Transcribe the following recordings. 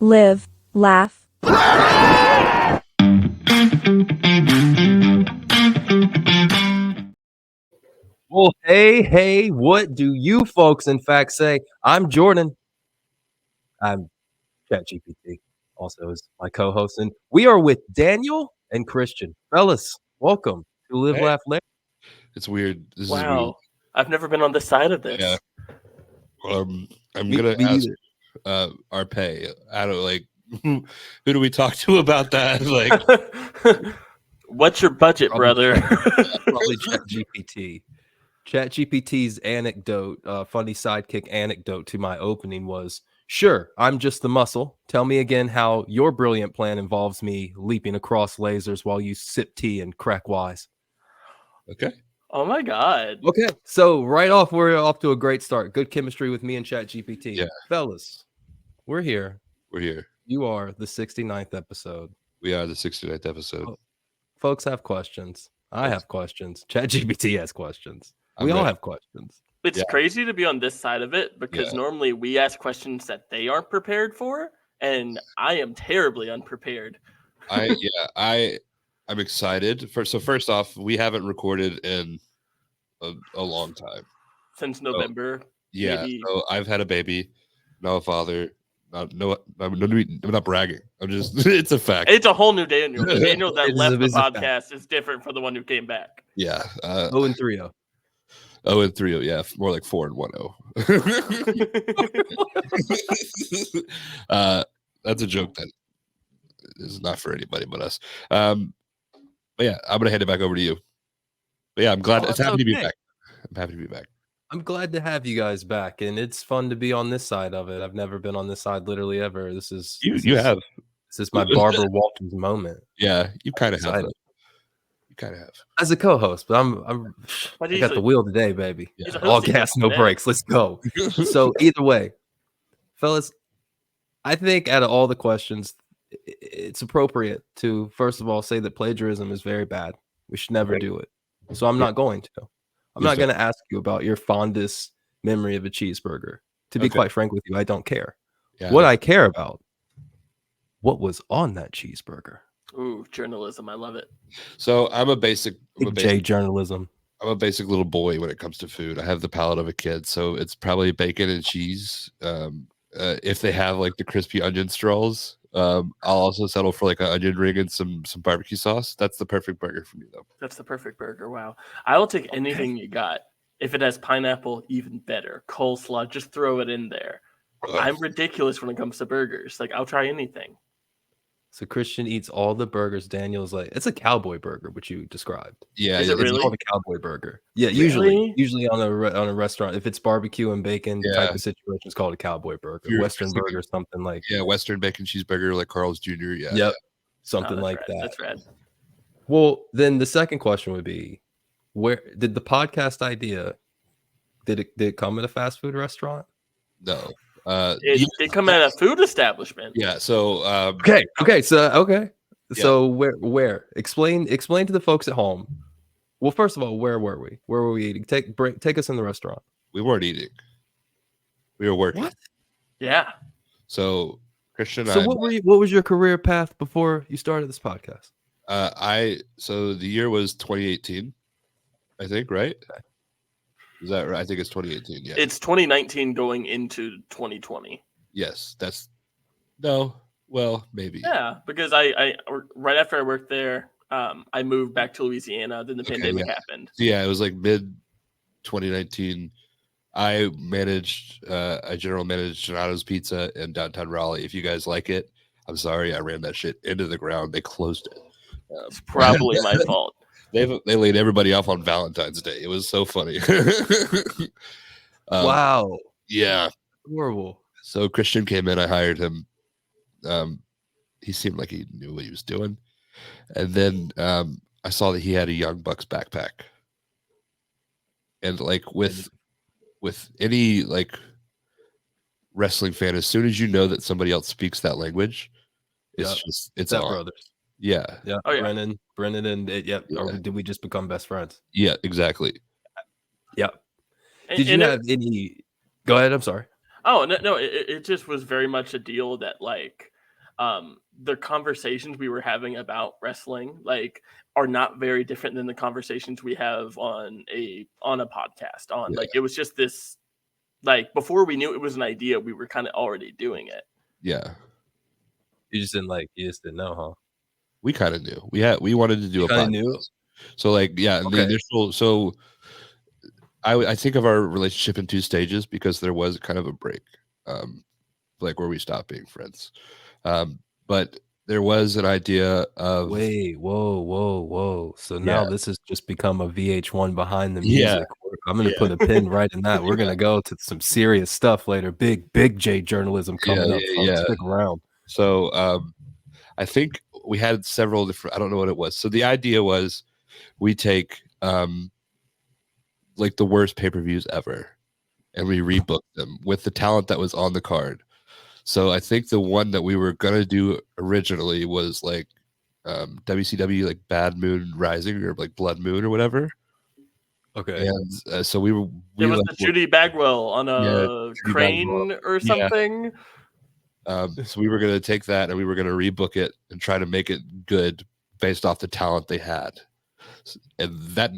live, laugh. Well, hey, what do you folks in fact say? I'm Jordan. I'm ChatGPT, also is my co-host, and we are with Daniel and Christian. Fellas, welcome to Live, Hey. Laugh, Laugh. It's weird. This is weird. Wow. I've never been on this side of this. Yeah. I'm Me gonna ask neither. our pay. I don't like who do we talk to about that? Like What's your budget, Probably brother? Probably ChatGPT. ChatGPT's anecdote, funny sidekick anecdote to my opening was, sure, I'm just the muscle. Tell me again how your brilliant plan involves me leaping across lasers while you sip tea and crack wise. okay. Oh my god. Okay, so right off, we're off to a great start. Good chemistry with me and ChatGPT. Yeah. Fellas, we're here. We're here. You are the 69th episode. We are the 69th episode. Oh, folks have questions. I have questions. ChatGPT has questions. I'm We all ready. have questions. It's Yeah. crazy to be on this side of it because Yeah. normally we ask questions that they aren't prepared for, and I am terribly unprepared. I'm excited. First off, we haven't recorded in a long time. Since November. Yeah. Maybe. So I've had a baby, now a father. I'm not bragging. I'm just it's a fact. It's a whole new Daniel. The Daniel that It is left a- the it's a fact. podcast is different from the one who came back. Yeah. 0-3-0. 0-3-0, yeah, more like 4-1-0. That's a joke that is not for anybody but us. But yeah, I'm gonna hand it back over to you. But yeah, I'm glad. It's happy to be back. I'm happy to be back. I'm glad to have you guys back, and it's fun to be on this side of it. I've never been on this side literally ever. This is my Barbara Walters moment. Yeah, you kind of have. Excited. You kind of have. As a co-host, but But I got the wheel today, baby. Yeah. All gas, no brakes. Let's go. So either way, fellas, I think out of all the questions, it's appropriate to first of all say that plagiarism is very bad. We should never do it. So I'm not going to. I'm not going to ask you about your fondest memory of a cheeseburger. To be quite frank with you, I don't care. Yeah, What I care about, what was on that cheeseburger? Ooh, journalism. I love it. So I'm a basic journalism. I'm a basic little boy when it comes to food. I have the palate of a kid, so it's probably bacon and cheese. If they have like the crispy onion straws, I'll also settle for like an onion ring and some barbecue sauce. That's the perfect burger for me, though. That's the perfect burger. Wow. I will take anything you got. If it has pineapple, even better. Coleslaw, just throw it in there. I'm ridiculous when it comes to burgers. Like, I'll try anything. So Christian eats all the burgers. Daniel's like, it's a cowboy burger, which you described. Yeah, Is it It's really? called a cowboy burger. Yeah, Really? usually on a restaurant, if it's barbecue and bacon type Yeah. of situation, it's called a cowboy burger. You're Western thinking- burger, something like Western bacon cheeseburger like Carl's Jr. Yeah, yep, something Oh, that's like rad. that. That's rad. Well, then the second question would be, where did the podcast idea? Did it come at a fast food restaurant? No, It did come at a food establishment. yeah. So So where? Explain to the folks at home. Well, first of all, where were we? Where were we eating? Take us in the restaurant. we weren't eating. We were working. What? Yeah. So Christian, So what was your career path before you started this podcast? So the year was 2018, I think, right? Okay. Is that right? I think it's 2018. Yeah. It's 2019 going into 2020. Yes. No. Well, maybe. Yeah, because I right after I worked there, I moved back to Louisiana. Then the pandemic happened. So yeah, it was like mid 2019. I general managed Donato's Pizza in downtown Raleigh. If you guys like it, I'm sorry, I ran that shit into the ground. They closed it. It's probably my fault. They laid everybody off on Valentine's Day. It was so funny. Wow. Yeah. Horrible. So Christian came in. I hired him. He seemed like he knew what he was doing. And then I saw that he had a Young Bucks backpack. And like with any like wrestling fan, as soon as you know that somebody else speaks that language, it's Step on. Brothers. Yeah. Yeah. Oh, yeah. Brennan and Or did we just become best friends? Yeah, exactly. Yeah. And- Did you and it- have any? Go ahead. I'm sorry. Oh no, it just was very much a deal that like the conversations we were having about wrestling like are not very different than the conversations we have on a podcast on Yeah, like it was just this like before we knew it was an idea we were kind of already doing it. yeah. You just didn't know, huh? We kind of knew. We wanted to do You a kind of knew? podcast. So like, yeah, in the Okay. initial, so I think of our relationship in two stages because there was kind of a break, like where we stopped being friends. But there was an idea of Wait, whoa. So yeah, now this has just become a VH1 behind the yeah, music. I'm gonna yeah, put a pin right in that. We're gonna go to some serious stuff later. Big J journalism yeah, coming up, yeah, folks. yeah. Stick around. So I think we had several different. I don't know what it was. So the idea was we take like the worst pay-per-views ever and we rebook them with the talent that was on the card. So I think the one that we were gonna do originally was like WCW like Bad Moon Rising or like Blood Moon or whatever. Okay. And so It we was like the Judy Bagwell on yeah, a Judy Bagwell. crane or Yeah. something. So we were gonna take that and we were gonna rebook it and try to make it good based off the talent they had. And that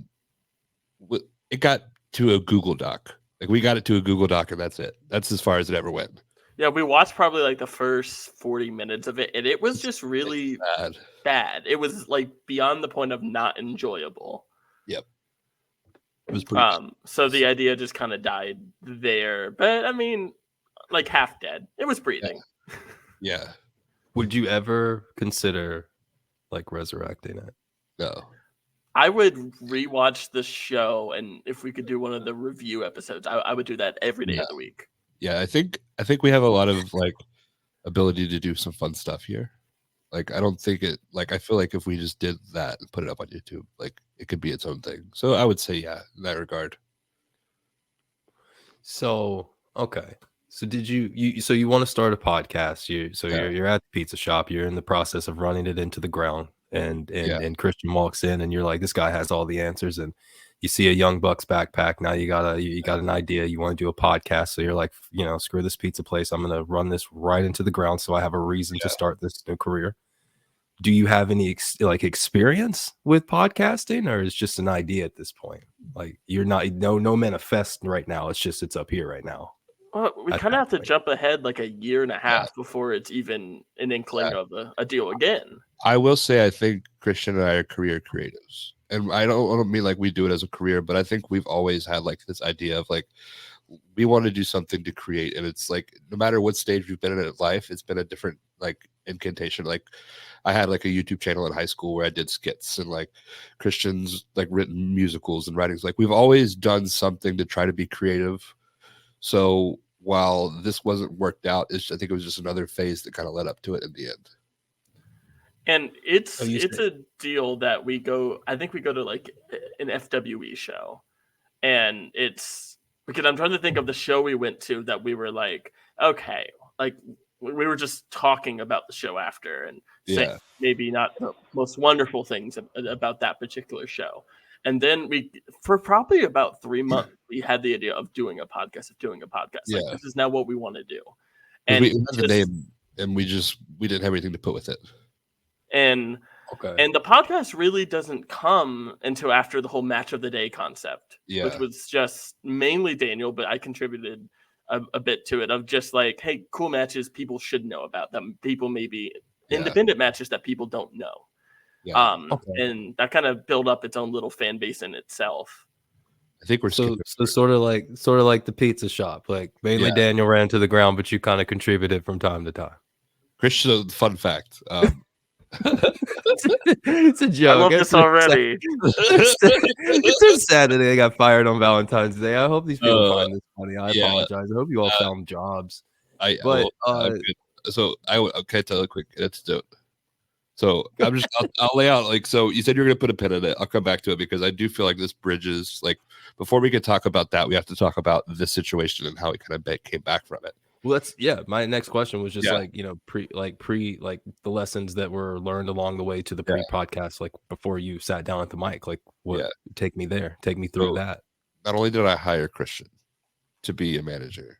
it got to a Google Doc. Like we got it to a Google Doc and that's it. That's as far as it ever went. Yeah, we watched probably like the first 40 minutes of it, and it was just It's really bad. bad. It was like beyond the point of not enjoyable. Yep. It was pretty bad. So the idea just kind of died there. But I mean, like half dead. It was breathing. Yeah. Would you ever consider like resurrecting it? No. I would rewatch the show, and if we could do one of the review episodes, I would do that every day of the week. Yeah, I think we have a lot of like ability to do some fun stuff here. Like I don't think it like I feel like if we just did that and put it up on YouTube, like it could be its own thing. So I would say yeah, in that regard. So okay. So did you want to start a podcast? You're at the pizza shop, you're in the process of running it into the ground, and Christian walks in and you're like, this guy has all the answers, and you see a Young Bucks backpack. Now you got an idea, you want to do a podcast, so you're like, screw this pizza place. I'm gonna run this right into the ground so I have a reason to start this new career. Do you have any experience with podcasting, or is just an idea at this point? Like you're not no manifest right now. It's up here right now. Well, we kind of have to jump ahead like a year and a half before it's even an inkling of a deal again. I will say I think Christian and I are career creatives. And I don't mean like we do it as a career, but I think we've always had like this idea of like we want to do something to create. And it's like no matter what stage we've been in life, it's been a different like incantation. Like I had like a YouTube channel in high school where I did skits, and like Christian's like written musicals and writings. Like we've always done something to try to be creative. So while this wasn't worked out, I think it was just another phase that kind of led up to it in the end. And it's a deal that I think we go to like an FWE show, and it's because I'm trying to think of the show we went to that we were like, okay, like we were just talking about the show after and saying maybe not the most wonderful things about that particular show. And then for probably about 3 months, we had the idea of doing a podcast. Like this is now what we want to do. And we had the name, and we didn't have anything to put with it. And the podcast really doesn't come until after the whole match of the day concept, which was just mainly Daniel, but I contributed a bit to it of just like, hey, cool matches, people should know about them. People maybe independent matches that people don't know. And that kind of built up its own little fan base in itself. I think we're so sort of like the pizza shop. Like mainly Daniel ran to the ground, but you kind of contributed from time to time. Christian, fun fact. It's a joke. I love this already. It's so sad that they got fired on Valentine's Day. I hope these people find this funny. I apologize. I hope you all found jobs. So okay, tell a quick anecdote. So I'll lay out like, so you said you're going to put a pin in it. I'll come back to it because I do feel like this bridges, like before we can talk about that, we have to talk about this situation and how it kind of came back from it. Well, my next question was just like, pre the lessons that were learned along the way to the pre-podcast, like before you sat down at the mic, like take me there, take me through that. Not only did I hire Christian to be a manager,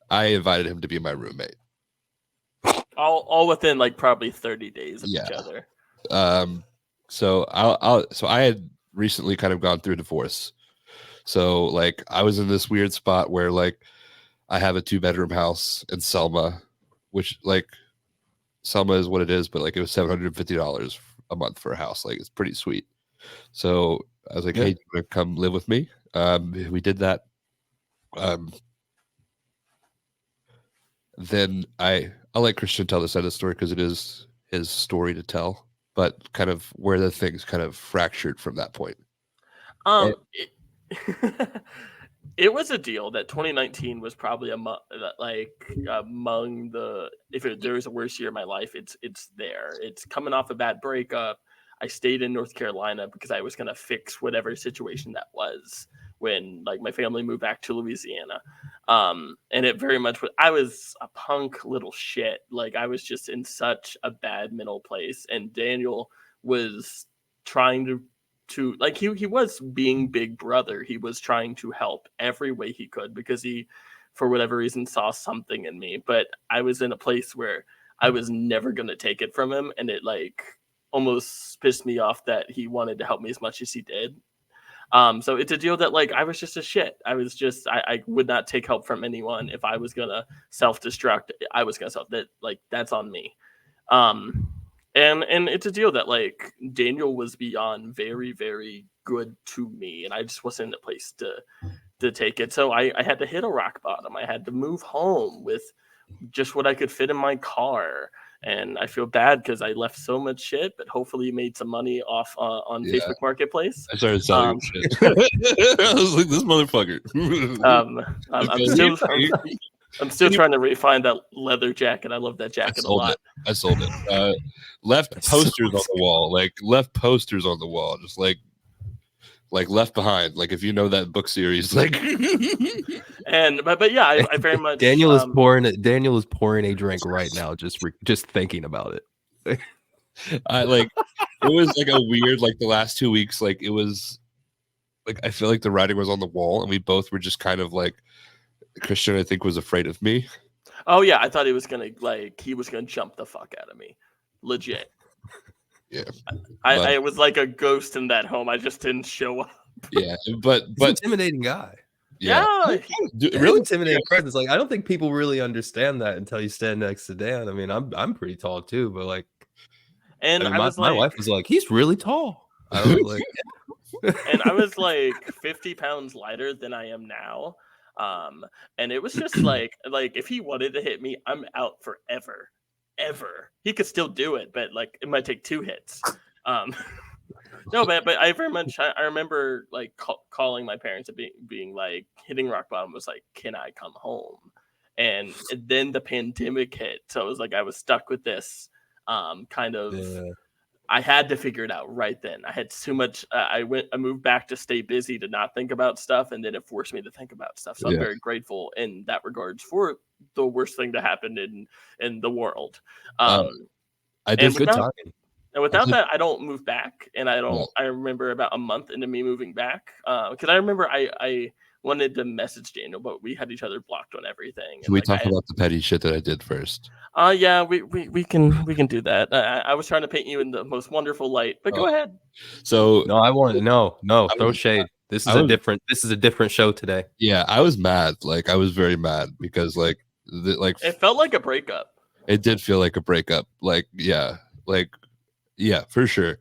I invited him to be my roommate. All within like probably 30 days of each Yeah. other. So I had recently kind of gone through a divorce. So like I was in this weird spot where like I have a 2-bedroom house in Selma, which like Selma is what it is, but like it was $750 a month for a house. Like it's pretty sweet. So I was like, hey, do you want to come live with me? We did that. Then I'll let Christian tell this side of the story because it is his story to tell, but kind of where the things kind of fractured from that point. It, it was a deal that 2019 was probably among the there was a worst year of my life, it's there. It's coming off a bad breakup. I stayed in North Carolina because I was gonna fix whatever situation that was when like my family moved back to Louisiana. And it very much was, I was a punk little shit. Like I was just in such a bad mental place, and Daniel was trying to like he was being big brother. He was trying to help every way he could because he, for whatever reason, saw something in me. But I was in a place where I was never going to take it from him, and it like almost pissed me off that he wanted to help me as much as he did. So it's a deal that like I was just a shit. I would not take help from anyone. If I was gonna self-destruct, I was gonna that like that's on me. And it's a deal that like Daniel was beyond very, very good to me, and I just wasn't in a place to take it. So I had to hit a rock bottom. I had to move home with just what I could fit in my car. And I feel bad because I left so much shit, but hopefully you made some money off on Facebook Marketplace. I started selling shit. I was like, this motherfucker. I'm still trying to refine that leather jacket. I love that jacket a lot. I sold it. Left posters on the wall, just like Left Behind. Like if you know that book series, like. And but yeah, I very much. Daniel is pouring a drink right now, just thinking about it. It was like a weird, like the last 2 weeks, like it was like I feel like the writing was on the wall, and we both were just kind of like. Christian, I think, was afraid of me. Oh yeah, I thought he was gonna jump the fuck out of me, legit. Yeah, I was like a ghost in that home. I just didn't show up. Yeah, but intimidating guy. Yeah, really intimidating presence. Like I don't think people really understand that until you stand next to Dan. I mean, I'm pretty tall too, but like, and my wife was like, he's really tall. I was like, yeah. And I was like 50 pounds lighter than I am now. And it was just like if he wanted to hit me, I'm out forever. He could still do it, but like it might take 2 hits. No, but I very much I remember like calling my parents and being like hitting rock bottom was like, can I come home? And then the pandemic hit, so it was like I was stuck with this kind of. Yeah. I had to figure it out right then. I had too much. I moved back to stay busy to not think about stuff, and then it forced me to think about stuff. So I'm very grateful in that regards for the worst thing to happen in the world. I did good talking. And without that, I don't move back. And I don't. I remember about a month into me moving back because I remember I wanted to message Daniel, but we had each other blocked on everything. Can we talk about the petty shit that I did first? Yeah, we can do that. I was trying to paint you in the most wonderful light, but go ahead. So no, I want no throw shade. This is a different show today. Yeah, I was mad. Like I was very mad because like it felt like a breakup. It did feel like a breakup. Yeah, for sure.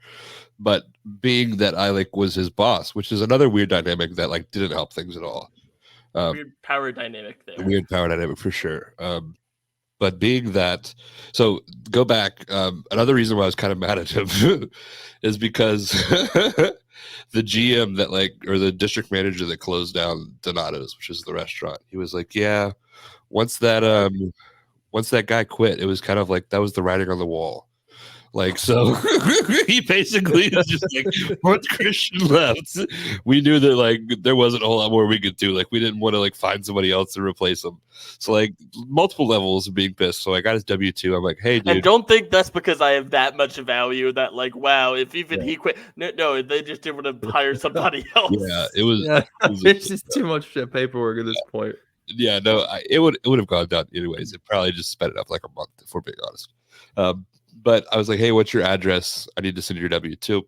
But being that I was his boss, which is another weird dynamic that didn't help things at all. Weird power dynamic there. Weird power dynamic for sure. But being that, so go back. Another reason why I was kind of mad at him is because the GM that or the district manager that closed down Donato's, which is the restaurant, he was like, yeah, once that guy quit, it was kind of like that was the writing on the wall. So he basically is just once Christian left, we knew that there wasn't a whole lot more we could do. We didn't want to find somebody else to replace him. So multiple levels of being pissed. So I got his W-2. I'm like, hey, dude. I don't think that's because I have that much value that wow, if even he quit. No, they just didn't want to hire somebody else. Yeah, it was. It's just too much paperwork at this point. Yeah, no, it would have gone down anyways. It probably just sped it up like a month, if we're being honest. But I was like, hey, what's your address? I need to send you your W-2.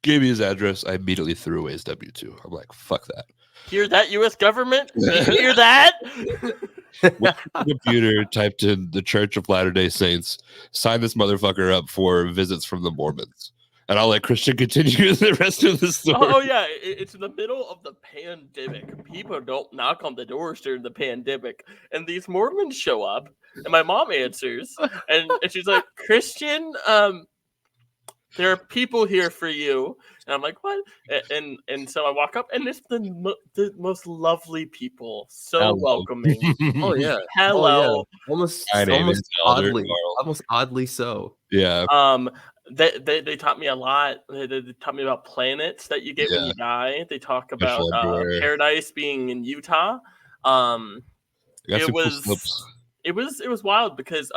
Gave me his address. I immediately threw away his W-2. I'm like, fuck that. Hear that, U.S. government? Hear that? Went to the computer, typed in the Church of Latter-day Saints, signed this motherfucker up for visits from the Mormons. And I'll let Christian continue the rest of the story. Oh yeah, it's in the middle of the pandemic. People don't knock on the doors during the pandemic, and these Mormons show up, and my mom answers, and she's like, "Christian, there are people here for you." And I'm like, "What?" And so I walk up, and it's the most lovely people, so welcoming. Oh yeah, hello, almost Elder oddly so. Yeah. They taught me a lot. They taught me about planets that you get when you die. They talk about paradise being in Utah. It was wild because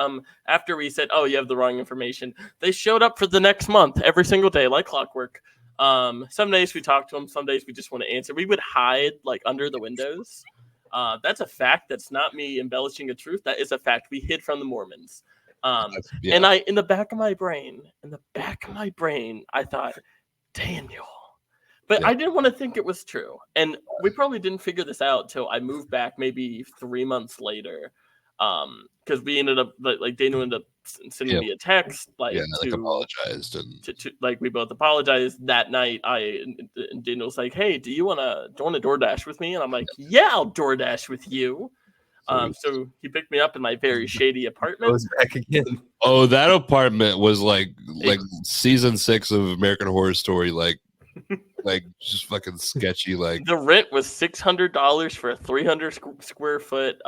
after we said, "Oh, you have the wrong information," they showed up for the next month every single day like clockwork. Some days we talked to them, some days we just want to answer. We would hide like under the windows. That's a fact. That's not me embellishing a truth. That is a fact. We hid from the Mormons. And I, in the back of my brain, I thought, Daniel. But I didn't want to think it was true. And we probably didn't figure this out till I moved back maybe 3 months later. Because we ended up, like Daniel ended up sending me a text. Apologized. Like, we both apologized that night. And Daniel's like, hey, do you want to DoorDash with me? And I'm like, yeah, I'll DoorDash with you. So he picked me up in my very shady apartment. Goes back again. Oh, that apartment was like season 6 of American Horror Story, like just fucking sketchy. Like, the rent was $600 for a 300 square foot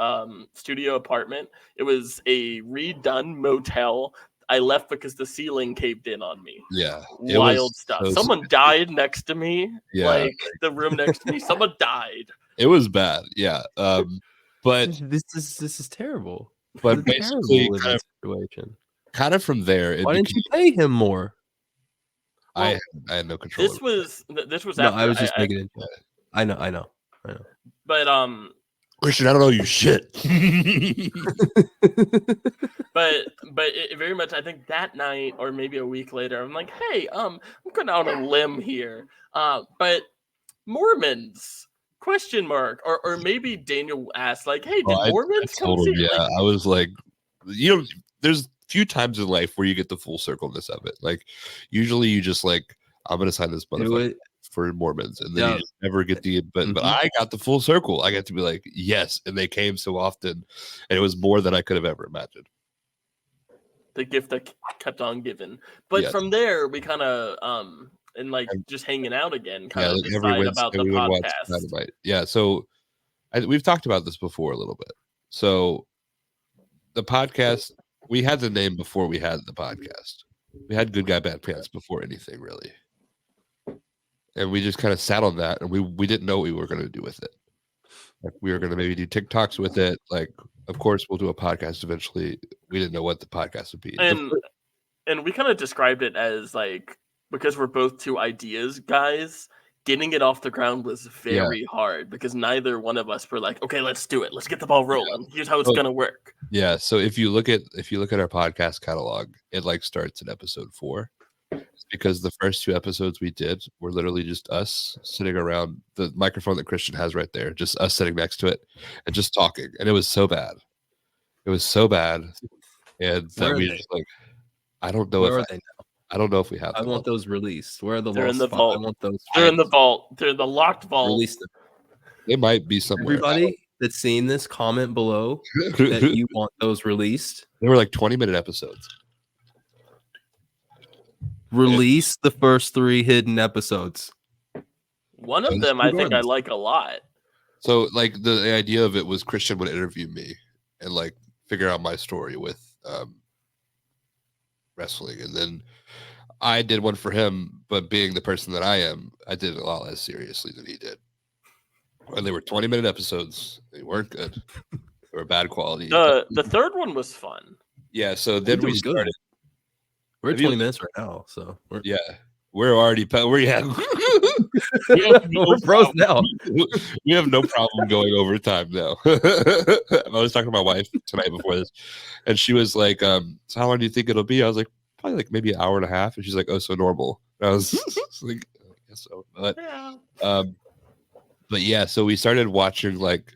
studio apartment. It was a redone motel. I left because the ceiling caved in on me. Yeah, wild stuff. Someone died next to me. Yeah, like the room next to me. Someone died. It was bad. Yeah. But this is terrible. But basically, kind of from there. Why didn't you pay him more? Well, I had no control. This was no, after I was just making it. I know. But Christian, I don't know you shit. but it very much, I think that night or maybe a week later, I'm like, hey, I'm going out on a limb here. But Mormons. ? Or maybe Daniel asked, like, hey, did Mormons come see? Yeah, I was like, there's few times in life where you get the full circleness of it. Like, usually you just like, I'm gonna sign this motherfucker for Mormons, and then you just never get the but I got the full circle. I got to be like, yes, and they came so often, and it was more than I could have ever imagined. The gift that kept on giving. But from there, we kind of and like just hanging out again, kind of decide about the podcast. Yeah, so we've talked about this before a little bit. So the podcast, we had the name before we had the podcast. We had Good Guy Bad Pants before anything really, and we just kind of sat on that, and we didn't know what we were going to do with it. Like, we were going to maybe do TikToks with it. Like, of course, we'll do a podcast eventually. We didn't know what the podcast would be, and we kind of described it as like, because we're both two ideas guys, getting it off the ground was very hard because neither one of us were like, okay, let's do it. Let's get the ball rolling. Here's how it's going to work. Yeah. So if you look at our podcast catalog, it like starts at episode 4. It's because the first 2 episodes we did were literally just us sitting around the microphone that Christian has right there, just us sitting next to it and just talking. And it was so bad. And that we just like, I don't know I don't know if we have. I want those released. Where are the They're in the vault? I want those. They're in the vault. They're the locked vault. Release them. They might be somewhere. Everybody that's seen this, comment below that you want those released. They were like 20-minute episodes. Release the first 3 hidden episodes. One of them I think I like a lot. So like the idea of it was Christian would interview me and like figure out my story with wrestling, and then I did one for him, but being the person that I am, I did it a lot less seriously than he did. And they were 20-minute episodes. They weren't good. They were bad quality. The third one was fun. Yeah, so then we started. We're at 20 minutes right now, so we're already we're We're pros now. We have no problem going overtime now. I was talking to my wife tonight before this, and she was like, "So how long do you think it'll be?" I was like, "Probably like maybe an hour and a half." And she's like, "Oh, so normal." And I was like, "I guess so." But yeah, so we started watching like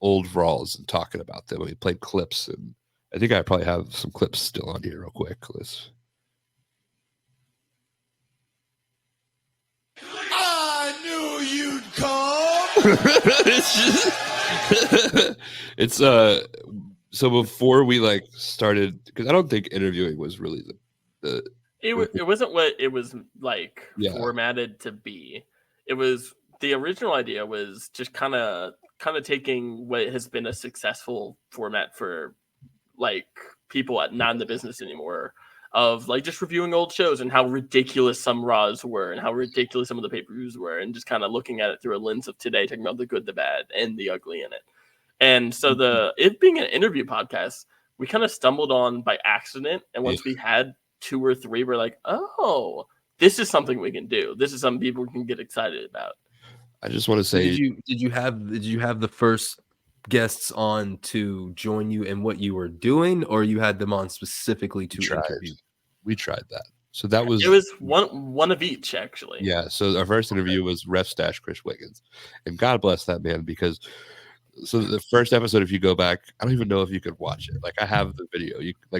old Rawls and talking about them. We played clips, and I think I probably have some clips still on here real quick. I knew you'd come. It's so before we like started, because I don't think interviewing was really the it wasn't what it was like Yeah. formatted to be. It was the original idea was just kind of taking what has been a successful format for like people not in the business anymore, of like just reviewing old shows and how ridiculous some Raws were and how ridiculous some of the pay-per-views were, and just kind of looking at it through a lens of today, talking about the good, the bad, and the ugly in it. And so it being an interview podcast, we kind of stumbled on by accident, and once we had 2 or 3, we're like, oh, this is something we can do. This is something people can get excited about. I just want to say, did you have the first guests on to join you in what you were doing, or you had them on specifically to interview? We tried that. So that was, it was one of each, actually. Yeah. So our first interview was Ref Stash Chris Wiggins, and God bless that man, because so the first episode, if you go back, I don't even know if you could watch it. Like I have the video,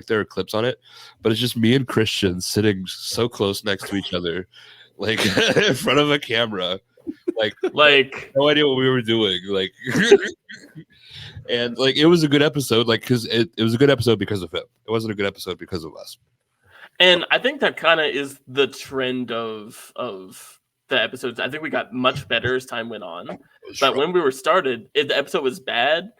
there are clips on it, but it's just me and Christian sitting so close next to each other, like in front of a camera, like no idea what we were doing, like. And like it was a good episode, like because it was a good episode because of him. It wasn't a good episode because of us. And I think that kind of is the trend of the episodes. I think we got much better as time went on. But when we were started, if the episode was bad,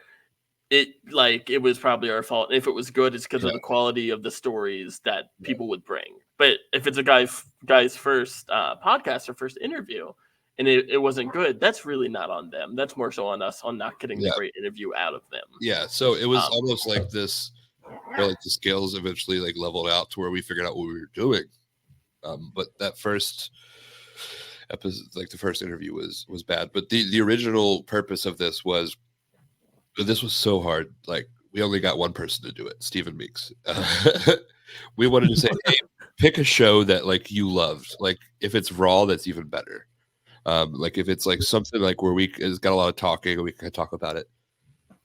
it was probably our fault. If it was good, it's because of the quality of the stories that people would bring. But if it's a guy's first podcast or first interview, and it wasn't good, that's really not on them. That's more so on us on not getting the great interview out of them. Yeah, so it was almost like this, where like the scales eventually like leveled out to where we figured out what we were doing. But that first episode, like the first interview was bad. But the original purpose of this was so hard. Like we only got one person to do it, Stephen Meeks. We wanted to say, hey, pick a show that like you loved. Like if it's Raw, that's even better. Like if it's like something like where it's got a lot of talking and we can talk about it,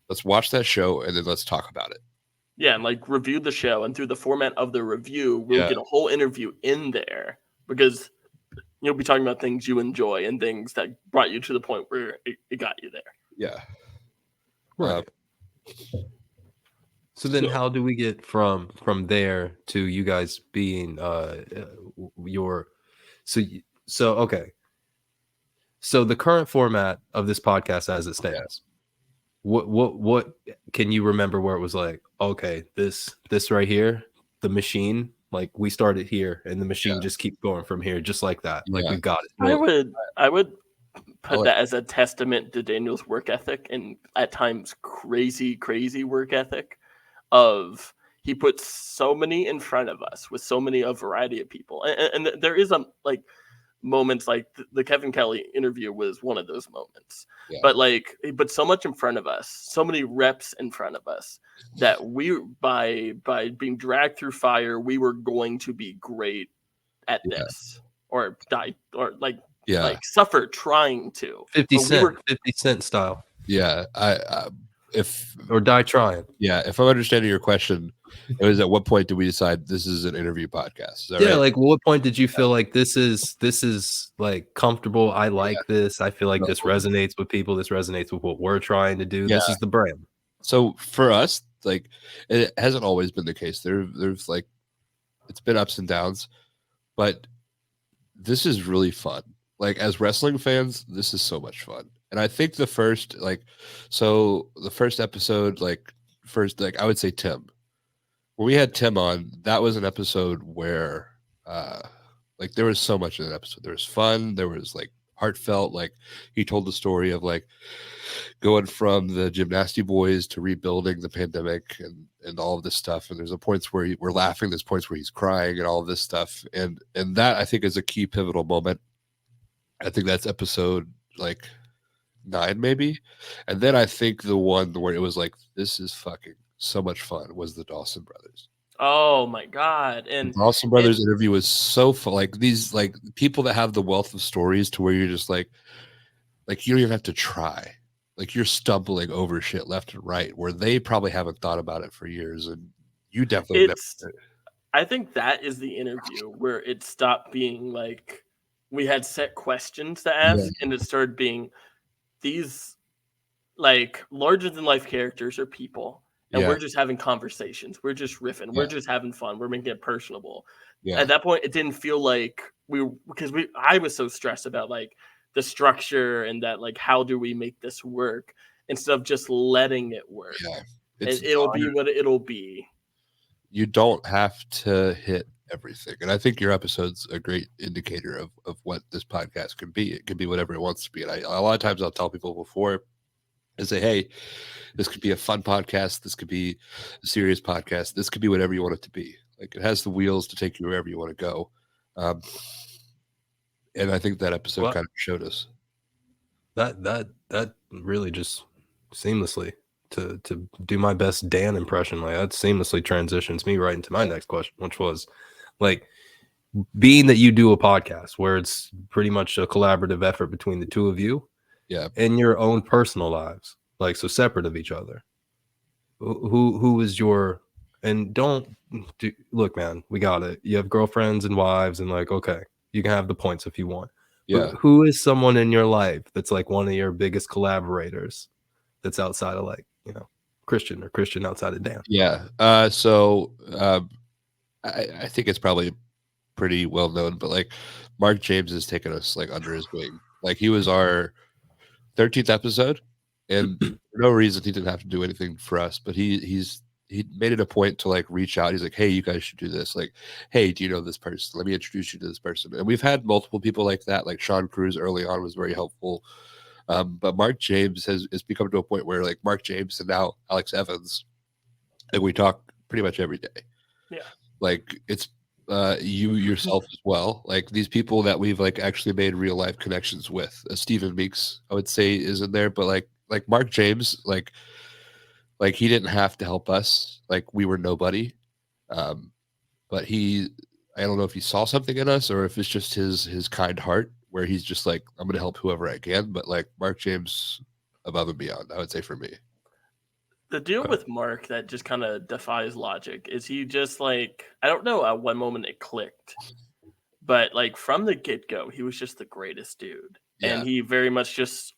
let's watch that show and then let's talk about it. Yeah, and like review the show, and through the format of the review, we'll get a whole interview in there, because you'll be talking about things you enjoy and things that brought you to the point where it got you there. Yeah. Right. So then how do we get from there to you guys being okay. So the current format of this podcast as it stands, what can you remember where it was like, okay, this right here, the machine, like we started here and the machine just keeps going from here, just like that. Like we've got it. I would put that as a testament to Daniel's work ethic, and at times crazy work ethic of he puts so many in front of us with so many a variety of people. And there is moments like the Kevin Kelly interview was one of those moments, but so much in front of us, so many reps in front of us, that we by being dragged through fire, we were going to be great at this, or die, or like suffer trying to 50 Cent style. Yeah, or die trying. Yeah, if I'm understanding your question, it was at what point did we decide this is an interview podcast? Is that right? Like what point did you feel like this is like comfortable? I like this. I feel like this resonates with people. This resonates with what we're trying to do. This is the brand. So for us, like it hasn't always been the case. There's like it's been ups and downs, but this is really fun. Like as wrestling fans, this is so much fun. And I think the first episode, I would say Tim. When we had Tim on, that was an episode where like there was so much in that episode. There was fun, there was like heartfelt. Like he told the story of like going from the Gymnasty Boys to rebuilding the pandemic and all of this stuff. And there's a points where we're laughing, there's points where he's crying and all of this stuff. And that I think is a key pivotal moment. I think that's episode like 9 maybe. And then I think the one where it was like, this is fucking so much fun was the Dawson brothers. Oh my God. And the Dawson brothers interview was so fun. Like these like people that have the wealth of stories to where you're just like you don't even have to try. Like you're stumbling over shit left and right where they probably haven't thought about it for years. And you definitely never. I think that is the interview where it stopped being like we had set questions to ask and it started being these like larger than life characters are people and we're just having conversations. We're just riffing. We're just having fun. We're making it personable. At that point, it didn't feel like I was so stressed about like the structure and that like how do we make this work instead of just letting it work. It'll be what it'll be. You don't have to hit everything. And I think your episode's a great indicator of what this podcast can be. It can be whatever it wants to be. And a lot of times I'll tell people before and say, hey, this could be a fun podcast. This could be a serious podcast. This could be whatever you want it to be. Like it has the wheels to take you wherever you want to go. And I think that episode kind of showed us. That really just seamlessly to do my best Dan impression, like that seamlessly transitions me right into my next question, which was like being that you do a podcast where it's pretty much a collaborative effort between the two of you in your own personal lives, like so separate of each other. Who is your and look, man, we got it. You have girlfriends and wives and like, okay, you can have the points if you want. But who is someone in your life that's like one of your biggest collaborators that's outside of like, you know, Christian outside of Dan? So I think it's probably pretty well known, but like Mark James has taken us like under his wing. Like he was our 13th episode, and for no reason he didn't have to do anything for us, but he made it a point to like reach out. He's like, hey, you guys should do this. Like, hey, do you know this person? Let me introduce you to this person. And we've had multiple people like that. Like Sean Cruz early on was very helpful. But Mark James has become to a point where like Mark James and now Alex Evans, and we talk pretty much every day. Yeah. Like it's you yourself as well. Like these people that we've like actually made real life connections with. Stephen Meeks, I would say, is in there, but like Mark James, like he didn't have to help us. Like we were nobody. But I don't know if he saw something in us or if it's just his kind heart where he's just like, I'm going to help whoever I can. But like Mark James above and beyond, I would say for me. The deal with Mark that just kind of defies logic is he just like, I don't know at one moment it clicked, but like from the get-go, he was just the greatest dude. Yeah. And he very much just,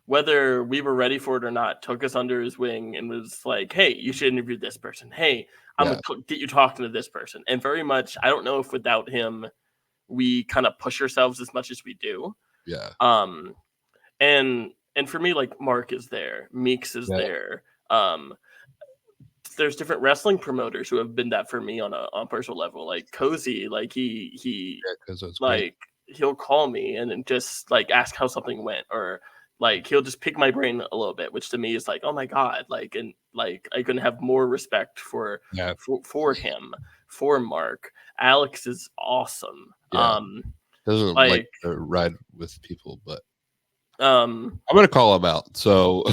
whether we were ready for it or not, took us under his wing and was like, hey, you should interview this person. Hey, I'm going to get you talking to this person. And very much, I don't know if without him, we kind of push ourselves as much as we do. Yeah. And for me, like Mark is there, Meeks is there. There's different wrestling promoters who have been that for me on a personal level. Like Cozy, like he like he'll call me and then just like ask how something went, or like he'll just pick my brain a little bit, which to me is like, oh my God, like, and like I couldn't have more respect for him, for Mark. Alex is awesome. Doesn't like to ride with people, but I'm gonna call him out. So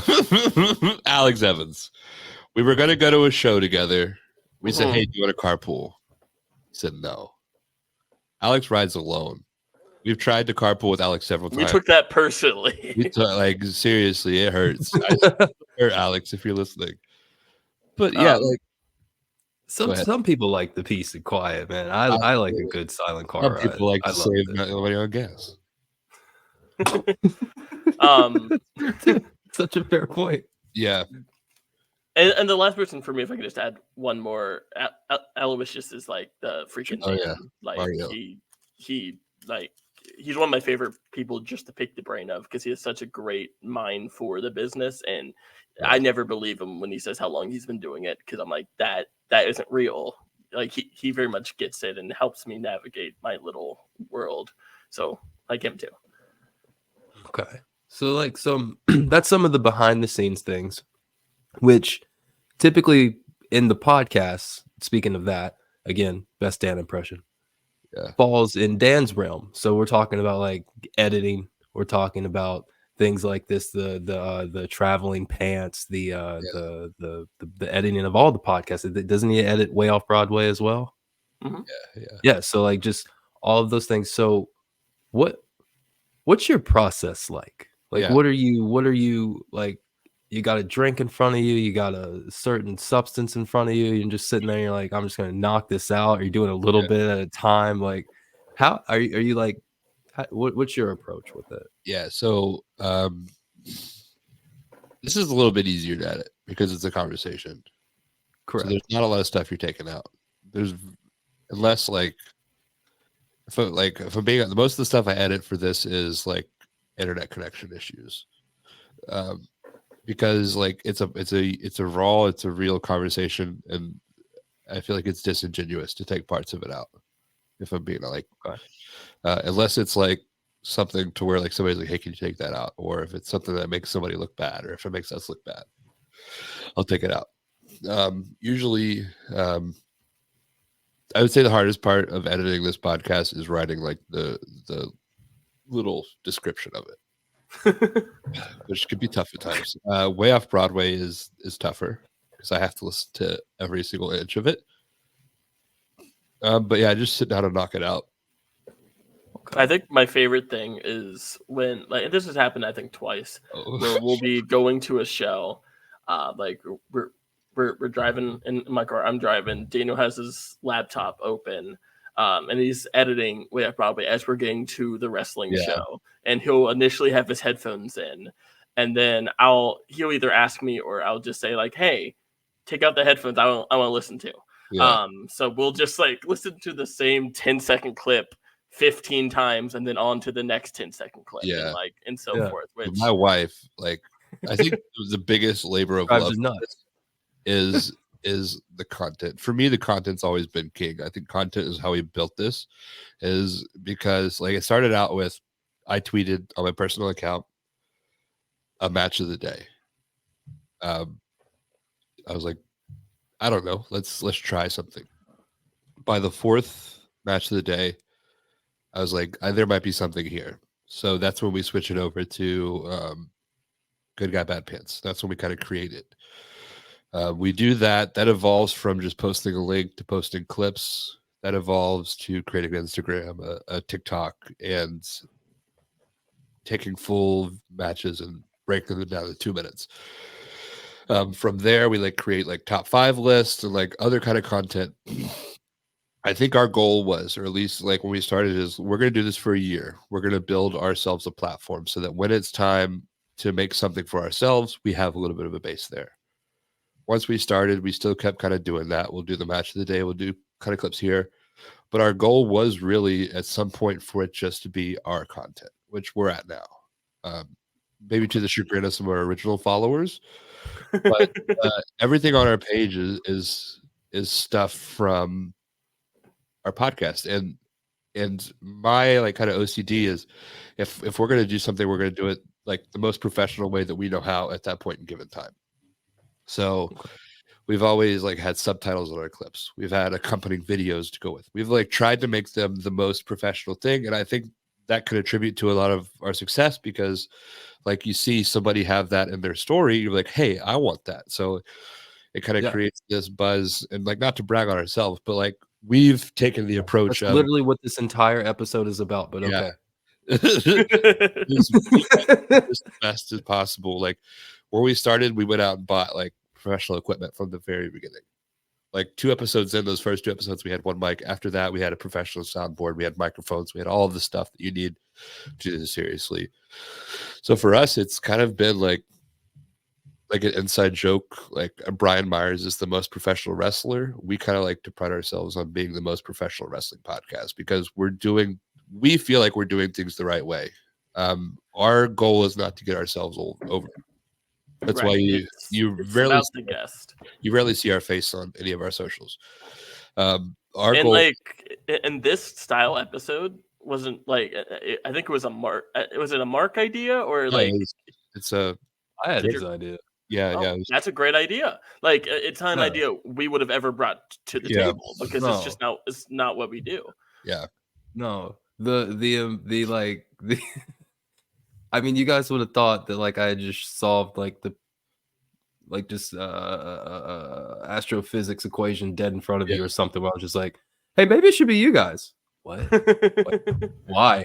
Alex Evans, we were gonna go to a show together. We said, hey, do you want to carpool? He said no. Alex rides alone. We've tried to carpool with Alex several times. We took that personally. Like seriously, it hurts. Hurt Alex if you're listening. But yeah, like some people like the peace and quiet, man. I like a good silent car some ride. People like to save money on gas. Such a fair point. Yeah. And the last person for me, if I could just add one more, Aloysius is like the freaking man. Like Mario. He like he's one of my favorite people just to pick the brain of because he has such a great mind for the business, and I never believe him when he says how long he's been doing it because I'm like that isn't real. Like he very much gets it and helps me navigate my little world. So like him too. Okay. So like that's some of the behind the scenes things, which typically in the podcast, speaking of that, again, best Dan impression, falls in Dan's realm. So we're talking about like editing, we're talking about things like this, the traveling pants, the editing of all the podcasts. Doesn't he edit Way Off Broadway as well? Mm-hmm. Yeah. So like just all of those things. So what's your process like? Like what are you like? You got a drink in front of you, you got a certain substance in front of you, you're just sitting there, you're like, I'm just gonna knock this out. Are you doing a little bit at a time? Like how are you like what's your approach with it? Yeah, so this is a little bit easier to edit because it's a conversation. Correct. So there's not a lot of stuff you're taking out. There's unless like if I'm being most of the stuff I edit for this is like internet connection issues. Because like it's a real conversation, and I feel like it's disingenuous to take parts of it out. If I'm being like, unless it's like something to where like somebody's like, hey, can you take that out? Or if it's something that makes somebody look bad, or if it makes us look bad, I'll take it out. Usually, I would say the hardest part of editing this podcast is writing like the little description of it, which can be tough at times. Way Off Broadway is tougher because I have to listen to every single inch of it. But yeah, just sit down and knock it out. I think my favorite thing is when like this has happened I think twice where we'll be going to a show, like we're driving in my car. I'm driving. Daniel has his laptop open, and he's editing Way Up Broadway as we're getting to the wrestling show. And he'll initially have his headphones in, and then he'll either ask me or I'll just say like, "Hey, take out the headphones. I want to listen to." Yeah. So we'll just like listen to the same 10-second clip 15 times and then on to the next 10-second clip and so forth. Which my wife, like, I think the biggest labor of love is the content. For me, the content's always been king. I think content is how we built this, is because like it started out with I tweeted on my personal account a match of the day. I was like, I don't know, let's try something. By the fourth match of the day, I was like, there might be something here. So that's when we switch it over to Good Guy, Bad Pants. That's when we kind of create it. We do that. That evolves from just posting a link to posting clips. That evolves to creating an Instagram, a TikTok, and taking full matches and breaking them down to 2 minutes. From there, we like create like top 5 lists and like other kind of content. I think our goal was, or at least like when we started, is we're going to do this for a year. We're going to build ourselves a platform so that when it's time to make something for ourselves, we have a little bit of a base there. Once we started, we still kept kind of doing that. We'll do the match of the day. We'll do kind of clips here. But our goal was really at some point for it just to be our content, which we're at now. Maybe to the chagrin of some of our original followers. But everything on our page is stuff from our podcast. And my like kind of OCD is if we're going to do something, we're going to do it like the most professional way that we know how at that point in given time. So we've always like had subtitles on our clips. We've had accompanying videos to go with. We've like tried to make them the most professional thing. And I think that could attribute to a lot of our success because like you see somebody have that in their story, you're like, hey, I want that. So it kind of creates this buzz, and like not to brag on ourselves, but like we've taken the approach That's of literally what this entire episode is about, but okay. As best as possible. Like where we started, we went out and bought like professional equipment from the very beginning. Like 2 episodes in, those first 2 episodes, we had one mic. After that, we had a professional soundboard. We had microphones. We had all of the stuff that you need to do this seriously. So for us, it's kind of been like an inside joke. Like Brian Myers is the most professional wrestler. We kind of like to pride ourselves on being the most professional wrestling podcast because we feel like we're doing things the right way. Our goal is not to get ourselves over. That's why you rarely see our face on any of our socials. Our goal, like in this style episode, wasn't like I think it was a Mark. Was it a Mark idea or Yeah, like? it's a I had Did his you- idea. yeah, Oh, yeah, it was- that's a great idea. Like it's not an Yeah. idea we would have ever brought to the Yeah. table because No. it's not what we do. yeah. No, the like the. I mean, you guys would have thought that like I had just solved like the like just astrophysics equation dead in front of Yeah. you or something. Where I was just like, hey, maybe it should be you guys. What? Why?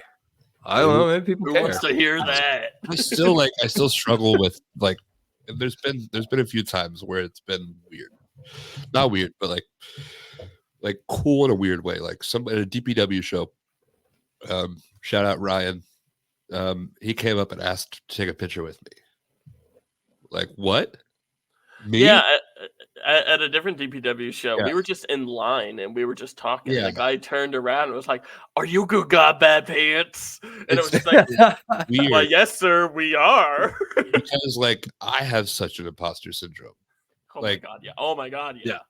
I don't know. Maybe people Who care. wants to hear that? I still struggle with like. There's been a few times where it's been weird, not weird, but like cool in a weird way. Like some at a DPW show. Shout out Ryan. He came up and asked to take a picture with me. Like what? Me? Yeah, at a different DPW show, Yeah. we were just in line and we were just talking. Yeah. The guy turned around and was like, "Are you good, got bad pants?" And it was It's just like, weird "Well, yes, sir, we are." because like I have such an imposter syndrome. Oh Like- my god, yeah. Oh my god, yeah.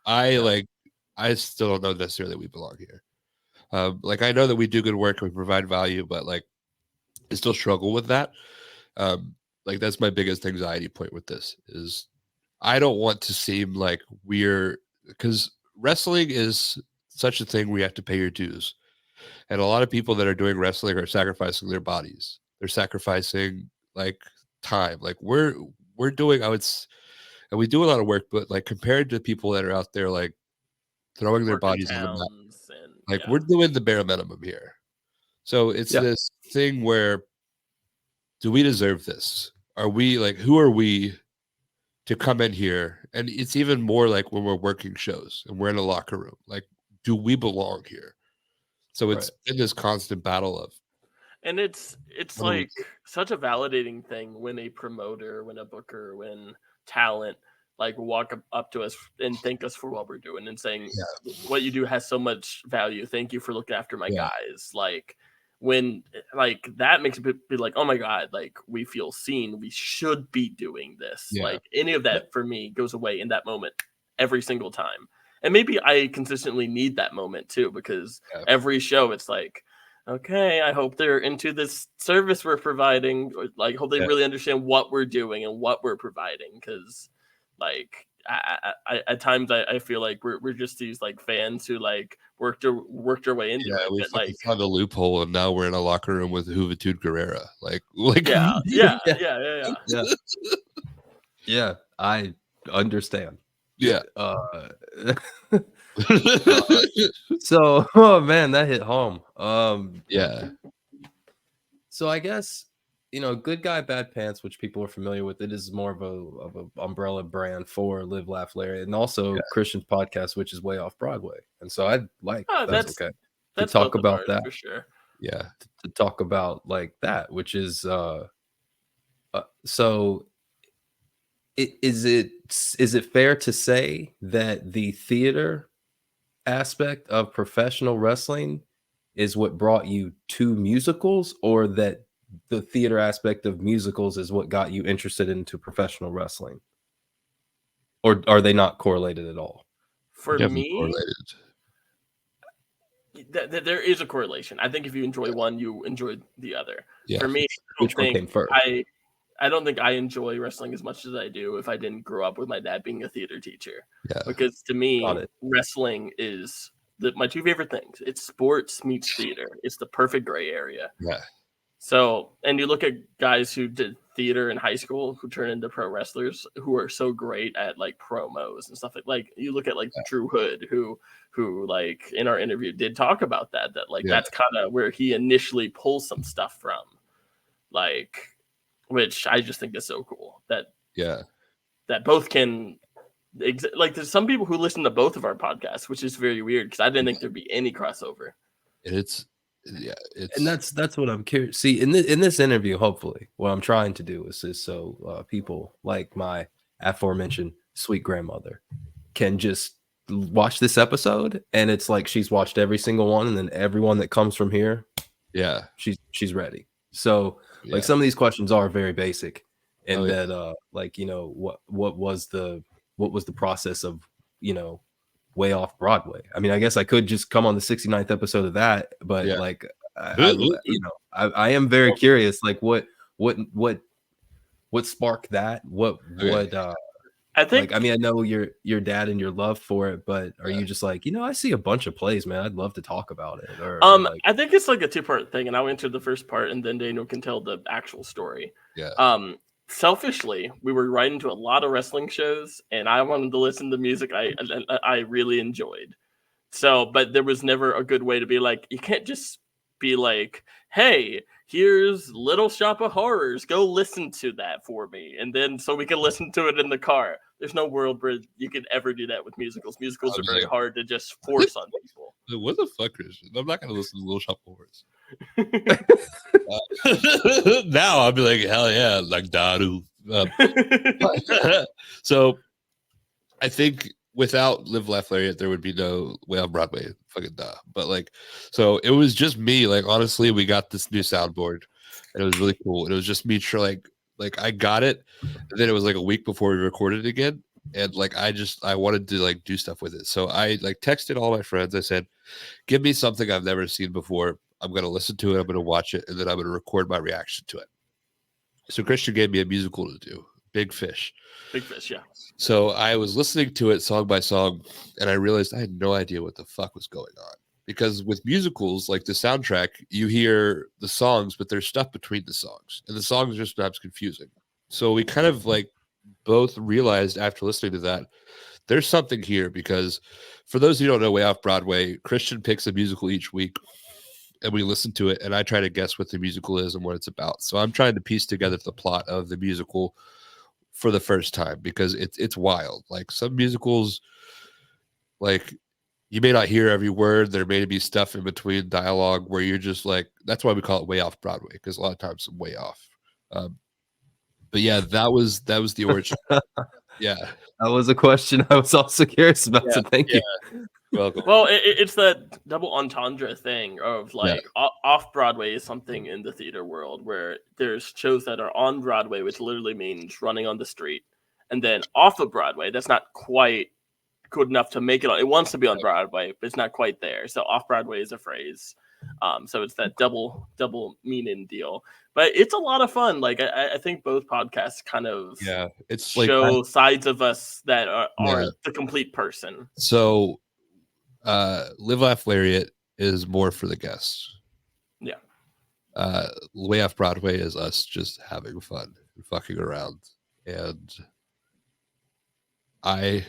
I still don't know necessarily that we belong here. Like I know that we do good work and we provide value, but like I still struggle with that. Like that's my biggest anxiety point with this is I don't want to seem like we're because wrestling is such a thing where you have to pay your dues. And a lot of people that are doing wrestling are sacrificing their bodies. They're sacrificing like time. Like we're doing, and we do a lot of work, but like compared to people that are out there like throwing their Working bodies on the mat, towns and like yeah. we're doing the bare minimum here. So it's Yeah. this thing where do we deserve this? Are we like who are we to come in here? And it's even more like when we're working shows and we're in a locker room. Like, do we belong here? So it's in this constant battle of And it's What do we like such a validating thing when a promoter, when a booker, when talent like walk up to us and thank us for what we're doing and saying what you do has so much value. Thank you for looking after my Yeah. guys. Like when like that makes it be like, oh my god, like we feel seen. We should be doing this. Yeah. Like any of that for me goes away in that moment every single time. And maybe I consistently need that moment too, because Yeah. every show it's like, okay, I hope they're into this service we're providing. Or, like, hope they Yeah. really understand what we're doing and what we're providing. Because, like, I at times I feel like we're just these like fans who like worked their way into yeah, it. we But, fucking like, found a loophole and now we're in a locker room with Juventud Guerrera. Like yeah, yeah. Yeah, I understand. yeah. So, oh man, that hit home. Yeah. So I guess Good Guy Bad Pants, which people are familiar with, it is more of a umbrella brand for Live Laugh Lariat, and also Christian's podcast, which is way off Broadway. And so I'd like that's okay That's talk both of about ours, that. for sure. Yeah. To talk about like that, which is so. Is it fair to say that the theater aspect of professional wrestling is what brought you to musicals, or that the theater aspect of musicals is what got you interested into professional wrestling? Or are they not correlated at all? For Definitely me, correlated. there is a correlation. I think if you enjoy one, you enjoy the other. Yeah. For me, Which one came first? I don't think I enjoy wrestling as much as I do if I didn't grow up with my dad being a theater teacher. Yeah. Because to me, Got it. wrestling is my two favorite things. It's sports meets theater. It's the perfect gray area. Yeah. So, and you look at guys who did theater in high school who turn into pro wrestlers who are so great at like promos and stuff like you look at like Drew Hood who like in our interview did talk about that like that's kind of where he initially pulls some stuff from, like, which I just think is so cool that both can like there's some people who listen to both of our podcasts, which is very weird because I didn't think there'd be any crossover. And that's what I'm curious. See, in this interview, hopefully, what I'm trying to do is so people like my aforementioned sweet grandmother can just watch this episode, and it's like she's watched every single one, and then everyone that comes from here, she's ready. So like some of these questions are very basic, and like what was the process of way off Broadway? I mean, I guess I could just come on the 69th episode of that, but like I am very curious. Like, what sparked that? What I think. like, I mean, I know your dad and your love for it, but are you just like, I see a bunch of plays, man. I'd love to talk about it. Or like, I think it's like a 2-part thing, and I'll answer the first part, and then Daniel can tell the actual story. Yeah. Selfishly, we were writing to a lot of wrestling shows, and I wanted to listen to music I really enjoyed. So, but there was never a good way to be like, you can't just be like, hey, here's Little Shop of Horrors. Go listen to that for me. And then so we can listen to it in the car. There's no world where you could ever do that with musicals. Musicals are very hard to just force on people. What the fuck, Christian? I'm not going to listen to Little Shop of Horrors. Now I'll be like, hell yeah, like Daru. So I think without Live Laugh Lariat, there would be no Way on Broadway. Fucking duh. But like, so it was just me. Like, honestly, we got this new soundboard, and it was really cool. And it was just me, like I got it, and then it was like a week before we recorded it again, and like I wanted to like do stuff with it. So I like texted all my friends. I said, "Give me something I've never seen before. I'm gonna listen to it. I'm gonna watch it, and then I'm gonna record my reaction to it." So Christian gave me a musical to do, Big Fish. Big Fish, yeah. So I was listening to it song by song, and I realized I had no idea what the fuck was going on. Because with musicals, like the soundtrack, you hear the songs, but there's stuff between the songs, and the songs are sometimes confusing. So we kind of like both realized after listening to that, there's something here. Because for those who don't know Way Off Broadway, Christian picks a musical each week, and we listen to it, and I try to guess what the musical is and what it's about. So I'm trying to piece together the plot of the musical for the first time, because it's wild. Like some musicals, like you may not hear every word. There may be stuff in between dialogue where you're just like, that's why we call it Way Off Broadway, because a lot of times I'm way off. But yeah, that was the origin. Yeah, that was a question I was also curious about. So thank you. Welcome. Well, it's that double entendre thing of like off Broadway is something in the theater world where there's shows that are on Broadway, which literally means running on the street, and then off of Broadway, that's not quite good enough to make it on. It wants to be on Broadway, but it's not quite there. So off Broadway is a phrase. So it's that double meaning deal. But it's a lot of fun. Like I think both podcasts kind of it's show like sides of us that are the complete person. So Live Laugh Lariat is more for the guests. Yeah. Way Off Broadway is us just having fun and fucking around. And I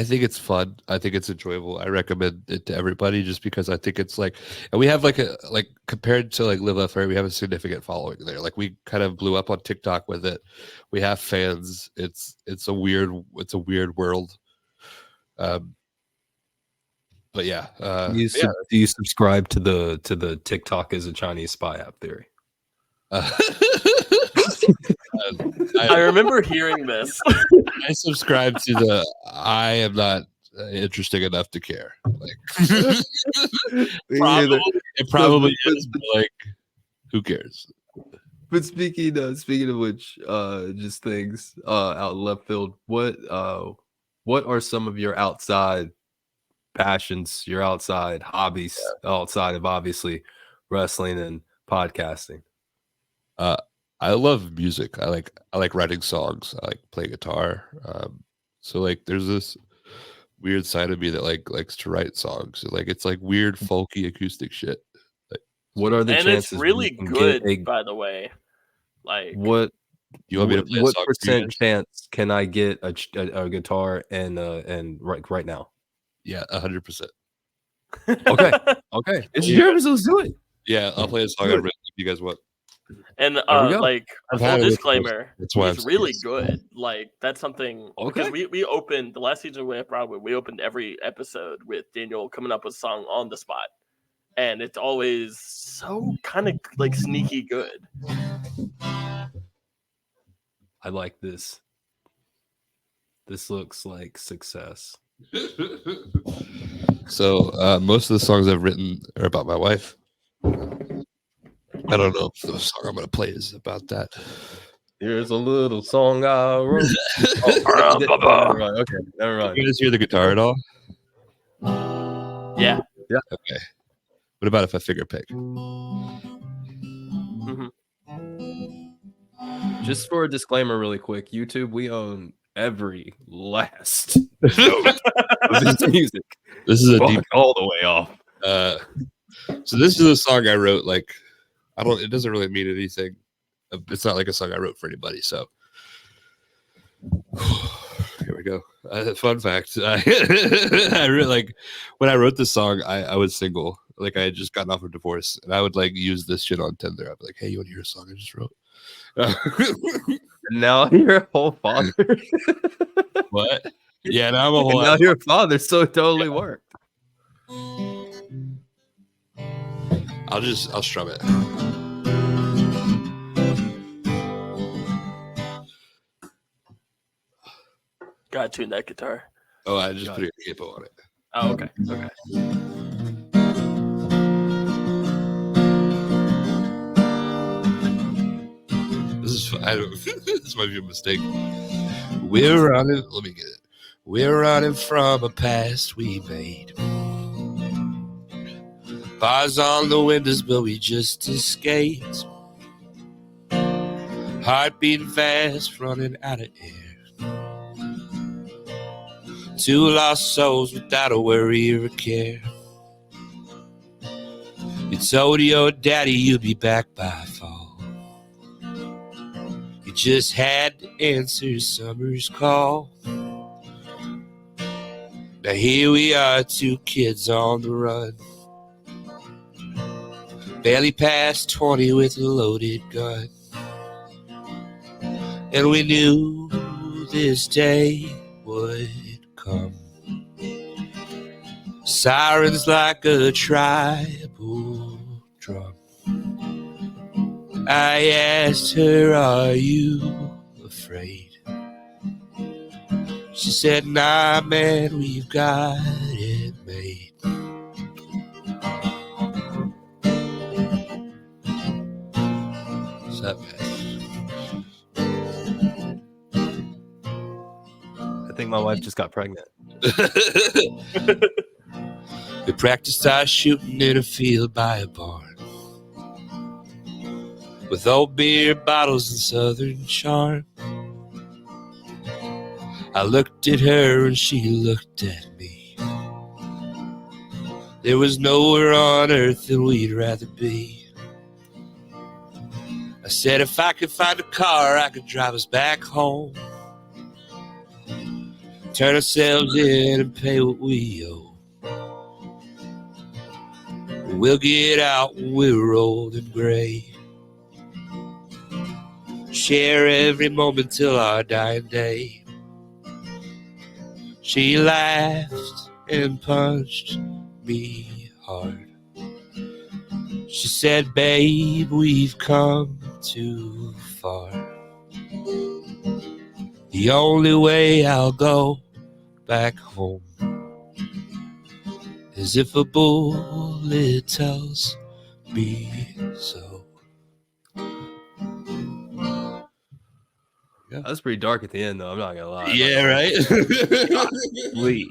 think it's fun. I think it's enjoyable. I recommend it to everybody just because I think it's like, and we have like compared to like Live Laugh Lariat, we have a significant following there. Like we kind of blew up on TikTok with it. We have fans. It's a weird world. But yeah, do you subscribe to the TikTok as a Chinese spy app theory? I remember hearing this. I subscribe to the I am not interesting enough to care. Like, it probably is, but like, who cares? But speaking of which, just things out in left field. What are some of your outside passions, your outside hobbies, outside of obviously wrestling and podcasting? I love music. I like writing songs. I like playing guitar. So like there's this weird side of me that likes to write songs. Like it's like weird folky acoustic shit. Like, what are the chances? And it's really good, by the way. Like what you want me to play what percent chance can I get a guitar and right now? Yeah, 100%. Okay. It's yours. Let's do it. Yeah, I'll play a song I've written if you guys want. And like a full disclaimer, it's really good. Like that's something because we opened the last season of Way Off Broadway. We opened every episode with Daniel coming up with a song on the spot, and it's always so kind of like sneaky good. I like this. This looks like success. So most of the songs I've written are about my wife. I don't know if the song I'm going to play is about that. Here's a little song I wrote. Okay, never mind. You guys hear the guitar at all? Yeah. Okay. What about if I figure pick? Just for a disclaimer, really quick, YouTube, we own every last note of this music. This is a deep all the way off. So this is a song I wrote. Like, it doesn't really mean anything. It's not like a song I wrote for anybody. So here we go. Fun fact: I really, like, when I wrote this song, I was single. Like, I had just gotten off of divorce, and I would like use this shit on Tinder. I'd be like, "Hey, you want to hear a song I just wrote?" Now you're a whole father. What? Yeah, now I'm a whole. Now you're a father, so it totally worked. I'll strum it. Gotta tune that guitar. Oh, I just put a capo on it. Oh, okay. Okay. This might be a mistake. We're running. Let me get it. We're running from a past we made. Bars on the windows, but we just escaped. Heart beating fast, running out of air. Two lost souls without a worry or a care. You told your daddy you'd be back by fall. You just had to answer summer's call. Now here we are, two kids on the run. Barely past 20 with a loaded gun. And we knew this day would come. Sirens like a tribal drum. I asked her, are you afraid? She said, nah, man, we've got it made. What's that, man? I think my wife just got pregnant. We practiced our shooting in a field by a barn, with old beer bottles and southern charm. I looked at her and she looked at me. There was nowhere on earth that we'd rather be. I said if I could find a car, I could drive us back home. Turn ourselves in and pay what we owe. We'll get out when we're old and gray. Share every moment till our dying day. She laughed and punched me hard. She said, babe, we've come too far. The only way I'll go back home is if a bullet tells me so. That was pretty dark at the end, though. I'm not gonna lie. Yeah, right? Lee.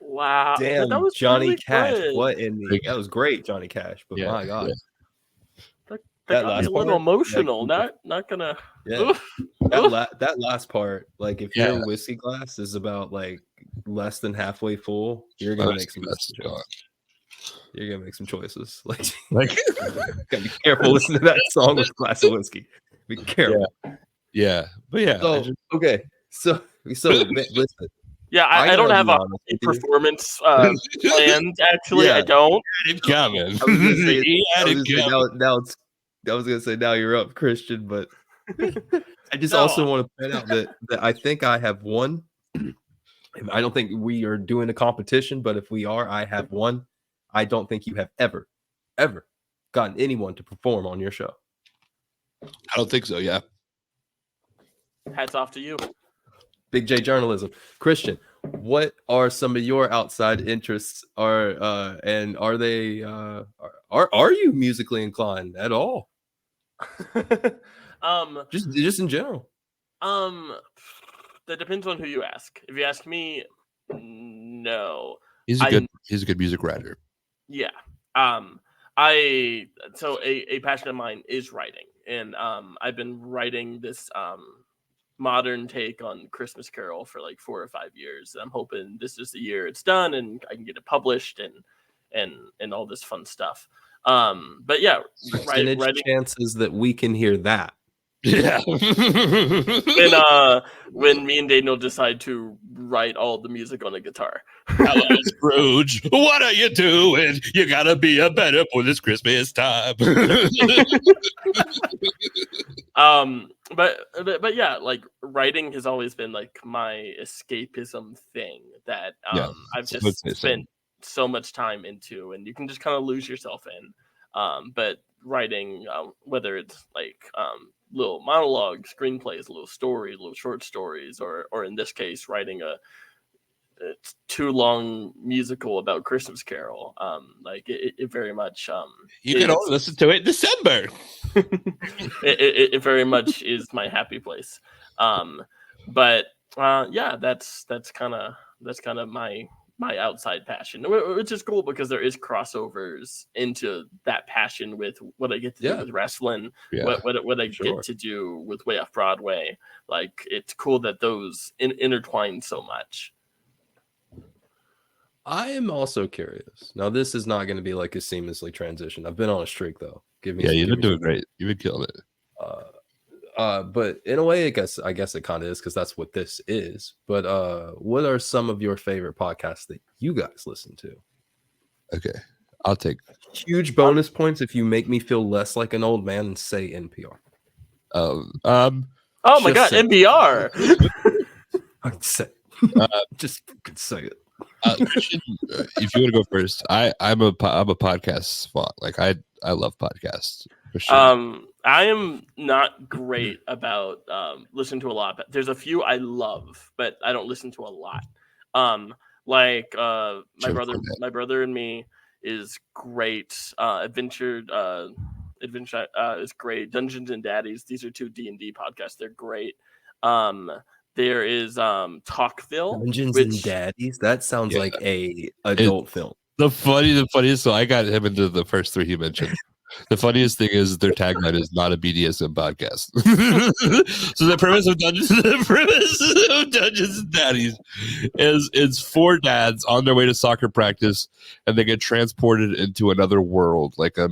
Wow. Damn, that was Johnny really Cash. good. What in the... That was great, Johnny Cash. But Yeah, my God. yeah. That That got me last a little part, emotional. like, Not gonna. Yeah. Oof. That last part, like if Yeah. your whiskey glass is about like less than halfway full, you're gonna make some choices. You're gonna make some choices. Like gotta be careful listening to that song with a glass of whiskey. Be careful. Yeah. But yeah. So okay. So listen. Yeah, I don't have a performance planned. Actually, Yeah. I don't. It's coming. I was gonna say now you're up, Christian, but I just also want to point out that I think I have one. I don't think we are doing a competition, but if we are, I have one. I don't think you have ever gotten anyone to perform on your show. I don't think so. Yeah. Hats off to you. Big J journalism. Christian, what are some of your outside interests? And are they are you musically inclined at all? Just in general. That depends on who you ask. If you ask me, no. He's a good music writer. Yeah. So a passion of mine is writing, and I've been writing this modern take on Christmas Carol for like 4 or 5 years. I'm hoping this is the year it's done and I can get it published and all this fun stuff. But yeah, Percentage writing chances that we can hear that. Yeah. when me and Daniel decide to write all the music on a guitar. Hello, Scrooge. What are you doing? You gotta be a better boy this Christmas time. But yeah, like writing has always been like my escapism thing that Yeah, I've I would just say so. spent so much time into, and you can just kind of lose yourself in. But writing, whether it's like little monologues, screenplays, little stories, little short stories, or in this case, writing it's too long musical about Christmas Carol. Like it very much You can only listen to it in December. it very much is my happy place. But yeah, that's kind of my outside passion, which is cool because there is crossovers into that passion with what I get to do with wrestling, what I get to do with Way Off Broadway. Like it's cool that those intertwine so much. I am also curious. Now, this is not going to be like a seamlessly transition. I've been on a streak though. You've been doing great. You've been killing it. But in a way, I guess it kind of is because that's what this is. But what are some of your favorite podcasts that you guys listen to? Okay, I'll take huge bonus points if you make me feel less like an old man and say NPR. Oh my God, NPR! I'd say, just say it. Christian, if you want to go first, I'm a podcast spot. Like I love podcasts. Christian. I am not great about listening to a lot, but there's a few I love, but I don't listen to a lot. My brother and me is great. Adventure is great. Dungeons and Daddies. These are 2 D&D podcasts. They're great. There is Talkville. Dungeons and Daddies. That sounds like a adult film. The funniest. So I got him into the first 3 he mentioned. The funniest thing is their tagline is not a BDSM podcast. So the premise of Dungeons and Daddies is it's 4 dads on their way to soccer practice, and they get transported into another world, like a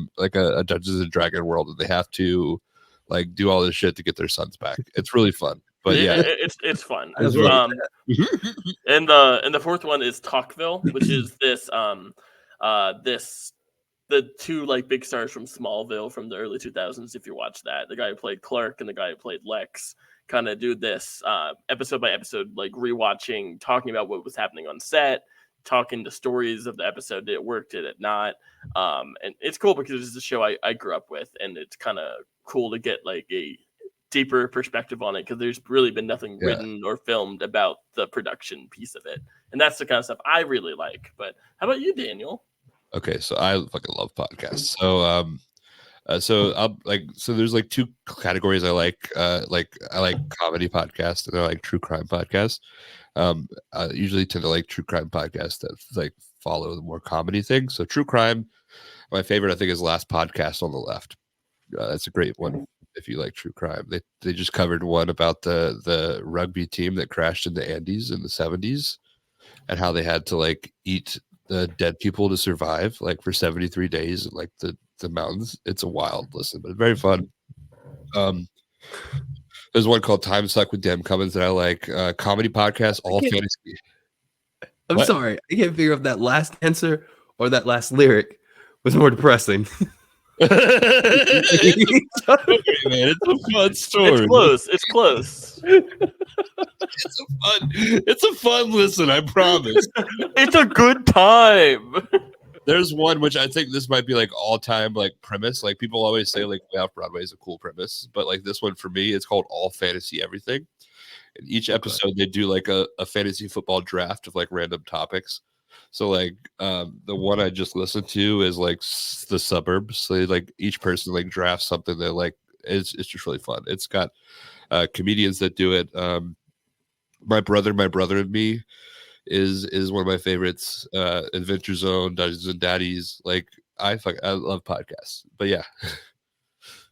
Dungeons and Dragon world, and they have to like do all this shit to get their sons back. It's really fun. But yeah, it's fun. And the 4th one is Talkville, which is the 2 like big stars from Smallville from the early 2000s. If you watch that, the guy who played Clark and the guy who played Lex kind of do this episode by episode, like rewatching, talking about what was happening on set, talking the stories of the episode. Did it work? Did it not? And it's cool because it's a show I grew up with, and it's kind of cool to get like a deeper perspective on it because there's really been nothing written or filmed about the production piece of it, and that's the kind of stuff I really like. But how about you, Daniel? Okay, so I fucking love podcasts. So there's like 2 categories I like. I like comedy podcasts and I like true crime podcasts. I usually tend to like true crime podcasts that like follow the more comedy thing. So true crime, my favorite I think is Last Podcast on the Left. That's a great one if you like true crime. They just covered one about the rugby team that crashed in the Andes in the 70s and how they had to like eat the dead people to survive like for 73 days in like the mountains. It's a wild listen, but very fun. There's one called Time Suck with Dan Cummins that I like. Comedy podcast, all fantasy. I'm sorry, I can't figure out that last answer or that last lyric was more depressing. It's a fun story. It's close. It's a fun listen, I promise. It's a good time. There's one which I think this might be like all time like premise. Like people always say like Way Off Broadway is a cool premise, but like this one for me, it's called All Fantasy Everything. In each episode, they do like a fantasy football draft of like random topics. So like the one I just listened to is like the suburbs. So like each person like drafts something that like it's just really fun. It's got comedians that do it. My brother and me is one of my favorites. Adventure Zone, Dungeons and Daddies. Like I love podcasts. But yeah.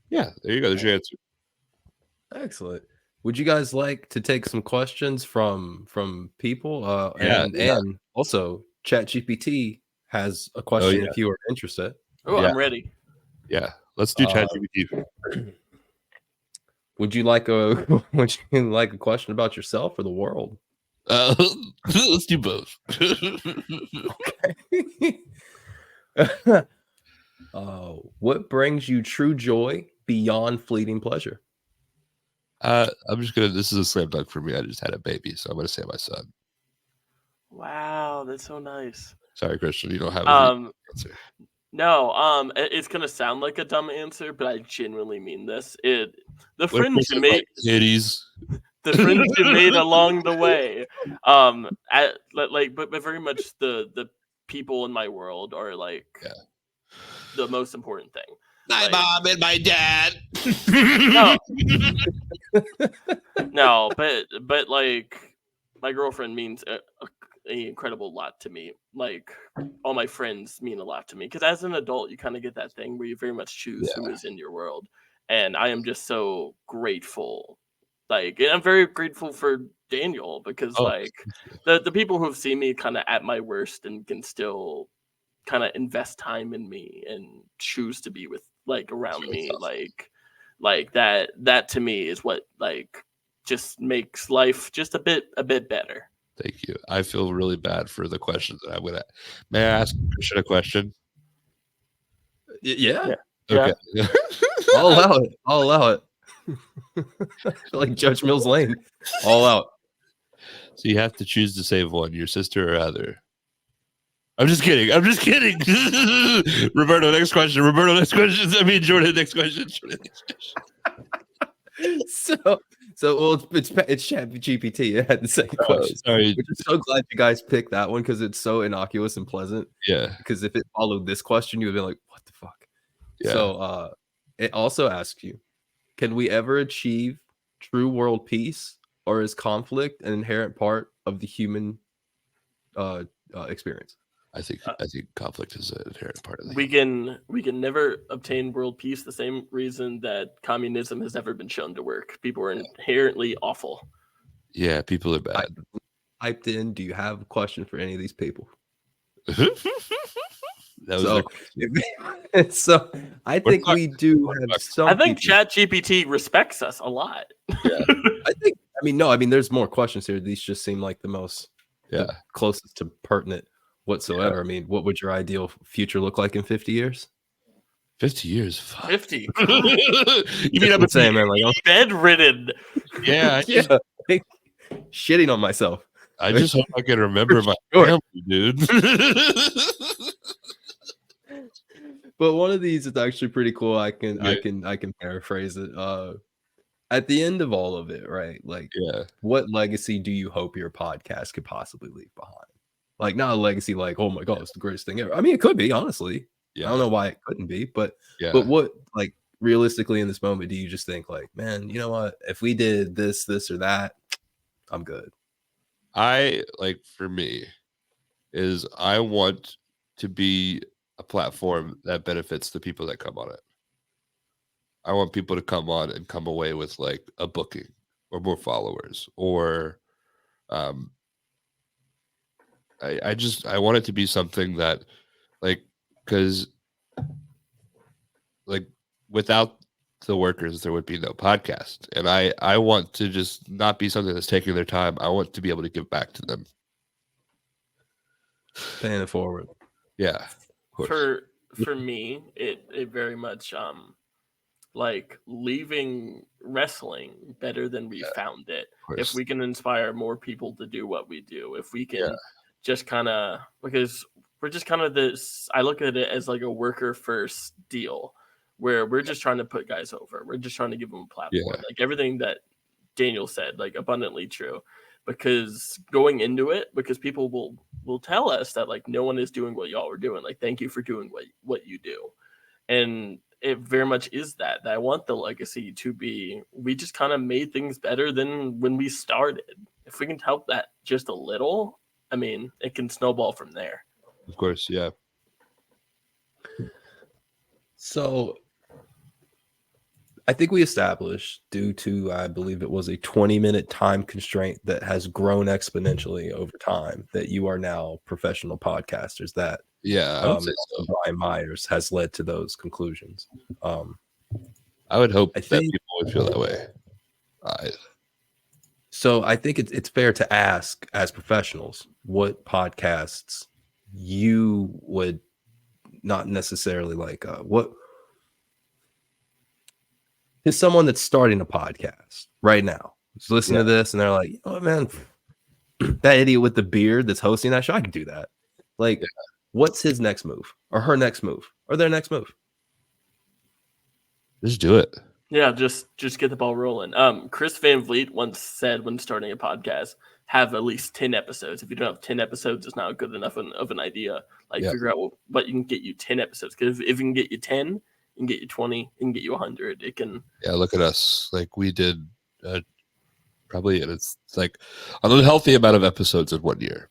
Yeah, there you go. There's your answer. Excellent. Would you guys like to take some questions from people? Yeah, And also ChatGPT has a question if you are interested. Oh, Yeah. I'm ready. Yeah. Let's do ChatGPT. Would you like a question about yourself or the world? Let's do both. What brings you true joy beyond fleeting pleasure? I'm just gonna. This is a slam dunk for me. I just had a baby, so I'm gonna say my son. Wow, that's so nice. Sorry, Christian, you don't have an answer. No, it's gonna sound like a dumb answer, but I genuinely mean this. The friends you made, titties. the friends you made along the way, but very much the people in my world are like the most important thing. My mom and my dad. No, but like my girlfriend means an incredible lot to me. Like all my friends mean a lot to me because as an adult, you kind of get that thing where you very much choose who is in your world, and I am just so grateful. Like, and I'm very grateful for Daniel because the people who have seen me kind of at my worst and can still kind of invest time in me and choose to be with around me, like that to me is what just makes life just a bit better. Thank you. I feel really bad for the questions that I'm gonna. May I ask Christian a question? Yeah. Okay. I'll allow it. Like Judge Mills Lane. All out. So you have to choose to save one, your sister or other. I'm just kidding. Roberto, next question. I mean, Jordan, next question. So it's ChatGPT. It had the same question. Sorry. Which is so glad you guys picked that one because it's so innocuous and pleasant. Yeah. Because if it followed this question, you would be like, "What the fuck?" Yeah. So it also asks you, can we ever achieve true world peace, or is conflict an inherent part of the human experience? I think conflict is an inherent part of the we can never obtain world peace the same reason that communism has never been shown to work. People are inherently awful. Yeah, people are bad. Typed in, do you have a question for any of these people? That was so I think we do have some. I think ChatGPT respects us a lot. Yeah. I mean, there's more questions here. These just seem like the closest to pertinent whatsoever. I mean, what would your ideal future look like in 50 years? 50 years. 50. You mean I'm saying, man, like bedridden? Yeah, shitting on myself. I just hope I can remember my family, dude. But one of these is actually pretty cool. I can paraphrase it. At the end of all of it, right? Like, what legacy do you hope your podcast could possibly leave behind? Like, not a legacy like, oh my god, it's the greatest thing ever. I mean, it could be, honestly. I don't know why it couldn't be, but what, like, realistically in this moment, do you just think like, man, you know what? If we did this or that, I'm good. For me, is I want to be a platform that benefits the people that come on it. I want people to come on and come away with like a booking or more followers, or I want it to be something that because without the workers there would be no podcast, and I want to just not be something that's taking their time. I want to be able to give back to them, paying it forward. Yeah, for me it very much like leaving wrestling better than we found it. If we can inspire more people to do what we do, if we can just kind of, because we're just kind of this, I look at it as like a worker first deal where we're just trying to put guys over. We're just trying to give them a platform. Like everything that Daniel said, like abundantly true, because going into it, because people will tell us that like no one is doing what y'all are doing. Like, thank you for doing what you do. And it very much is that I want the legacy to be, we just kind of made things better than when we started. If we can help that just a little, I mean, it can snowball from there. Of course, yeah. So I think we established, due to, I believe it was a 20-minute time constraint that has grown exponentially over time, that you are now professional podcasters. That Yeah, I would say so. Brian Myers has led to those conclusions. I would hope I that think people would feel that way. So I think it's fair to ask, as professionals, what podcasts you would not necessarily like. What is someone that's starting a podcast right now, is listening to this, and they're like, "Oh man, that idiot with the beard that's hosting that show, I could do that." Like, what's his next move, or her next move, or their next move? Just do it. Yeah, just get the ball rolling. Chris Van Vliet once said, when starting a podcast, have at least 10 episodes. If you don't have 10 episodes, it's not good enough of an idea. Like, figure out what you can get you 10 episodes. Because if it can get you 10, it can get you 20, it can get you 100. It can. Yeah, look at us. Like, we did probably, and it's like an unhealthy amount of episodes in 1 year.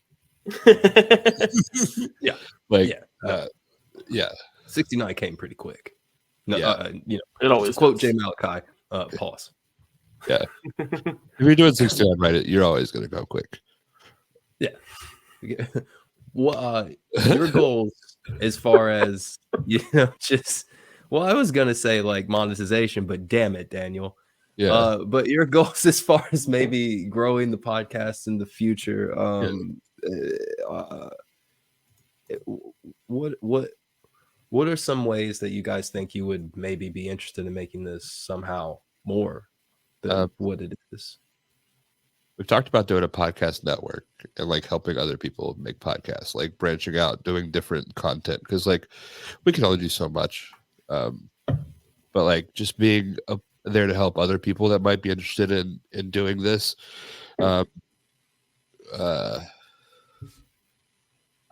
Yeah. Like, yeah. 69 came pretty quick. No, it always quote does. Jay Malachi. Pause. Yeah. If you're doing 69 right, you're always going to go quick. Yeah. Well, your goals as far as, just, well, I was going to say like monetization, but damn it, Daniel. Yeah. But your goals as far as maybe growing the podcast in the future, what are some ways that you guys think you would maybe be interested in making this somehow more than what it is? We've talked about doing a podcast network and like helping other people make podcasts, like branching out, doing different content, because like we can only do so much. But like just being there to help other people that might be interested in doing this. I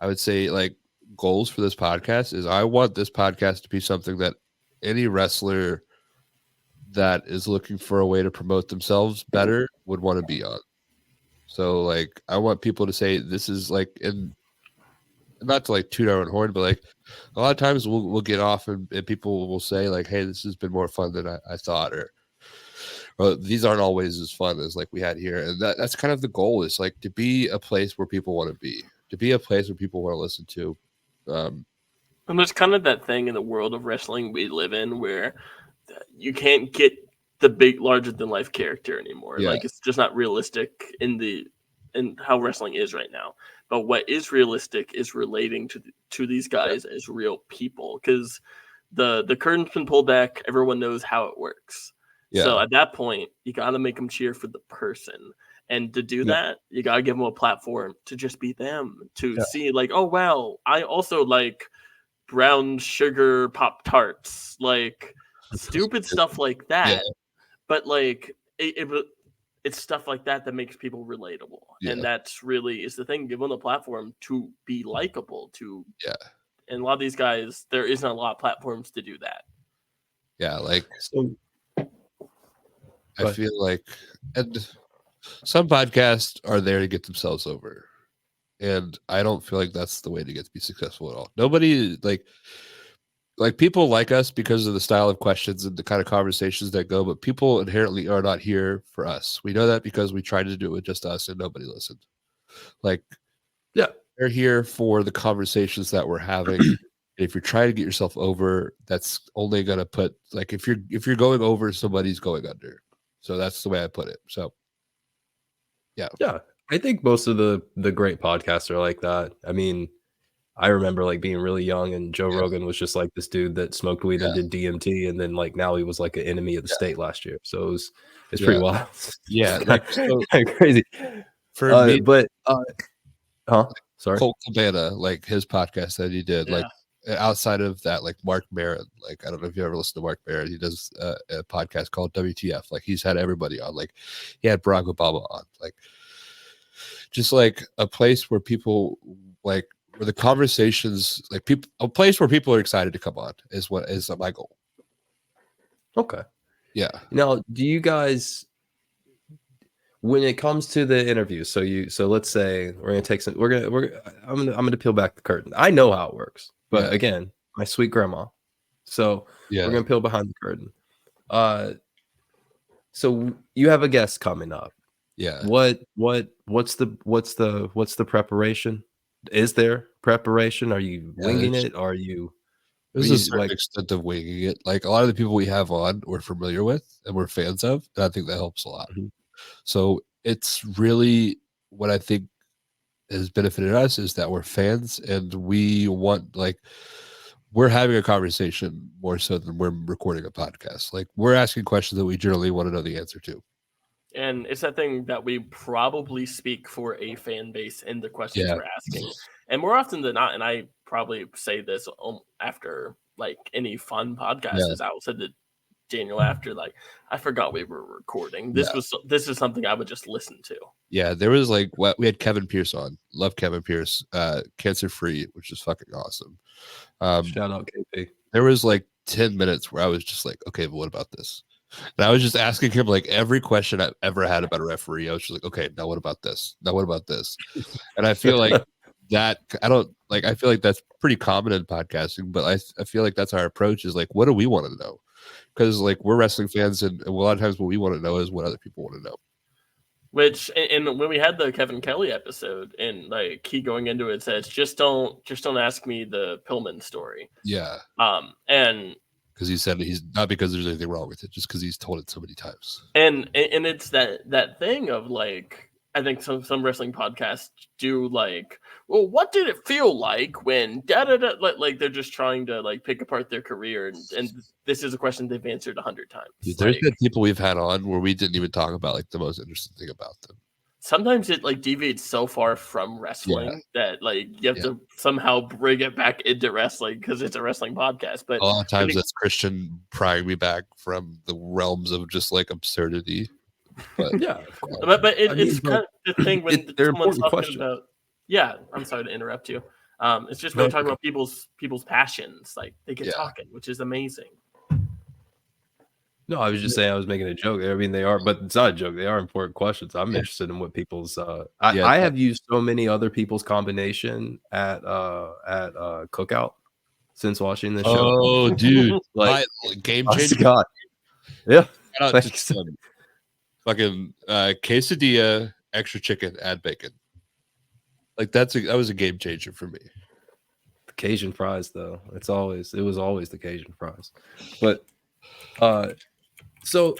would say like goals for this podcast is I want this podcast to be something that any wrestler that is looking for a way to promote themselves better would want to be on. So like I want people to say this is like, and not to like toot our own horn, but like a lot of times we'll get off and people will say like, hey, this has been more fun than I thought, or these aren't always as fun as like we had here. And that's kind of the goal, is like to be a place where people want to be a place where people want to listen to. And there's kind of that thing in the world of wrestling we live in where you can't get the big, larger than life character anymore. Yeah. Like it's just not realistic in how wrestling is right now. But what is realistic is relating to these guys as real people, because the curtain's been pulled back. Everyone knows how it works. Yeah. So at that point, you got to make them cheer for the person. And to do that, you got to give them a platform to just be them, to see like, oh, wow, I also like brown sugar Pop Tarts, like stupid stuff like that. Yeah. But like it's stuff like that makes people relatable. Yeah. And that's really is the thing. Give them a platform to be likable, and a lot of these guys, there isn't a lot of platforms to do that. Yeah, like so I feel like, and some podcasts are there to get themselves over, and I don't feel like that's the way to get to be successful at all. Nobody like people like us because of the style of questions and the kind of conversations that go, but people inherently are not here for us. We know that because we tried to do it with just us and nobody listened. Like, yeah, they're here for the conversations that we're having. If you're trying to get yourself over, that's only going to put, like, if you're going over, somebody's going under. So that's the way I put it. So yeah. I think most of the great podcasts are like that. I mean, I remember like being really young, and Joe Rogan was just like this dude that smoked weed and did DMT, and then like now he was like an enemy of the state last year. So it's pretty wild. Yeah, like so crazy for me. But sorry, Colt Cabana, like his podcast that he did, like outside of that, like Mark Maron, like I don't know if you ever listened to Mark Maron. He does a podcast called WTF. Like he's had everybody on. Like he had Barack Obama on. Like just like a place where people like. Where the conversations, like people, a place where people are excited to come on is what is my goal. Okay. Yeah. Now, do you guys, when it comes to the interview, so let's say we're gonna take some, I'm gonna peel back the curtain. I know how it works, but again, my sweet grandma So Yeah. we're gonna peel behind the curtain. So you have a guest coming up. Yeah. What's the preparation? Is there preparation? Are you winging it? Are you There's a certain extent of winging it. Like a lot of the people we have on, we're familiar with and we're fans of, and I think that helps a lot. Mhm. So it's really what I think has benefited us is that we're fans and we want we're having a conversation more so than we're recording a podcast. Like we're asking questions that we generally want to know the answer to. And it's that thing that we probably speak for a fan base in the questions we're asking. And more often than not, and I probably say this after like any fun podcast is I will say to Daniel after like I forgot we were recording. This is something I would just listen to. Yeah, there was we had Kevin Pierce on. Love Kevin Pierce. Cancer free, which is fucking awesome. Shout out KP. There was 10 minutes where I was just like, okay, but what about this? And I was just asking him every question I've ever had about a referee. I was just like, okay, now what about this? Now what about this? And I feel like that I feel like that's pretty common in podcasting, but I feel like that's our approach is what do we want to know? Because we're wrestling fans and a lot of times what we want to know is what other people want to know. Which and when we had the Kevin Kelly episode and he going into it says just don't ask me the Pillman story. Yeah. And because he said he's not because there's anything wrong with it, just because he's told it so many times. And it's that thing of I think some wrestling podcasts do well, what did it feel like when da da da they're just trying to pick apart their career and this is a question they've answered 100 times. Dude, there's been people we've had on where we didn't even talk about the most interesting thing about them. Sometimes it deviates so far from wrestling that you have to somehow bring it back into wrestling because it's a wrestling podcast. But a lot of times that's Christian prying me back from the realms of just absurdity. But yeah, but it's kind of the thing when someone's talking questions. about. Yeah, I'm sorry to interrupt you. It's just when we talk about people's passions, they get talking, which is amazing. No, I was just saying I was making a joke. I mean, they are, but it's not a joke. They are important questions. I'm interested in what people's. I have used so many other people's combination at Cookout since watching this show. Oh, dude, game changer. God. Yeah. Fucking quesadilla, extra chicken, add bacon. That was a game changer for me. The Cajun fries, though, it was always the Cajun fries, but so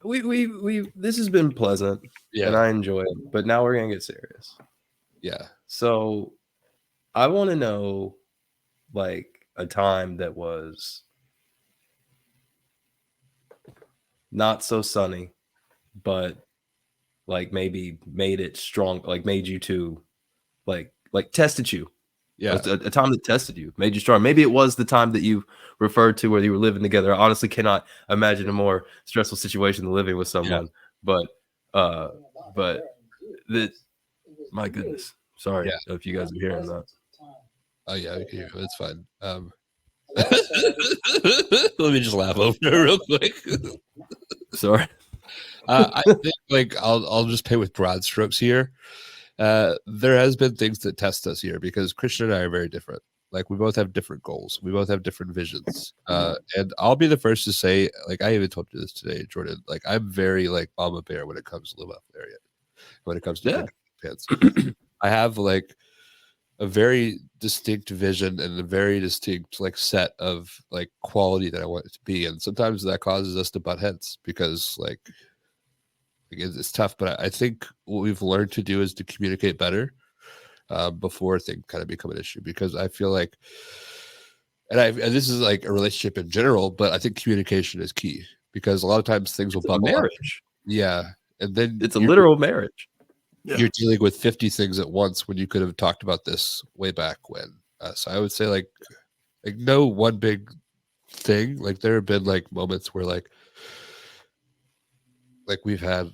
we this has been pleasant, and I enjoy it, but now we're gonna get serious. Yeah. So I want to know a time that was not so sunny, but maybe made it strong, made you to tested you. Yeah. A time that tested you, made you strong. Maybe it was the time that you referred to where you were living together. I honestly cannot imagine a more stressful situation than living with someone. But that, my goodness. Sorry if you guys are hearing that. Oh yeah, it's fine. Let me just laugh over it real quick. Sorry. I think I'll just pay with broad strokes here. There has been things that test us here because Christian and I are very different. We both have different goals. We both have different visions. And I'll be the first to say, I even told you this today, Jordan. I'm very mama bear when it comes to live up Lariat. When it comes to pants. I have a very distinct vision and a very distinct set of quality that I want it to be. And sometimes that causes us to butt heads because it's tough, but I think what we've learned to do is to communicate better before things kind of become an issue. Because I feel and this is a relationship in general, but I think communication is key because a lot of times things will bubble up. Yeah, and then it's a literal marriage. You're dealing with 50 things at once when you could have talked about this way back when. So I would say no one big thing. There have been moments where we've had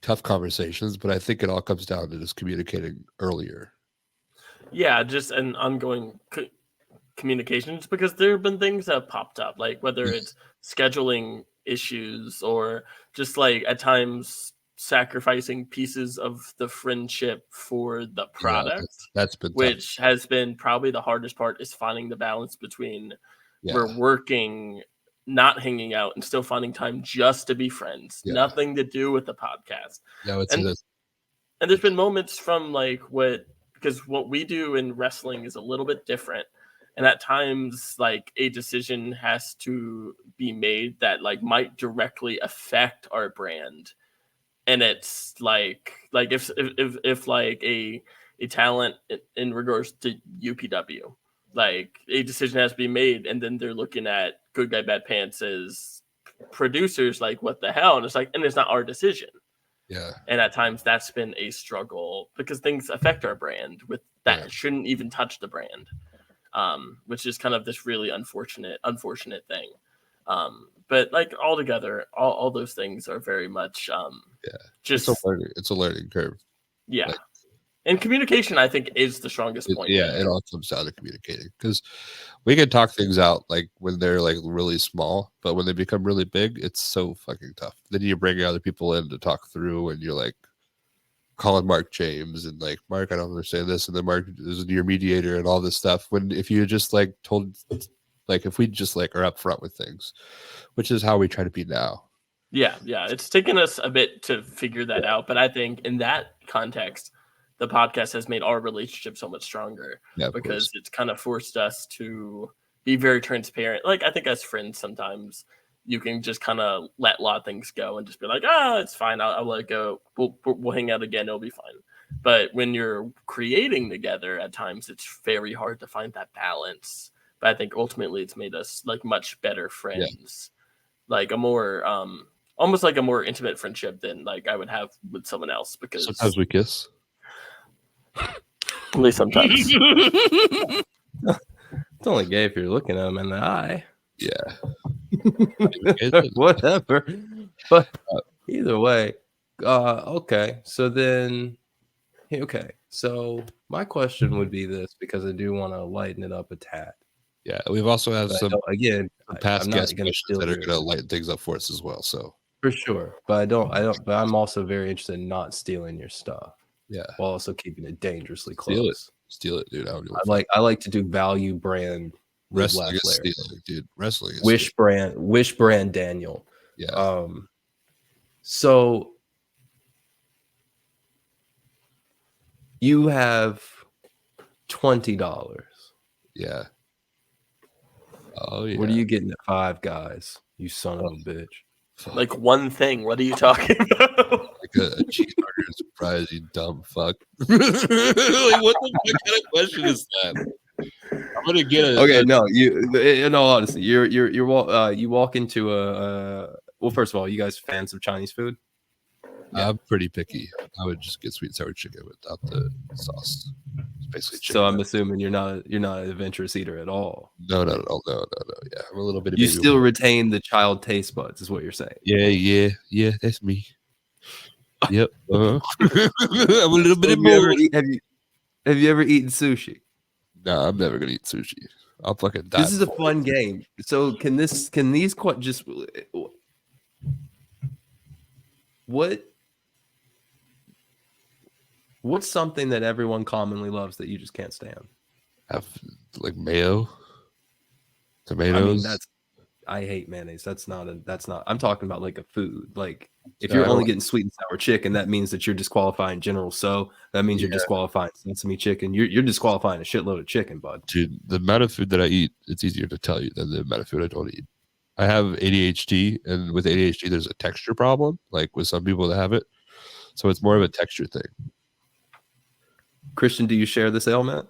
tough conversations, but I think it all comes down to just communicating earlier. Yeah, just an ongoing communications because there have been things that have popped up, whether it's scheduling issues or just at times sacrificing pieces of the friendship for the product. That's been tough. Which has been probably the hardest part, is finding the balance between we're working, not hanging out, and still finding time just to be friends. Nothing to do with the podcast. No, and there's been moments from like because what we do in wrestling is a little bit different. And at times, like, a decision has to be made that like might directly affect our brand. And it's like if like a talent in regards to UPW, like a decision has to be made, and then they're looking at Good Guy Bad Pants as producers, like, what the hell? And it's not our decision. Yeah. And at times that's been a struggle because things affect our brand with that shouldn't even touch the brand. Which is kind of this really unfortunate thing. But like altogether, all those things are very much just it's a learning curve. Yeah. Like, and communication, I think, is the strongest point. It all comes down to communicating, because we can talk things out like when they're like really small, but when they become really big, it's so fucking tough. Then you bring other people in to talk through, and you're like calling Mark James and like, Mark, I don't understand this, and then Mark is your mediator and all this stuff. When if you just like told, like, if we just like are upfront with things, which is how we try to be now. Yeah, it's taken us a bit to figure that out, but I think in that context, the podcast has made our relationship so much stronger because it's kind of forced us to be very transparent. Like, I think as friends, sometimes you can just kind of let a lot of things go and just be like, it's fine. I'll let it go. We'll hang out again. It'll be fine. But when you're creating together, at times it's very hard to find that balance. But I think ultimately it's made us like much better friends, like a more, almost like a more intimate friendship than like I would have with someone else, because sometimes we kiss. At least sometimes. It's only gay if you're looking at him in the eye. Yeah. Whatever. But either way, okay. So then, so my question would be this, because I do want to lighten it up a tad. Yeah, we've also had some past guest questions that are going to lighten things up for us as well. So for sure, but but I'm also very interested in not stealing your stuff. Yeah, while also keeping it dangerously close. Steal it, dude. I like to do value brand. Wrestling is stealing, dude. Wrestling is Wish brand Daniel. Yeah. So you have $20. Yeah. Oh yeah. What are you getting at Five Guys? You son of a bitch. Like one thing. What are you talking about? Like a cheeseburger and some fries, you dumb fuck. Like, what the fuck kind of question is that? I'm gonna get it. Okay, no, in all honesty, you walk into well, first of all, you guys fans of Chinese food? Yeah. I'm pretty picky. I would just get sweet and sour chicken without the sauce. It's basically chicken. So I'm assuming you're not an adventurous eater at all. No. Yeah, I'm a little bit. You still retain the child taste buds, is what you're saying. Yeah. That's me. Yep. I'm a little bit more. Have you ever eaten sushi? No, I'm never gonna eat sushi. I'll fucking die. This is a fun game. So can these just what's something that everyone commonly loves that you just can't stand? Have like mayo, tomatoes. I mean, I hate mayonnaise. That's not. I'm talking about like a food. Like if you're only getting sweet and sour chicken, that means that you're disqualifying General So. That means you're disqualifying sesame chicken. You're disqualifying a shitload of chicken, bud. Dude, the amount of food that I eat, it's easier to tell you than the amount of food I don't eat. I have ADHD, and with ADHD, there's a texture problem, like with some people that have it. So it's more of a texture thing. Christian, do you share this ailment?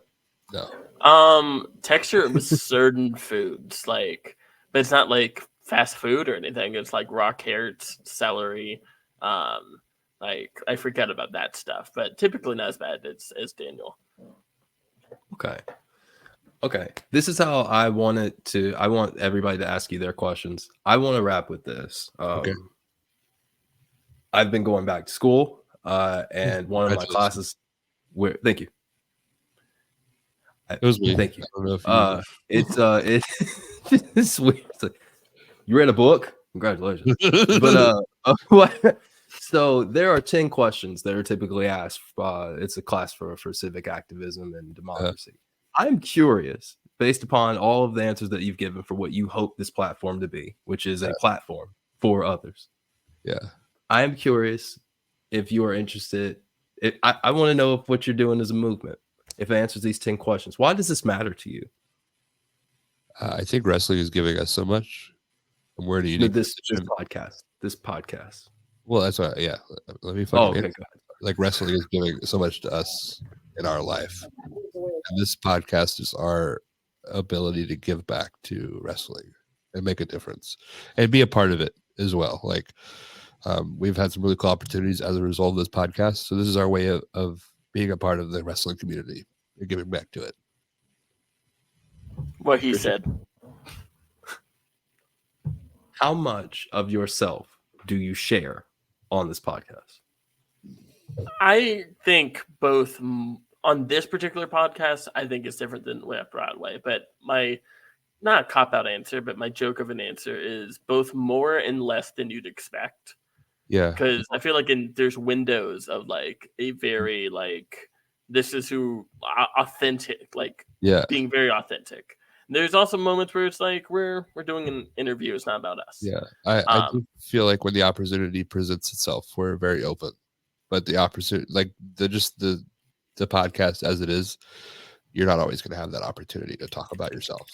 No. Texture with certain foods, like. But it's not like fast food or anything. It's like raw carrots, celery. Like I forget about that stuff, but typically not as bad as Daniel. Okay. This is how I want everybody to ask you their questions. I want to wrap with this. Okay. I've been going back to school, and one of my classes. Thank you. It was me. Thank you. I don't know if it's weird. It's like, you read a book? Congratulations. But what? So there are 10 questions that are typically asked. It's a class for civic activism and democracy. I'm curious, based upon all of the answers that you've given for what you hope this platform to be, which is a platform for others. Yeah. I am curious if you are interested. I want to know if what you're doing is a movement. If it answers these 10 questions, why does this matter to you? I think wrestling is giving us so much. And we're in a unique This position. podcast. Well, that's why. Yeah. Let me Oh, fucking okay, answer. go ahead. Like wrestling is giving so much to us in our life, and this podcast is our ability to give back to wrestling and make a difference and be a part of it as well. Like we've had some really cool opportunities as a result of this podcast. So this is our way of being a part of the wrestling community and giving back to it. What he said. How much of yourself do you share on this podcast? I think both on this particular podcast, I think it's different than Left Broadway, but my not a cop out answer, but my joke of an answer is both more and less than you'd expect. Yeah. Because I feel like there's windows of like a very like this is who authentic, like being very authentic. There's also moments where it's like we're doing an interview. It's not about us. Yeah, I do feel like when the opportunity presents itself, we're very open. But the opposite, like the podcast as it is, you're not always going to have that opportunity to talk about yourself.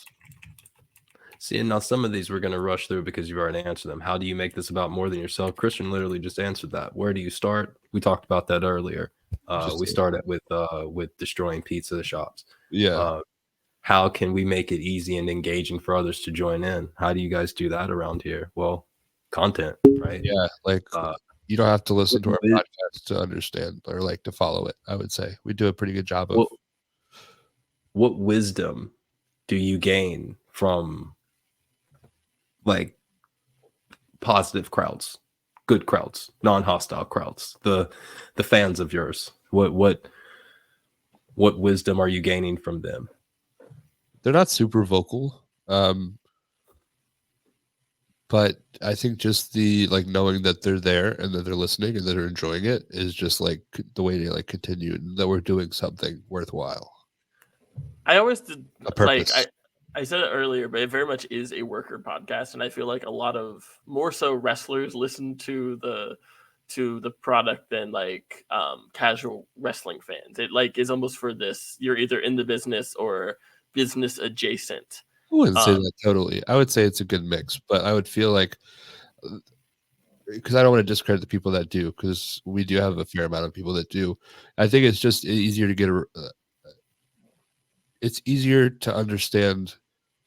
See, and now some of these we're going to rush through because you've already answered them. How do you make this about more than yourself? Christian literally just answered that. Where do you start? We talked about that earlier. We started with destroying pizza shops. Yeah. How can we make it easy and engaging for others to join in? How do you guys do that around here? Well, content, right? Yeah, like you don't have to listen to our podcast to understand or like to follow it. I would say we do a pretty good job of. What wisdom do you gain from like positive crowds, good crowds, non-hostile crowds, the fans of yours? What wisdom are you gaining from them? They're not super vocal, but I think just the like knowing that they're there and that they're listening and that they're enjoying it is just like the way to like continue, and that we're doing something worthwhile. I always did a purpose. Like I said it earlier, but it very much is a worker podcast, and I feel like a lot of more so wrestlers listen to the product than like casual wrestling fans. It like is almost for this. You're either in the business or business adjacent. I wouldn't say that totally. I would say it's a good mix, but I would feel like because I don't want to discredit the people that do, because we do have a fair amount of people that do. I think it's just easier to get it's easier to understand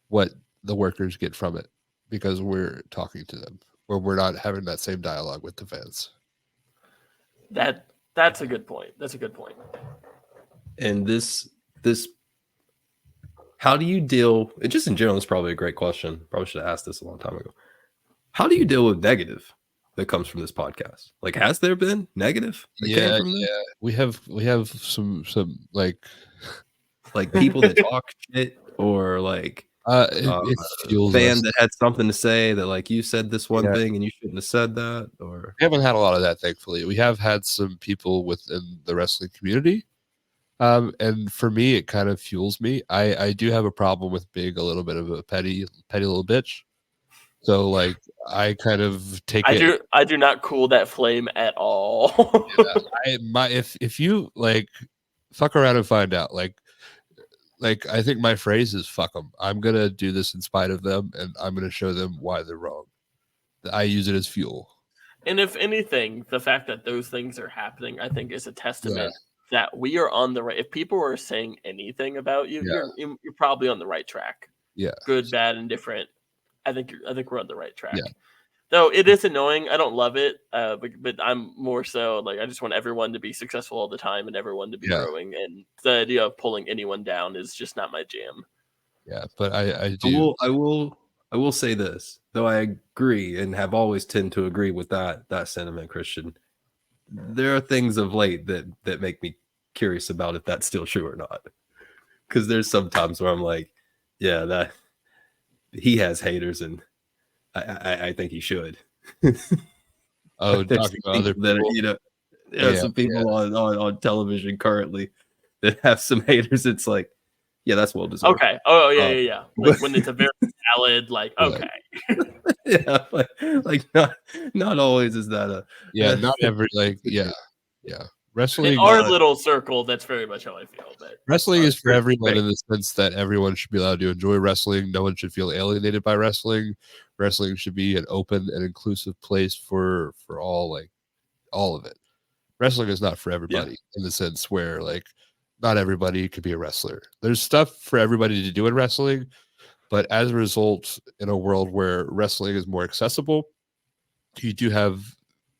what the workers get from it because we're talking to them, or we're not having that same dialogue with the fans. That's a good point. That's a good point. And this how do you deal, just in general, it's probably a great question. Probably should have asked this a long time ago. How do you deal with negative that comes from this podcast? Like, has there been negative that came from this? Yeah. We have some like people that talk shit, or like it fuels fan us. that had something to say that like you said this one thing and you shouldn't have said that. Or we haven't had a lot of that, thankfully. We have had some people within the wrestling community. And for me, it kind of fuels me. I do have a problem with being a little bit of a petty little bitch. So like I kind of take it. I do not cool that flame at all. If you like fuck around and find out, like I think my phrase is fuck them. I'm gonna do this in spite of them, and I'm gonna show them why they're wrong. I use it as fuel. And if anything, the fact that those things are happening, I think, is a testament that we are on the right. If people are saying anything about you, you're probably on the right track. Yeah, good, bad, and different. I think we're on the right track. Yeah. Though it is annoying. I don't love it, but I'm more so like I just want everyone to be successful all the time and everyone to be growing. And the idea of pulling anyone down is just not my jam. Yeah, but I do. I will say this, though I agree and have always tend to agree with that sentiment, Christian. There are things of late that make me curious about if that's still true or not. Because there's some times where I'm like, yeah, that he has haters and I think he should. Oh, There's talking some to other people that are, people. there are Yeah, some people on television currently that have some haters. It's like, yeah, that's well deserved. Okay. Oh yeah, Um, yeah, yeah. Like when it's a very valid, like Yeah. okay. yeah, like not always is that a Yeah, not every yeah. In Wrestling our little circle, that's very much how I feel. But wrestling is for Great. everyone in the sense that everyone should be allowed to enjoy wrestling. No one should feel alienated by wrestling. Wrestling should be an open and inclusive place for all of it. Wrestling is not for everybody in the sense where like not everybody could be a wrestler. There's stuff for everybody to do in wrestling, but as a result, in a world where wrestling is more accessible, you do have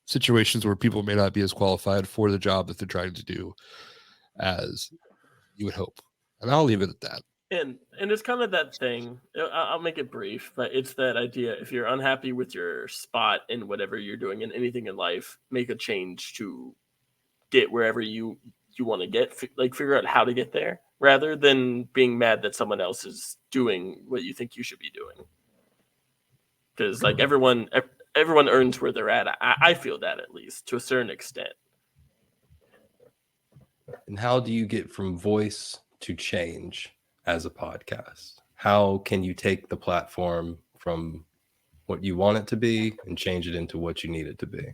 situations where people may not be as qualified for the job that they're trying to do as you would hope. And I'll leave it at that. and it's kind of that thing. I'll make it brief, but it's that idea. If you're unhappy with your spot in whatever you're doing in anything in life, make a change to get wherever you want to get. Like figure out how to get there, rather than being mad that someone else is doing what you think you should be doing. Because like everyone earns where they're at. I feel that, at least to a certain extent. And how do you get from voice to change as a podcast? How can you take the platform from what you want it to be and change it into what you need it to be?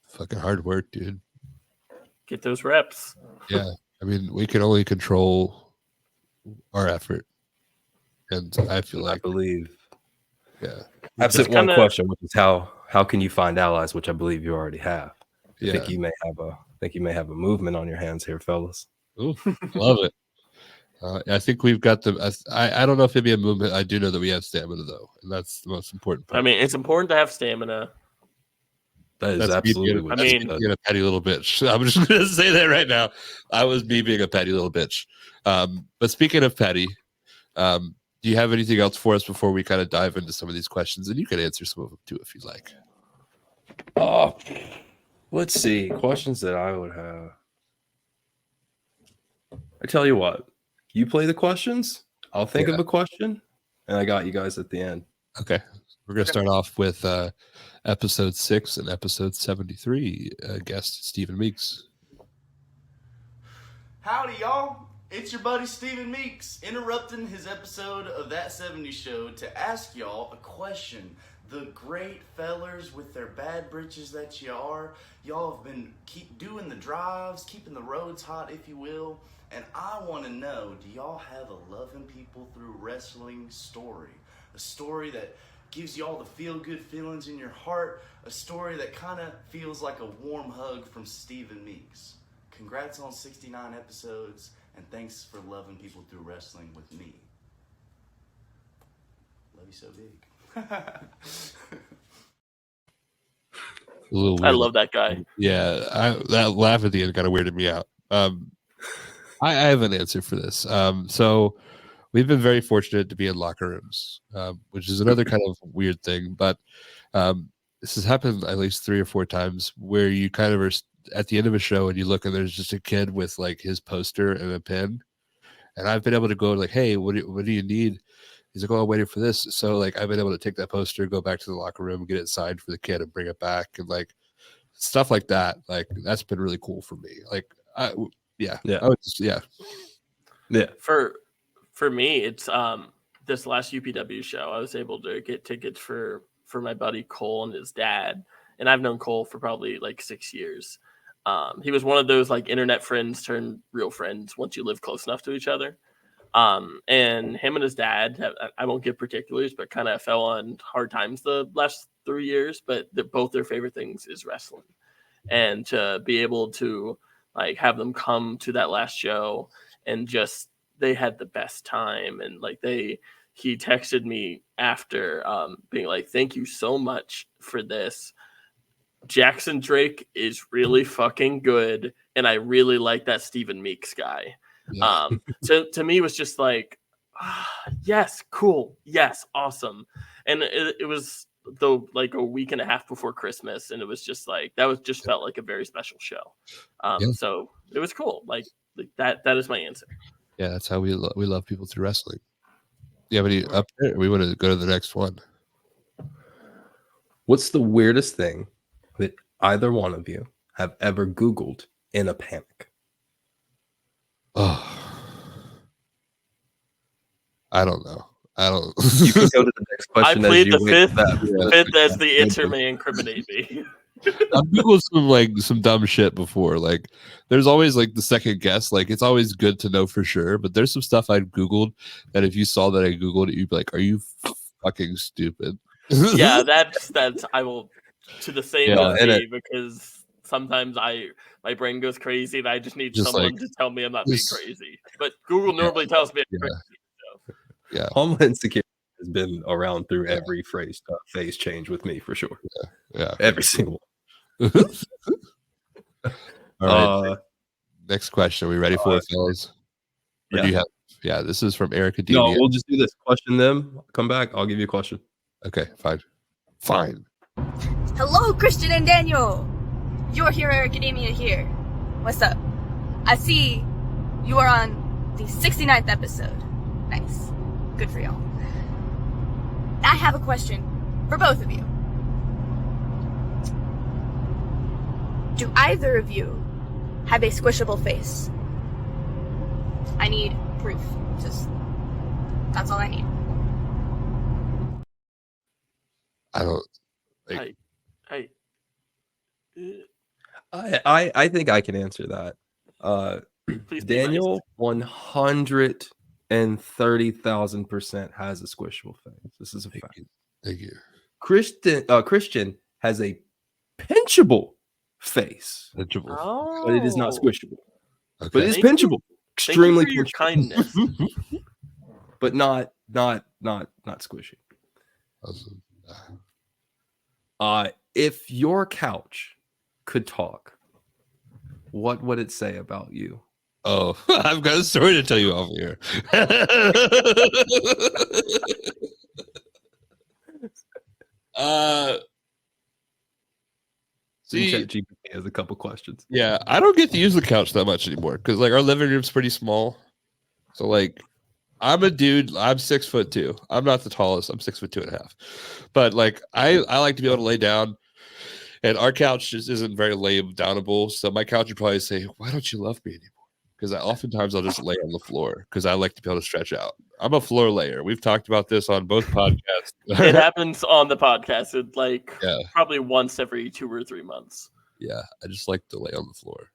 Fucking hard work, dude. Get those reps. Yeah. I mean, we can only control our effort. And I feel I like, believe. yeah. I've sent one question, which is how can you find allies, which I believe you already have. I think you may have a movement on your hands here, fellas. Ooh, love it. I think we've got I don't know if it'd be a movement. I do know that we have stamina, though, and that's the most important part. I mean, it's important to have stamina. That is absolutely what being a petty little bitch. I'm just going to say that right now. I was me being a petty little bitch. But speaking of petty, do you have anything else for us before we kind of dive into some of these questions? And you can answer some of them too if you'd like. Let's see. Questions that I would have. I tell you what, you play the questions. I'll think of a question, and I got you guys at the end. Okay. We're going to start off with episode 6 and episode 73. Guest Stephen Meeks. Howdy, y'all. It's your buddy Stephen Meeks interrupting his episode of That 70s Show to ask y'all a question. The great fellers with their bad britches that you are, y'all have been keep doing the drives, keeping the roads hot, if you will. And I want to know, do y'all have a loving people through wrestling story? A story that gives y'all the feel-good feelings in your heart, a story that kind of feels like a warm hug from Stephen Meeks. Congrats on 69 episodes, and thanks for loving people through wrestling with me. Love you so big. A little weird. I love that guy. Yeah, that laugh at the end kind of weirded me out. I have an answer for this. So we've been very fortunate to be in locker rooms, which is another kind of weird thing. But this has happened at least 3 or 4 times where you kind of are at the end of a show and you look and there's just a kid with like his poster and a pen. And I've been able to go like, hey, what do you need? He's like, oh, I'm waiting for this. So like I've been able to take that poster, go back to the locker room, get it signed for the kid and bring it back. And like stuff like that. Like that's been really cool for me. Like, yeah. For me, it's this last UPW show. I was able to get tickets for my buddy Cole and his dad, and I've known Cole for probably like 6 years. He was one of those like internet friends turned real friends once you live close enough to each other. And him and his dad, I won't give particulars, but kind of fell on hard times the last 3 years. But both their favorite things is wrestling, and to be able to like have them come to that last show and just they had the best time. And like he texted me after being like, thank you so much for this. Jackson Drake is really fucking good, and I really like that Stephen Meeks guy. Yeah. So to me, it was just like, yes, cool, yes, awesome. And it was like a week and a half before Christmas, and it was just like just felt like a very special show. So it was cool. Like that is my answer. Yeah, that's how we love people through wrestling. Do you have any up there? We want to go to the next one. What's the weirdest thing that either one of you have ever Googled in a panic? Oh, I don't know. I don't. You can go to the next I question. plead as the you wait fifth, for that. fifth as the answer may incriminate me. I've googled some dumb shit before. Like, there's always like the second guess. Like, it's always good to know for sure. But there's some stuff I googled that if you saw that I googled it, you'd be like, "Are you fucking stupid?" Yeah, that's I will to the same Yeah, as and me because sometimes my brain goes crazy and I just need Just someone like- to tell me I'm not being just- crazy. But Google normally tells me I'm Yeah. crazy. So. Yeah, Homeland Security has been around through every phase change with me for sure. yeah. Every single All right. one. Next question. Are we ready for it, fellas? Or Yeah. do you have? Yeah, this is from Eric No, Academia. we'll just do this. Question them. Come back. I'll give you a question. Okay, fine. Hello, Christian and Daniel! Your Hero Academia here. What's up? I see you are on the 69th episode. Nice. Good for y'all. I have a question for both of you. Do either of you have a squishable face? I need proof. That's all I need. I don't. I think I can answer that. Please be Daniel 130,000% has a squishable face. This is a fact. Thank you. Christian has a pinchable face, Legible. Oh, but it is not squishable. Okay. But it is Thank you. pinchable. Thank you Extremely for your pinchable. kindness. But not squishy. Awesome. If your couch could talk, what would it say about you? Oh, I've got a story to tell you off here. See, ChatGPT has a couple questions. yeah, I don't get to use the couch that much anymore because like our living room's pretty small. So like, I'm a dude. I'm 6'2". I'm not the tallest. I'm 6'2.5". But like, I like to be able to lay down, and our couch just isn't very lay downable. So my couch would probably say, "Why don't you love me anymore?" Because oftentimes I'll just lay on the floor because I like to be able to stretch out. I'm a floor layer. We've talked about this on both podcasts. It happens on the podcast. It Yeah. probably once every 2 or 3 months. Yeah, I just like to lay on the floor.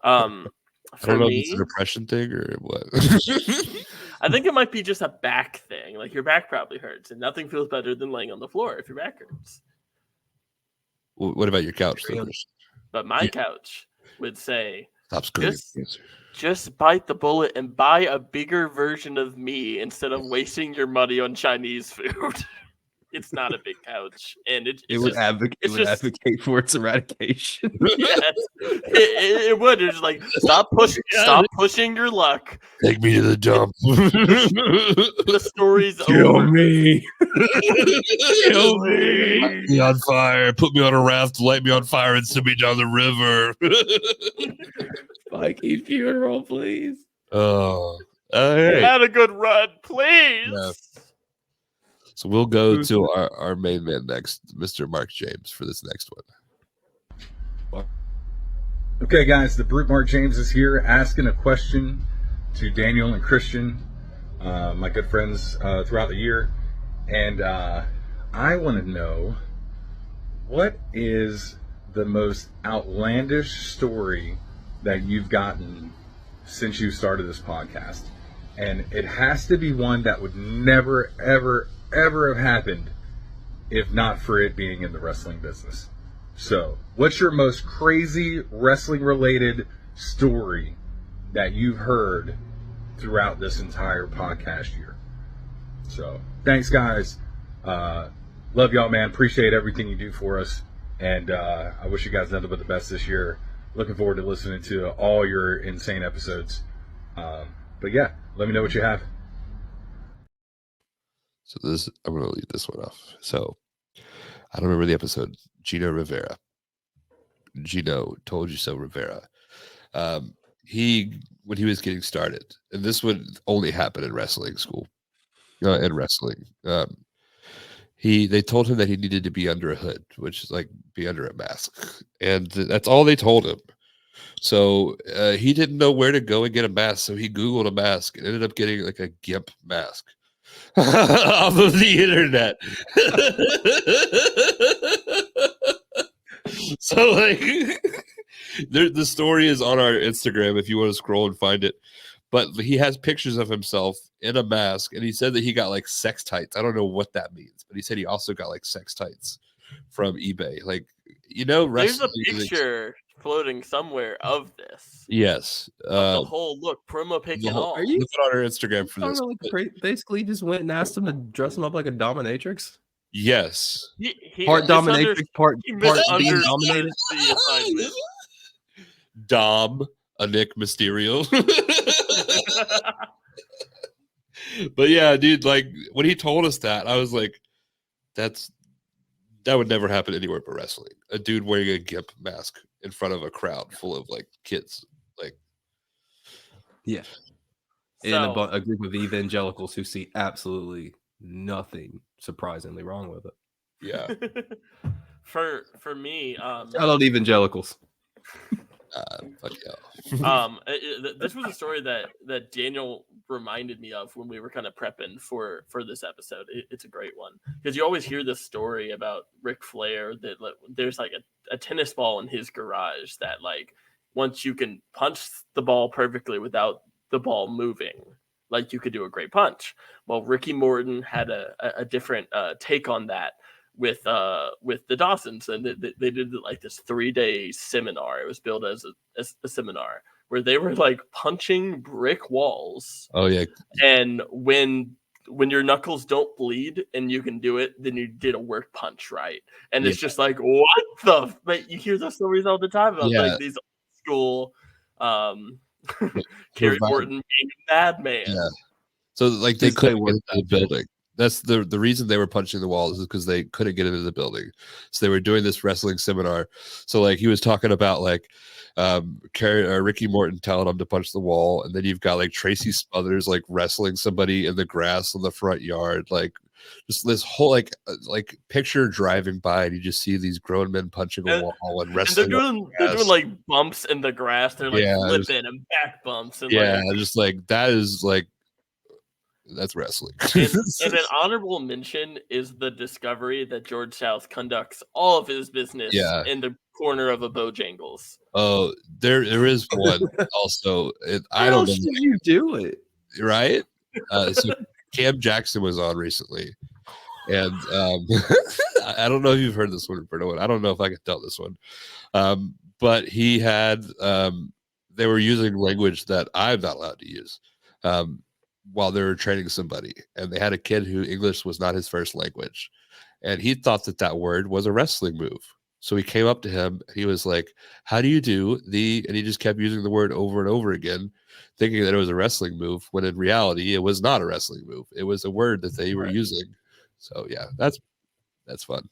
For I don't know me, if it's a depression thing or what. I think it might be just a back thing. Like your back probably hurts, and nothing feels better than laying on the floor if your back hurts. What about your couch? Though? But my couch would say, Stop screaming. just bite the bullet and buy a bigger version of me instead of wasting your money on Chinese food. It's not a big couch, and it would advocate for its eradication. Yes, it would. It's like stop pushing your luck. Take me to the dump. The story's Kill over. me. Kill me. Light me on fire. Put me on a raft. Light me on fire and send me down the river. Mikey funeral, please. Oh, all right. Had a good run, please. Yeah. So we'll go to our main man next, Mr. Mark James, for this next one. Okay, guys, the Brute Mark James is here asking a question to Daniel and Christian, my good friends throughout the year. And I want to know, what is the most outlandish story that you've gotten since you started this podcast? And it has to be one that would never, ever have happened if not for it being in the wrestling business. So, what's your most crazy wrestling related story that you've heard throughout this entire podcast year? So, thanks guys. Love y'all, man. Appreciate everything you do for us. And I wish you guys nothing but the best this year. Looking forward to listening to all your insane episodes. But yeah, let me know what you have. So I'm going to leave this one off. So I don't remember the episode. Gino Told You So Rivera. When he was getting started, and this would only happen in wrestling school, in wrestling. they told him that he needed to be under a hood, which is like be under a mask, and that's all they told him. So he didn't know where to go and get a mask, so he Googled a mask and ended up getting like a GIMP mask off of the internet. So like, the story is on our Instagram if you want to scroll and find it. But he has pictures of himself in a mask, and he said that he got like sex tights. I don't know what that means, but he said he also got like sex tights from eBay. Like, there's a picture floating somewhere of this. Yes, of the whole look, promo pic and all. Are you look on our Instagram for this? Basically, just went and asked him to dress him up like a dominatrix. Yes, part dominatrix, part being dominated. The assignment. Dom, a Nick Mysterio. But yeah, dude, like when he told us that, I was like, that would never happen anywhere but wrestling. A dude wearing a GIMP mask in front of a crowd full of like kids, like yeah, and a group of evangelicals who see absolutely nothing surprisingly wrong with it. Yeah. For me, I love evangelicals. Fuck yeah. This was a story that Daniel reminded me of when we were kind of prepping for this episode. It's a great one because you always hear this story about Ric Flair that there's like a tennis ball in his garage that like once you can punch the ball perfectly without the ball moving, like you could do a great punch. Well, Ricky Morton had a different take on that with the Dawsons, and they did like this 3-day seminar. It was billed as a seminar where they were like punching brick walls. Oh yeah. And when your knuckles don't bleed and you can do it, then you did a work punch, right? And it's just like, what the? But you hear those stories all the time about like these old school Kerry Morton being a madman. Yeah. So like they couldn't get into the building. That's the reason they were punching the walls is because they couldn't get into the building. So they were doing this wrestling seminar. So like he was talking about like Ricky Morton telling him to punch the wall, and then you've got like Tracy Smothers like wrestling somebody in the grass in the front yard, like just this whole like picture driving by, and you just see these grown men punching a wall and wrestling. And they're doing like bumps in the grass. They're like flipping and back bumps. And just like that is like. That's wrestling. and an honorable mention is the discovery that George South conducts all of his business in the corner of a Bojangles. Oh, there is one also. I don't know. How should you do it? Right? So Cam Jackson was on recently. And I don't know if you've heard this one, Roberto. I don't know if I can tell this one. But he had, they were using language that I'm not allowed to use. While they were training somebody, and they had a kid who English was not his first language, and he thought that word was a wrestling move. So he came up to him, and he was like, how do you do and he just kept using the word over and over again, thinking that it was a wrestling move, when in reality it was not a wrestling move. It was a word that they were using. So yeah, that's fun.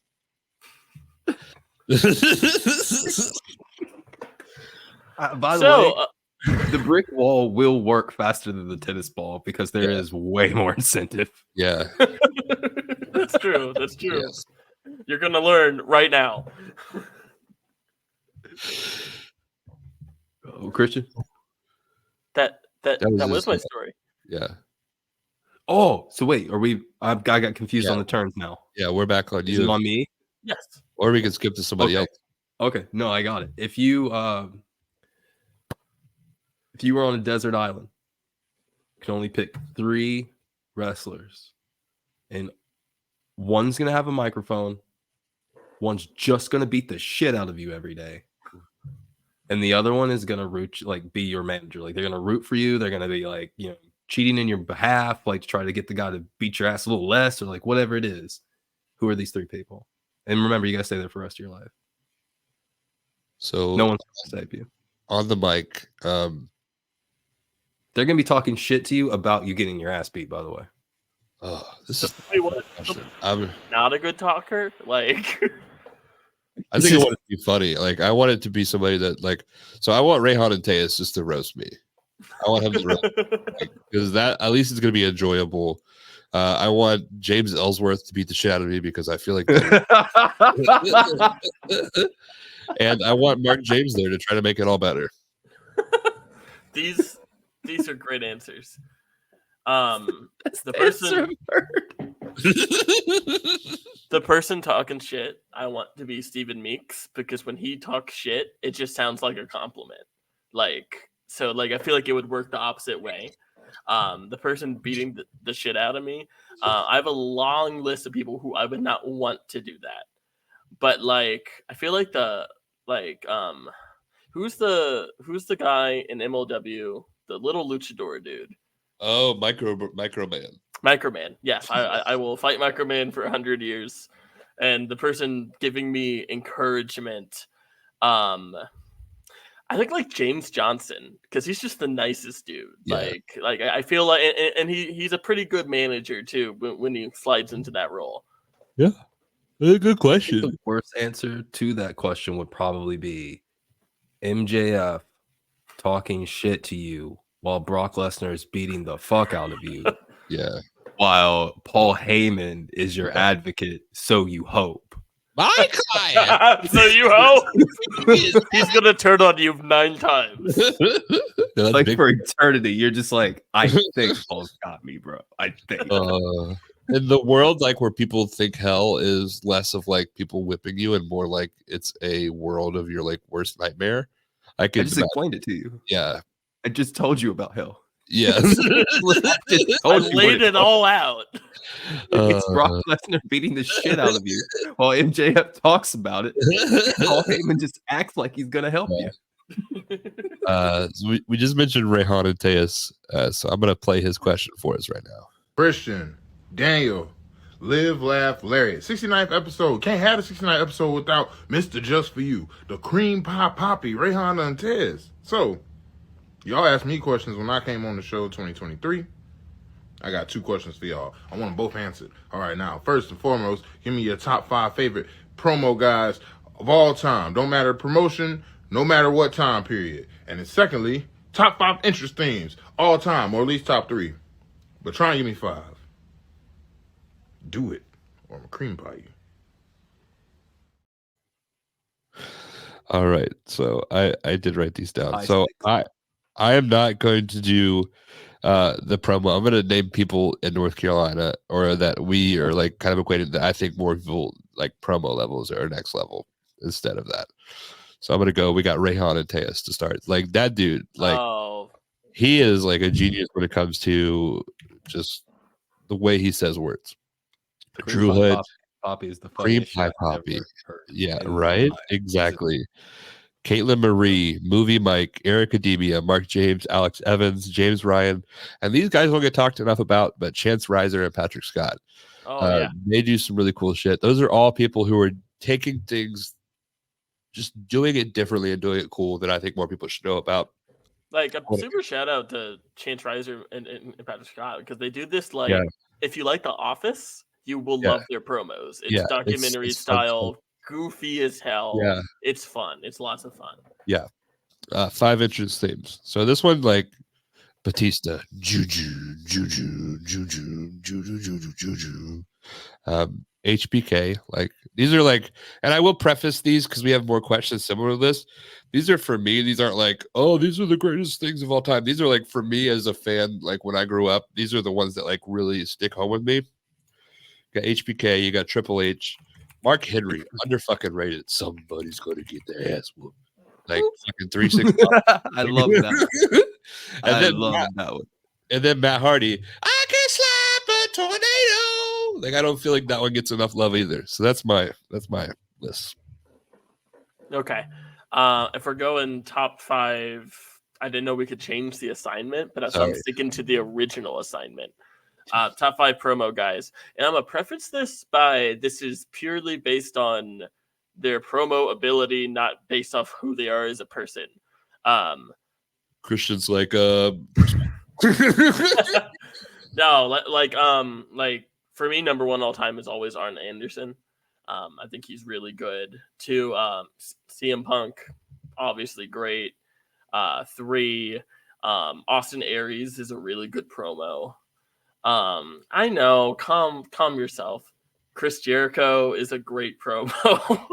By the way, the brick wall will work faster than the tennis ball because there is way more incentive. Yeah. That's true. That's true. Yes. You're going to learn right now. Oh, Christian? That was my story. Yeah. Oh, so wait, I got confused on the terms now. Yeah, we're back on you. Is it on me? Yes. Or we can skip to somebody else. Okay. No, I got it. If you were on a desert island, you can only pick 3 wrestlers, and one's going to have a microphone, one's just going to beat the shit out of you every day, and the other one is going to be your manager. Like, they're going to root for you. They're going to be like, cheating in your behalf, like to try to get the guy to beat your ass a little less, or like whatever it is. Who are these 3 people? And remember, you got to stay there for the rest of your life. So no one's going to save you. On the mic, they're going to be talking shit to you about you getting your ass beat, by the way. Oh, this is I'm not a good talker. Like, I think I want it to be funny. Like, I want it to be somebody that, like, so I want Rayhan and Tejas just to roast me. I want him to roast me, because that at least it's going to be enjoyable. I want James Ellsworth to beat the shit out of me because I feel like and I want Mark James there to try to make it all better. These are great answers. The person the person talking shit, I want to be Stephen Meeks because when he talks shit, it just sounds like a compliment. Like I feel like it would work the opposite way. The person beating the shit out of me, I have a long list of people who I would not want to do that. But like, I feel like who's the guy in MLW, the little luchador dude? Oh, Microman. Microman. Yes, I will fight Microman for 100 years. And the person giving me encouragement, I think like James Johnson, because he's just the nicest dude. Yeah. Like I feel like, and he's a pretty good manager too when he slides into that role. Yeah, good question. The worst answer to that question would probably be MJF talking shit to you while Brock Lesnar is beating the fuck out of you. Yeah. While Paul Heyman is your advocate, so you hope. My client. So you hope he's gonna turn on you 9 times. Like for eternity, you're just like, I think Paul's got me, bro. I think. In the world like where people think hell is less of like people whipping you and more like it's a world of your like worst nightmare. I just explained it to you. Yeah. I just told you about hell. Yeah. I laid it all out. It's Brock Lesnar beating the shit out of you while MJF talks about it. Paul Heyman just acts like he's gonna help you. So we just mentioned Rehan and Tejas, so I'm gonna play his question for us right now. Christian, Daniel, Live, Laugh, Lariat. 69th episode. Can't have a 69th episode without Mr. Just For You, the Cream Pie Poppy, Rehan and Tez. So, y'all asked me questions when I came on the show 2023. I got 2 questions for y'all. I want them both answered. All right, now, first and foremost, give me your top 5 favorite promo guys of all time. Don't matter promotion, no matter what time period. And then secondly, top 5 interest themes all time, or at least top 3. But try and give me 5. Do it, or I'm a cream pie you. All right, so I did write these down. I am not going to do the promo. I'm going to name people in North Carolina or that we are like kind of equated that I think more people like promo levels are next level instead of that. So I'm going to go. We got Rehan and Tejas to start. Like that dude, like he is like a genius when it comes to just the way he says words. Drew Hood, Poppy is the Cream Pie Poppy. Yeah, right. Exactly. Caitlin Marie, Movie Mike, Eric Ademia, Mark James, Alex Evans, James Ryan, and these guys don't get talked enough about, but Chance Riser and Patrick Scott. They do some really cool shit. Those are all people who are taking things, just doing it differently and doing it cool that I think more people should know about. Like a super shout out to Chance Riser and Patrick Scott because they do this like if you like The Office, you will love their promos. It's documentary style. Goofy as hell. Yeah, it's fun. It's lots of fun. Yeah, 5 interest themes. So this one, like Batista, Juju, HBK. Like these are like, and I will preface these because we have more questions similar to this. These are for me. These aren't like, oh, these are the greatest things of all time. These are like for me as a fan. Like when I grew up, these are the ones that like really stick home with me. You got HBK. You got Triple H. Mark Henry, under fucking rated. Somebody's going to get their ass whooped. Like fucking 360. I love that. I love that one. And then Matt Hardy, I can slap a tornado. Like I don't feel like that one gets enough love either. So that's my list. Okay. If we're going top 5, I didn't know we could change the assignment, but I'm sticking to the original assignment. Top 5 promo guys. And I'm going to preface this by this is purely based on their promo ability, not based off who they are as a person. Christian's like no, like for me, number 1 all time is always Arn Anderson. I think he's really good. 2, CM Punk, obviously great. 3, Austin Aries is a really good promo. I know, calm yourself. Chris Jericho is a great promo.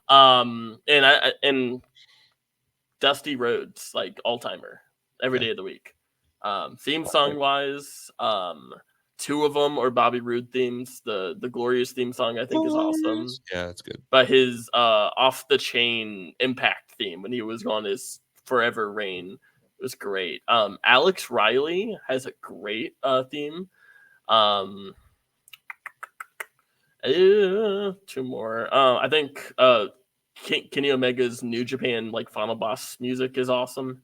And Dusty Rhodes, like all-timer, every day of the week. Theme song wise, two of them are Bobby Roode themes. The Glorious theme song I think is awesome. Yeah, that's good. But his Off the Chain Impact theme when he was on his Forever Reign was great. Alex Riley has a great theme. Two more. I think Kenny Omega's New Japan like Final Boss music is awesome.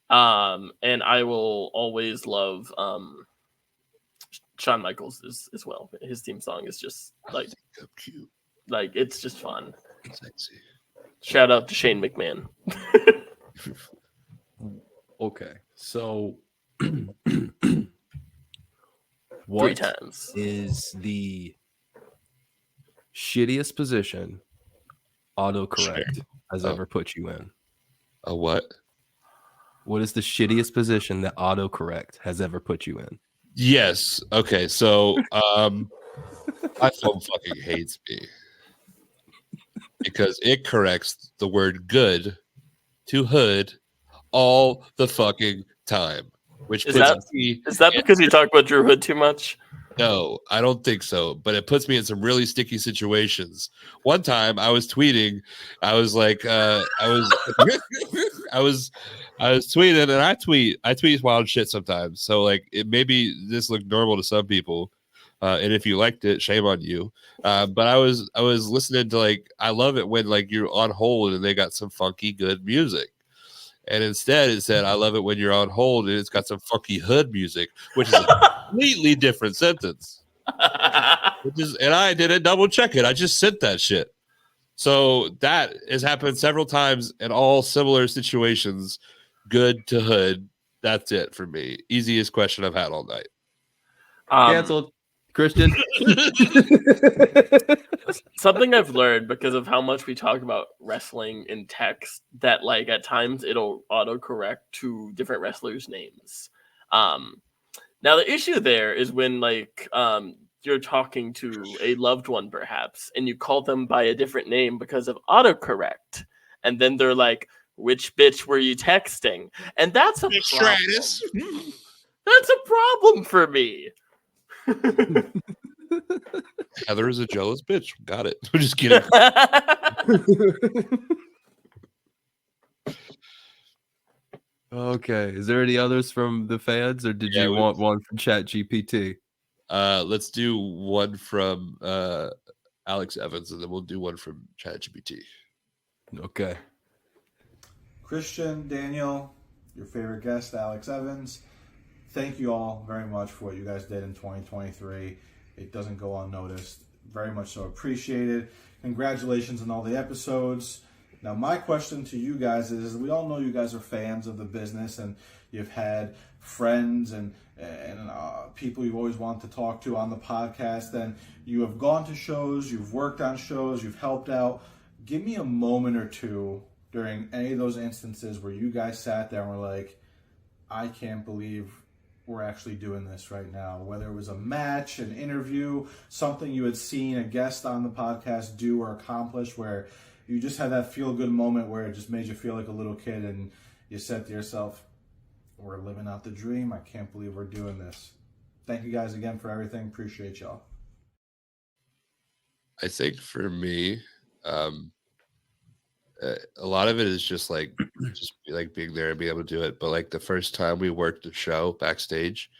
And I will always love Shawn Michaels as well. His theme song is just like so cute. Like it's just fun. Sexy. Shout out to Shane McMahon. Okay, so Three times is the shittiest position autocorrect has ever put you in? A what? What is the shittiest position that autocorrect has ever put you in? Yes. Okay. So, my phone fucking hates me because it corrects the word "good" to "hood" all the fucking time. Which is that because you talk about Drew Hood too much? No, I don't think so. But it puts me in some really sticky situations. One time I was tweeting, I was like, I was tweeting, and I tweet wild shit sometimes. So like, it maybe this looked normal to some people, and if you liked it, shame on you. But I was listening to like, I love it when like you're on hold and they got some funky good music. And instead it said, I love it when you're on hold and it's got some funky hood music, which is a completely different sentence. And I didn't double check it. I just sent that shit. So that has happened several times in all similar situations. Good to hood. That's it for me. Easiest question I've had all night. Canceled. Christian. Something I've learned because of how much we talk about wrestling in text that like at times it'll autocorrect to different wrestlers' names. Now the issue there is when like you're talking to a loved one perhaps and you call them by a different name because of autocorrect, and then they're like, "Which bitch were you texting?" And that's a problem. That's a problem for me. Heather is a jealous bitch. Got it. I'm just kidding. Okay. Is there any others from the fans, or did you want one from ChatGPT? Let's do one from Alex Evans, and then we'll do one from ChatGPT. Okay. Christian, Daniel, your favorite guest, Alex Evans. Thank you all very much for what you guys did in 2023. It doesn't go unnoticed. Very much so appreciated. Congratulations on all the episodes. Now, my question to you guys is, we all know you guys are fans of the business and you've had friends and people you've always wanted to talk to on the podcast, and you have gone to shows, you've worked on shows, you've helped out. Give me a moment or two during any of those instances where you guys sat there and were like, I can't believe we're actually doing this right now. Whether it was a match, an interview, something you had seen a guest on the podcast do or accomplish, where you just had that feel-good moment where it just made you feel like a little kid and you said to yourself, we're living out the dream. I can't believe we're doing this. Thank you guys again for everything. Appreciate y'all. I think for me, a lot of it is just like being there and being able to do it. But like the first time we worked the show backstage,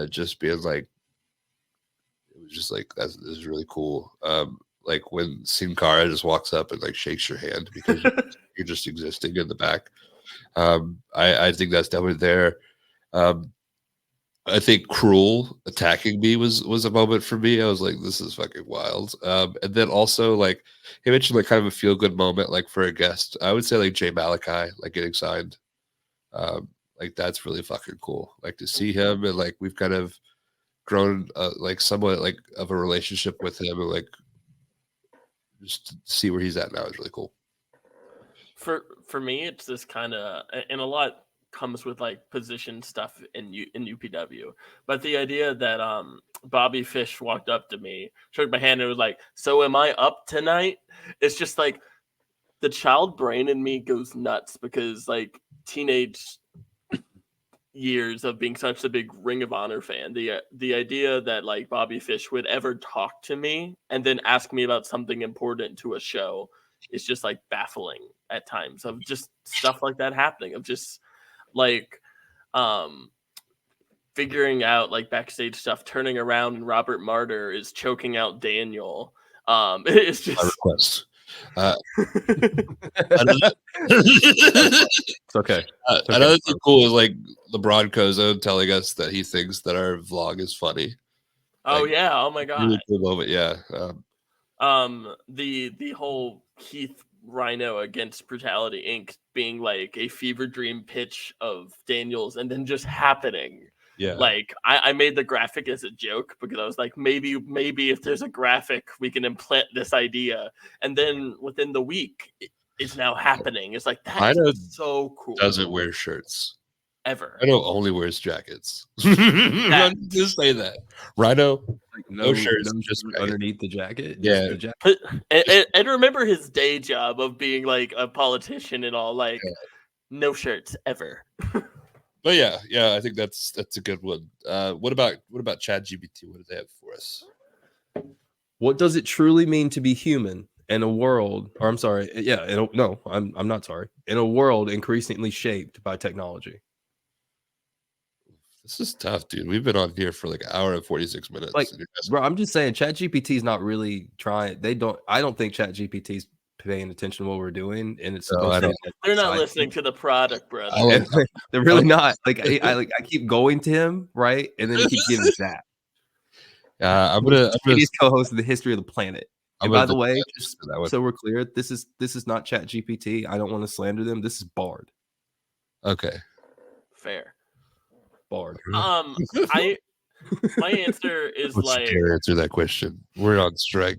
just being like, it was just like, this is really cool. Like when Sin Cara just walks up and like shakes your hand because you're just existing in the back. I think that's definitely there. I think Cruel attacking me was a moment for me. I was like, this is fucking wild. And then also like he mentioned like kind of a feel good moment, like for a guest. I would say like Jay Malachi, like getting signed. Like that's really fucking cool. Like to see him, and like we've kind of grown like somewhat like of a relationship with him, and like just to see where he's at now is really cool. For me, it's this kind of, and a lot comes with like position stuff in UPW. But the idea that Bobby Fish walked up to me, shook my hand, and was like, "So am I up tonight?" It's just like the child brain in me goes nuts because like teenage years of being such a big Ring of Honor fan, the idea that like Bobby Fish would ever talk to me and then ask me about something important to a show is just like baffling at times, of just stuff like that happening, of just like figuring out like backstage stuff, turning around and Robert Martyr is choking out Daniel. It's just My request. It's okay. Another thing cool is like LeBron Cozo telling us that he thinks that our vlog is funny. Oh Like, yeah, oh my god. Really cool moment, yeah. The whole Keith Rhino against Brutality Inc. being like a fever dream pitch of Daniels and then just happening. Yeah. Like I made the graphic as a joke because I was like, maybe if there's a graphic, we can implant this idea. And then within the week, it's now happening. It's like, that is so cool. Doesn't wear shirts. Ever. Rhino only wears jackets. Just say that. Rhino, Like no shirts, no just shirt underneath the jacket. Yeah. The jacket. And remember his day job of being like a politician and all, like no shirts ever. But yeah, I think that's a good one. What about ChatGPT? What do they have for us? What does it truly mean to be human in a world, or I'm sorry, I'm not sorry, in a world increasingly shaped by technology? This is tough, dude. We've been on here for like an hour and 46 minutes. Like, bro, I'm just saying, ChatGPT is not really trying. I don't think ChatGPT is paying attention to what we're doing, and it's they're not listening to the product, brother. They're really not. Like I keep going to him, right, and then he keeps giving that. I'm gonna He's co-host of the History of the Planet. And by the way, just so we're clear, this is not ChatGPT. I don't want to slander them. This is Bard. Okay. Fair. Bard. My answer is Let's answer that question. We're on strike.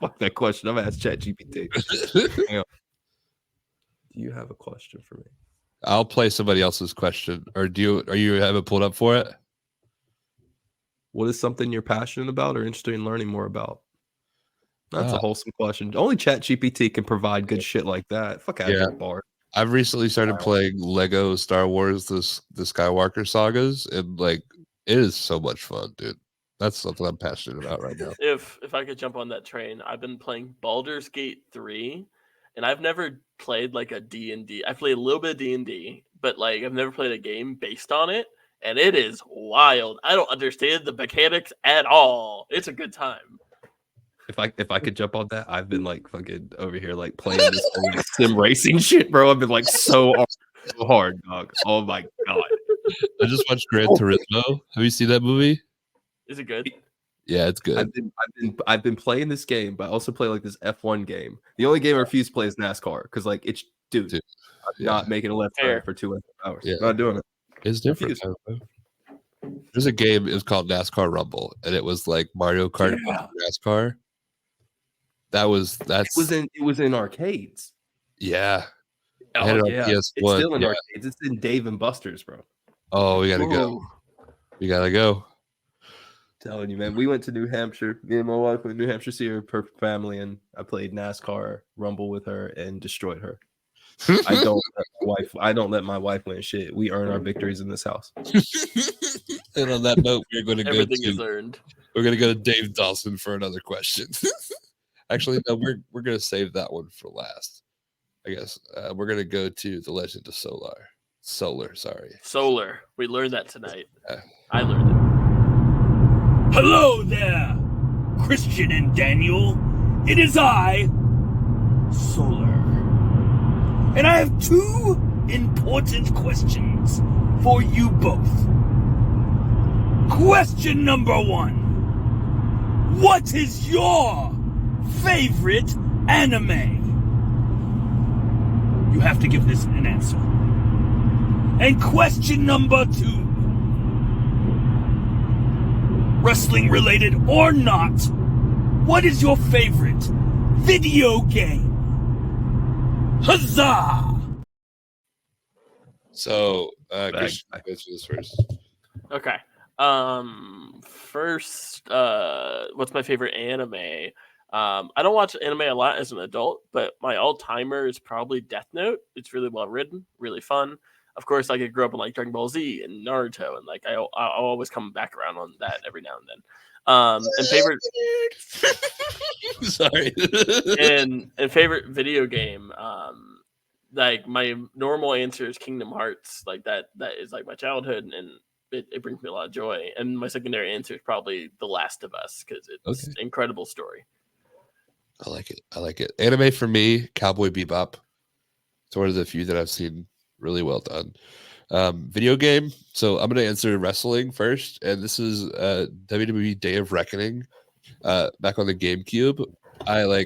Fuck that question. I'm gonna ask ChatGPT. Hang on. Do you have a question for me? I'll play somebody else's question. Or are you have it pulled up for it? What is something you're passionate about or interested in learning more about? That's a wholesome question. Only ChatGPT can provide good shit like that. Fuck out of here, Bard. I've recently started playing Lego Star Wars, the Skywalker sagas, and like it is so much fun, dude. That's something I'm passionate about right now. If I could jump on that train, I've been playing Baldur's Gate 3, and I've never played like a D&D. I played a little bit of D&D, but like I've never played a game based on it, and it is wild. I don't understand the mechanics at all. It's a good time. If I could jump on that, I've been like fucking over here like playing this sim racing shit, bro. I've been like so hard, dog. Oh my god. I just watched Gran Turismo. Have you seen that movie? Is it good? Yeah, it's good. I've been playing this game, but I also play like this F1 game. The only game I refuse to play is NASCAR because like it's dude, I'm not making a left turn for 2 hours. Yeah. Not doing it. It's different. There's a game. It was called NASCAR Rumble, and it was like Mario Kart NASCAR. It was in arcades. Yeah. Oh, yeah. It's still in arcades. It's in Dave and Buster's, bro. Oh, we gotta go. We gotta go. Telling you, man. We went to New Hampshire. Me and my wife went to New Hampshire to see her perfect family, and I played NASCAR Rumble with her and destroyed her. I don't let my wife win shit. We earn our victories in this house. And on that note, we're going to go Everything is earned. We're going to go to Dave Dawson for another question. Actually, no, we're going to save that one for last. I guess we're going to go to the Legend of Solar. Solar. We learned that tonight. Yeah. I learned it. Hello there, Christian and Daniel. It is I, Solar. And I have 2 important questions for you both. Question number 1. What is your favorite anime? You have to give this an answer. And question number 2. Wrestling related or not, what is your favorite video game? Huzzah! So, Bag. Christian, answer this first. Okay. First, what's my favorite anime? I don't watch anime a lot as an adult, but my all-timer is probably Death Note. It's really well written, really fun. Of course, like I grew up on like Dragon Ball Z and Naruto, and like I'll always come back around on that every now and then. And favorite Sorry. and favorite video game. Like my normal answer is Kingdom Hearts. Like that is like my childhood, and it brings me a lot of joy. And my secondary answer is probably The Last of Us because it's an incredible story. I like it. Anime for me, Cowboy Bebop. It's one of the few that I've seen really well done. Video game. So I'm going to answer wrestling first. And this is WWE Day of Reckoning. Back on the GameCube. I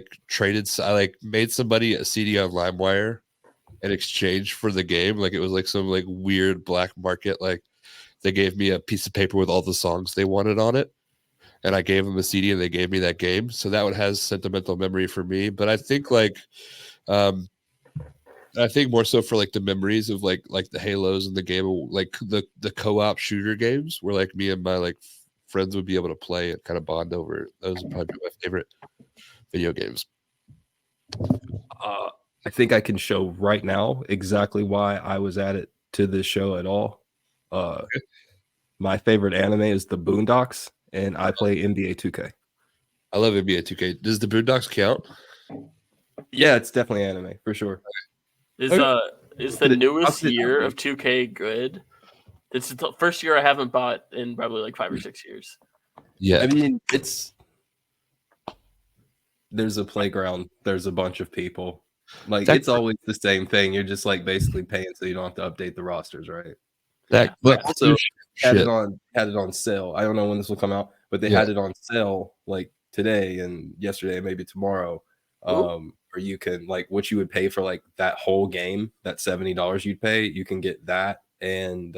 made somebody a CD on LimeWire in exchange for the game. Like it was like some like weird black market. Like they gave me a piece of paper with all the songs they wanted on it. And I gave them a CD and they gave me that game. So that one has sentimental memory for me. But I think more so for like the memories of like the Halos and the game, like the co-op shooter games where like me and my like friends would be able to play and kind of bond over. Those would probably be my favorite video games. I think I can show right now exactly why I was added to this show at all. My favorite anime is the Boondocks, and I play NBA 2K. I love NBA 2K. Does the Boondocks count? Yeah, it's definitely anime for sure. Is the newest year of 2K good? It's the first year I haven't bought in probably like 5 or 6 years. Yeah, I mean there's a playground. There's a bunch of people. Like it's always the same thing. You're just like basically paying so you don't have to update the rosters, right? But also had it on sale. I don't know when this will come out, but they had it on sale like today and yesterday, maybe tomorrow. Or you can like what you would pay for like that whole game, that $70 you'd pay, you can get that and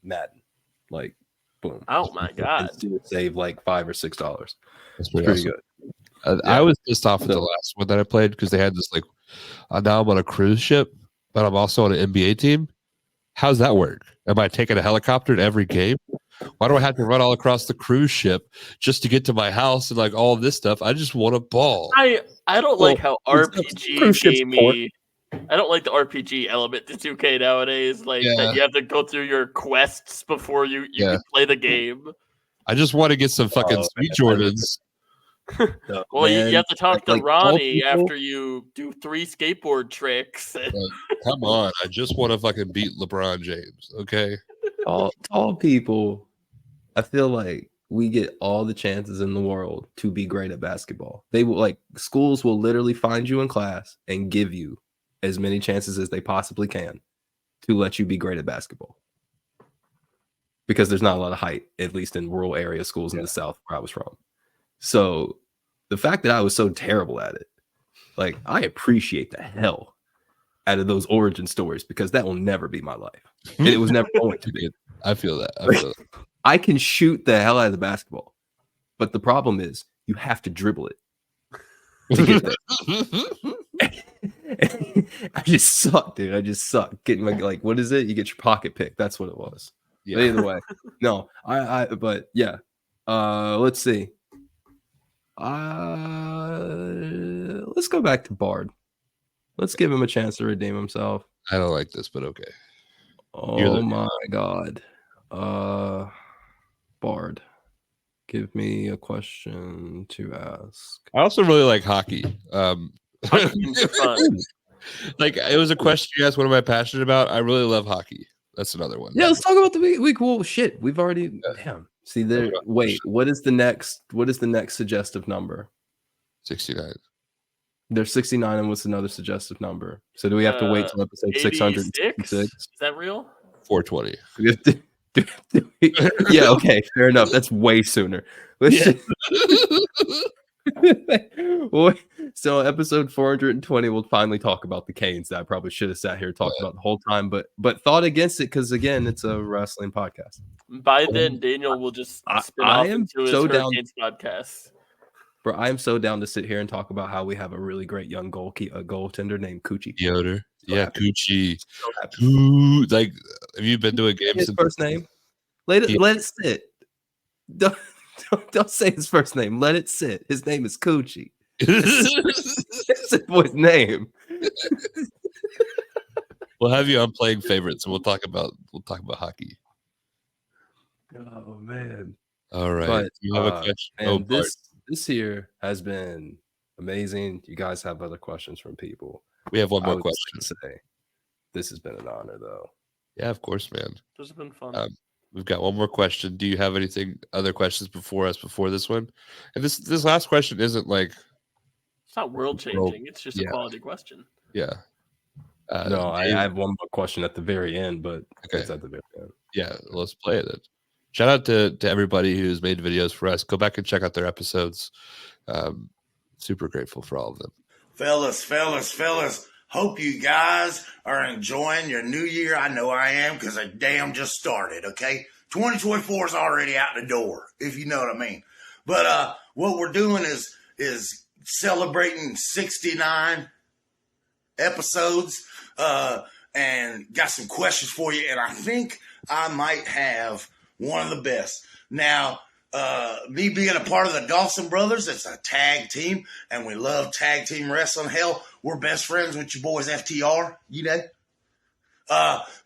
Madden. Like boom. Oh my god. Save like $5 or $6. That's pretty awesome. good. I was pissed off with the last one that I played because they had this like now I'm on a cruise ship, but I'm also on an NBA team. How's that work? Am I taking a helicopter to every game? Why do I have to run all across the cruise ship just to get to my house and like all of this stuff? I just want a ball. I don't like how RPG gamey. I don't like the RPG element to 2K nowadays. Like that you have to go through your quests before you can play the game. I just want to get some fucking Sweet Jordans. Well, you have to talk to Ronnie after you do 3 skateboard tricks. Come on, I just want to fucking beat LeBron James, okay? Tall people, I feel like we get all the chances in the world to be great at basketball. They will like schools will literally find you in class and give you as many chances as they possibly can to let you be great at basketball. Because there's not a lot of height, at least in rural area schools in the South where I was from. So the fact that I was so terrible at it, like I appreciate the hell out of those origin stories because that will never be my life. And it was never going to be. I feel that. I can shoot the hell out of the basketball, but the problem is you have to dribble it to get there. I just suck, dude. I just suck. Getting my like, what is it? You get your pocket pick. That's what it was. Yeah. But either way, no. But yeah. Let's see. Let's go back to Bard. Let's give him a chance to redeem himself. I don't like this, but okay. Oh my god. Bard. Give me a question to ask. I also really like hockey. Hockey's fun. Like it was a question you asked, what am I passionate about? I really love hockey. That's another one. Yeah, let's talk about the week. Well, shit. We've already damn. See there. Wait, what is the next suggestive number? 69. There's 69, and what's another suggestive number? So do we have to wait till episode 666? Is that real? 420. Yeah, okay, fair enough. That's way sooner. So episode 420, we'll finally talk about the Canes that I probably should have sat here and talked about the whole time, but thought against it because again, it's a wrestling podcast. By then, Daniel will just spin off into his Hurricanes podcast. Bro, I am so down to sit here and talk about how we have a really great young goaltender named Coochie. Yoder. Yeah, Coochie. So happy. Like, have you been to a game His since? first name. Let it sit. Don't say his first name. Let it sit. His name is Coochie. That's his boy's name. We'll have you on playing favorites, and we'll talk about hockey. Oh man! All right. But You have a question? and this here has been amazing. You guys have other questions from people. We have one I more would question. say this has been an honor, though. Yeah, of course, man. This has been fun. We've got one more question. Do you have other questions before this one? And this last question isn't like, it's not world changing. It's just a yeah. quality question. Yeah. No, I have one more question at the very end, but Okay. it's at the very end. Yeah, let's play it then. Shout out to everybody who's made videos for us. Go back and check out their episodes. Super grateful for all of them. Fellas. Hope you guys are enjoying your new year. I know I am because I damn just started, okay? 2024 is already out the door, if you know what I mean. But what we're doing is celebrating 69 episodes and got some questions for you. And I think I might have one of the best. Now, me being a part of the Dawson Brothers, it's a tag team, and we love tag team wrestling. Hell, we're best friends with your boys FTR, you know?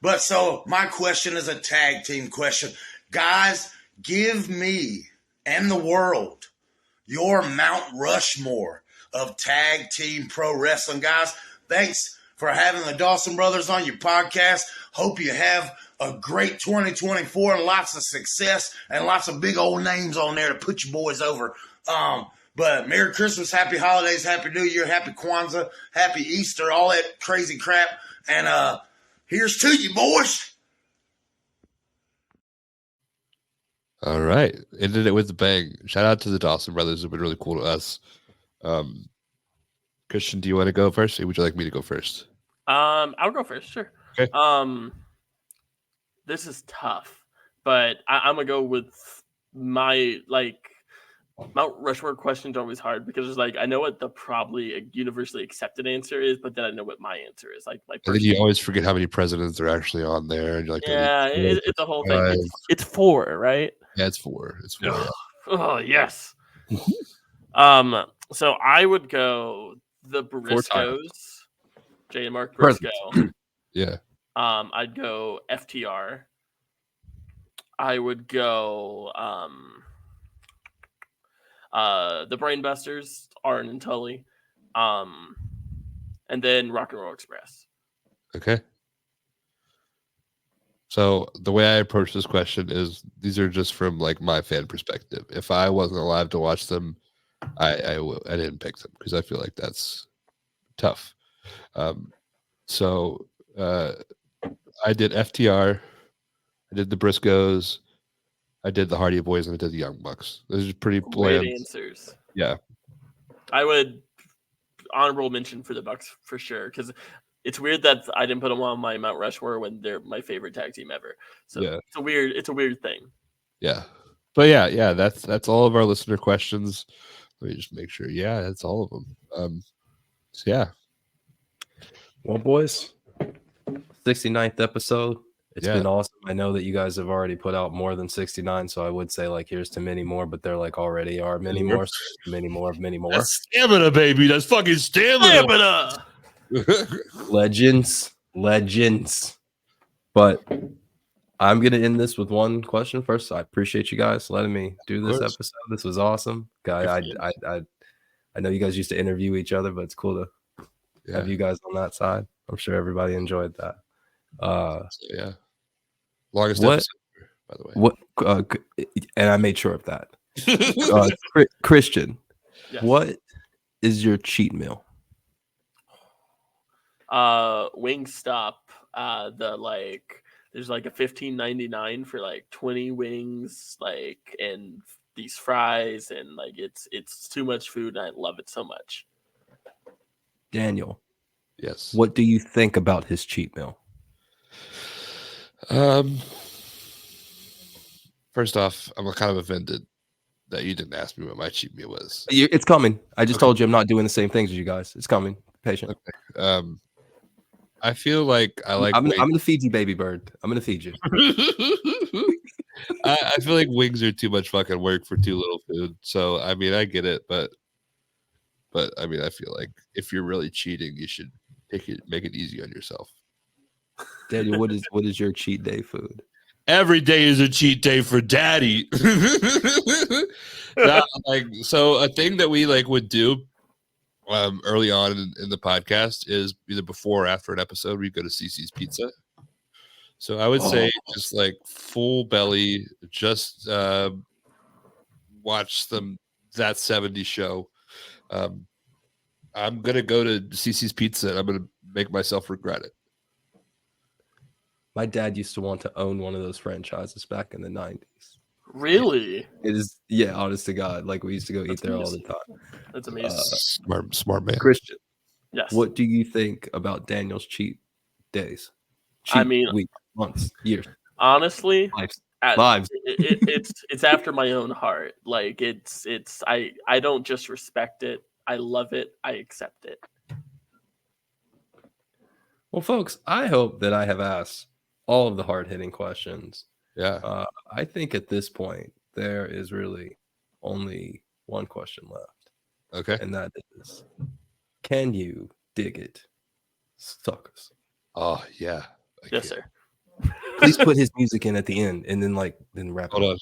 But so my question is a tag team question. Guys, give me and the world your Mount Rushmore of tag team pro wrestling. Guys, thanks for having the Dawson Brothers on your podcast. Hope you have a great 2024 and lots of success and lots of big old names on there to put your boys over. But Merry Christmas, Happy Holidays, Happy New Year, Happy Kwanzaa, Happy Easter, all that crazy crap. And here's to you, boys. All right. Ended it with a bang. Shout out to the Dawson Brothers. They've been really cool to us. Christian, do you want to go first, or would you like me to go first? I'll go first, sure. Okay. This is tough, but I'm gonna go with my Mount Rushmore questions are always hard because it's like I know what the probably universally accepted answer is, but then I know what my answer is. And then you always forget how many presidents are actually on there, and you're like, yeah, it's a whole thing. It's 4, right? Yeah, it's 4. It's 4. Oh yes. So I would go the Briscoes, Jay and Mark Briscoe. Yeah. I'd go FTR. I would go the Brainbusters, Arn and Tully. And then Rock and Roll Express. Okay. So the way I approach this question is these are just from like my fan perspective. If I wasn't alive to watch them, I didn't pick them because I feel like that's tough. So I did FTR, I did the Briscoes, I did the Hardy Boys, and I did the Young Bucks. Those are pretty bland answers. Yeah. I would honorable mention for the Bucks for sure because it's weird that I didn't put them on my Mount Rushmore when they're my favorite tag team ever. So yeah. It's a weird thing. Yeah. But yeah, that's all of our listener questions. Let me just make sure. Yeah, that's all of them. So yeah. Well, boys, 69th episode. It's been awesome. I know that you guys have already put out more than 69, so I would say like here's to many more, but there like already are many more, many more. That's stamina, baby. That's fucking stamina. Legends. But I'm gonna end this with one question first. I appreciate you guys letting me do this episode. This was awesome, guy. I know you guys used to interview each other, but it's cool to have you guys on that side. I'm sure everybody enjoyed that. Yeah, longest episode, by the way. And I made sure of that. Christian, yes. What is your cheat meal? Wingstop. There's like a $15.99 for like 20 wings, and these fries, and like it's too much food, and I love it so much. Daniel, yes. What do you think about his cheat meal? First off, I'm kind of offended that you didn't ask me what my cheat meal was. It's coming. I just told you I'm not doing the same things as you guys. It's coming. Patient. Okay. I feel like I like. I'm gonna feed you, baby bird. I'm gonna feed you. I feel like wings are too much fucking work for too little food. So I mean, I get it, but I mean, I feel like if you're really cheating, you should make it easy on yourself. Daniel, what is your cheat day food? Every day is a cheat day for daddy. Nah, like, so a thing that we like would do early on in the podcast is either before or after an episode, we go to CC's Pizza. So I would say just like full belly, just watch that 70s show. I'm gonna go to CC's Pizza and I'm gonna make myself regret it. My dad used to want to own one of those franchises back in the 90s. Really? It is, yeah, honest to God. Like, we used to go eat there all the time. That's amazing. Smart man. Christian, yes. what do you think about Daniel's cheat days? I mean, weeks, months, years. Honestly, lives. It's after my own heart. Like I don't just respect it. I love it. I accept it. Well, folks, I hope that I have asked all of the hard-hitting questions. Yeah. I think at this point, there is really only one question left. Okay. And that is, can you dig it, suckers? Oh, yeah. Yes, sir. Please put his music in at the end and then wrap Hold it on. up.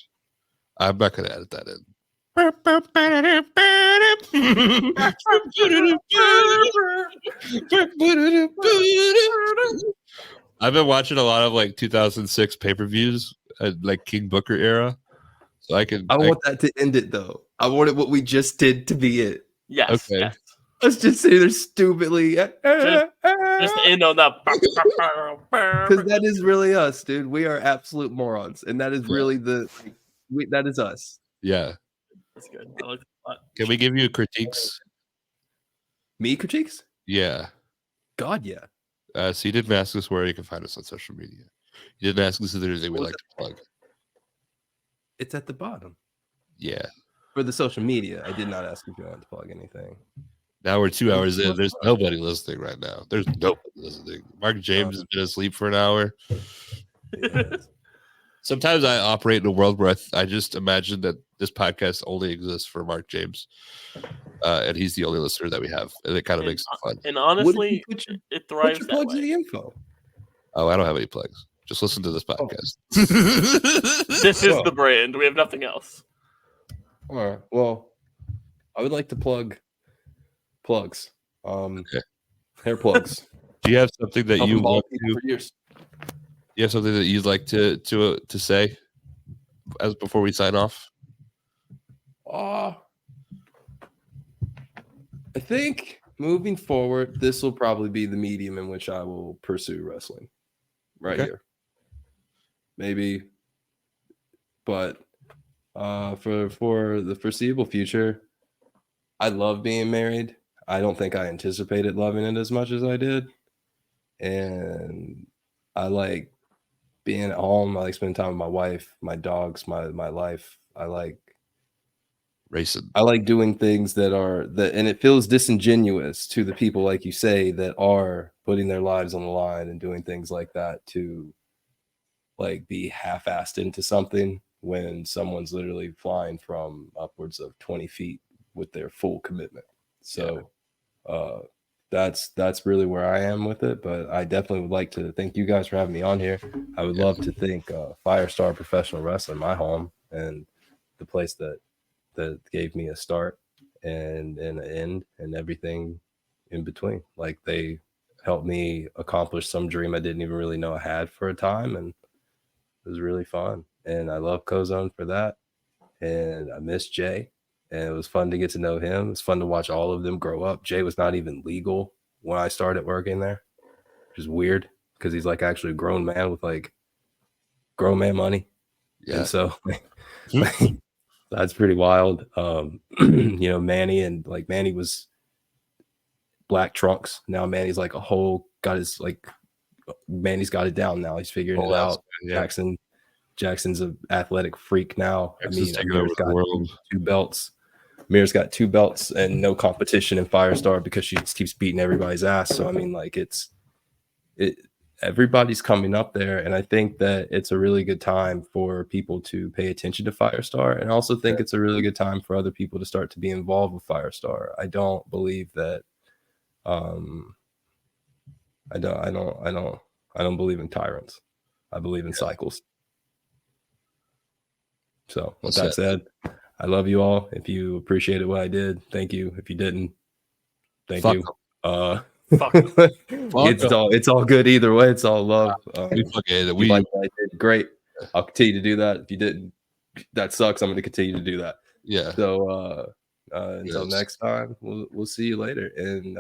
I'm not going to edit that in. I've been watching a lot of like 2006 pay-per-views, like King Booker era. So I want that to end it though. I wanted what we just did to be it. Yes. Okay. Yes. Let's just say they're stupidly. Just end on that. Because that is really us, dude. We are absolute morons, and that is really that is us. Yeah. That's good. I like that a lot. Can we give you critiques? Me critiques? Yeah. God, yeah. So you didn't ask us where you can find us on social media. You didn't ask us if there's anything we'd like to plug. It's at the bottom. Yeah. For the social media, I did not ask if you wanted to plug anything. Now we're 2 hours in. There's nobody listening right now. There's nobody listening. Mark James has been asleep for an hour. Sometimes I operate in a world where I just imagine that this podcast only exists for Mark James. And he's the only listener that we have. And it kind of makes it fun. And honestly, it thrives put your that plugs way. in the info. Oh, I don't have any plugs. Just listen to this podcast. This is the brand. We have nothing else. All right. Well, I would like to plug plugs. Hair plugs. Do you have something that you want for years? You have something that you'd like to say as before we sign off? I think moving forward, this will probably be the medium in which I will pursue wrestling. Right here. Maybe. But for the foreseeable future, I love being married. I don't think I anticipated loving it as much as I did. And I like being at home. I like spending time with my wife, my dogs, my life. I like racing. I like doing things and it feels disingenuous to the people, like you say, that are putting their lives on the line and doing things like that to like be half-assed into something when someone's literally flying from upwards of 20 feet with their full commitment. So that's really where I am with it. But I definitely would like to thank you guys for having me on here. I would love to thank Firestar Professional Wrestling, my home, and the place that gave me a start and an end and everything in between. Like, they helped me accomplish some dream I didn't even really know I had for a time, and it was really fun. And I love Cozone for that. And I miss Jay. And it was fun to get to know him. It's fun to watch all of them grow up. Jay was not even legal when I started working there, which is weird because he's like actually a grown man with like grown man money. Yeah. And so that's pretty wild. You know, Manny was black trunks. Now Manny's like Manny's got it down now. He's figuring it out. Yeah. Jackson's an athletic freak now. Jackson's Amir's got 2 belts. Amir's got 2 belts and no competition in Firestar because she just keeps beating everybody's ass. So I mean, like, it's everybody's coming up there, and I think that it's a really good time for people to pay attention to Firestar, and I also think it's a really good time for other people to start to be involved with Firestar. I don't believe that I don't believe in tyrants. I believe in cycles. So with that said, I love you all. If you appreciated what I did, thank you. If you didn't, thank you. It's all good either way. It's all love. We like what I did, great. I'll continue to do that. If you didn't, that sucks. I'm going to continue to do that. Yeah. So until next time, we'll see you later. And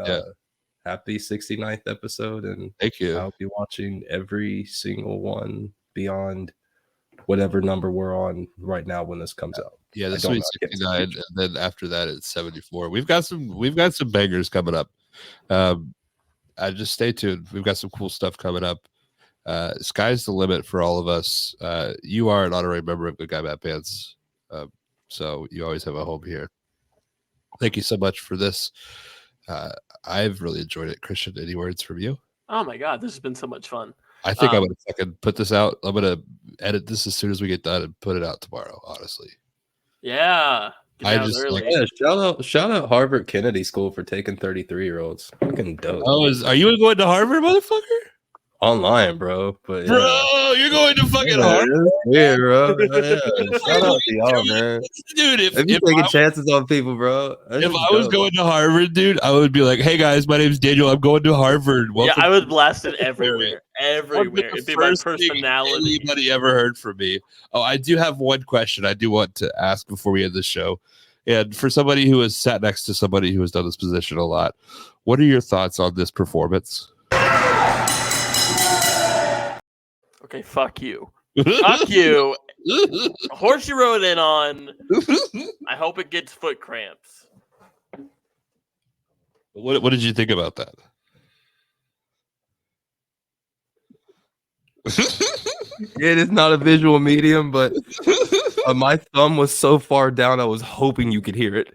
happy 69th episode. And thank you. I'll be watching every single one beyond whatever number we're on right now when this comes out. Yeah, this will be 69, and then after that it's 74. We've got some bangers coming up. I just stay tuned. We've got some cool stuff coming up. Sky's the limit for all of us. You are an honorary member of Good Guy Bad Pants, so you always have a home here. Thank you so much for this. I've really enjoyed it. Christian, any words from you? Oh my god, this has been so much fun. I think I'm gonna fucking put this out. I'm gonna edit this as soon as we get done and put it out tomorrow. Honestly. Yeah. Shout out Harvard Kennedy School for taking 33-year-olds. Fucking dope. Are you going to Harvard, motherfucker? Online, bro. But bro, you're going to fucking Harvard? Yeah, bro. Yeah. Shout out to y'all, man. Dude, if you're taking chances on people, bro. If I was going to Harvard, dude, I would be like, "Hey guys, my name's Daniel. I'm going to Harvard." Welcome. Yeah, I would blast it everywhere. Everywhere. It'd be my personality. Anybody ever heard from me? Oh, I do have one question I do want to ask before we end the show. And for somebody who has sat next to somebody who has done this position a lot, what are your thoughts on this performance? Okay, fuck you. Fuck you. Horse you rode in on. I hope it gets foot cramps. What did you think about that? It is not a visual medium, but my thumb was so far down, I was hoping you could hear it.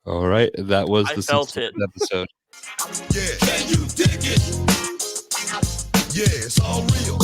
All right, that was the felt it. Episode. Yeah, can you dig it? Yeah, it's all real.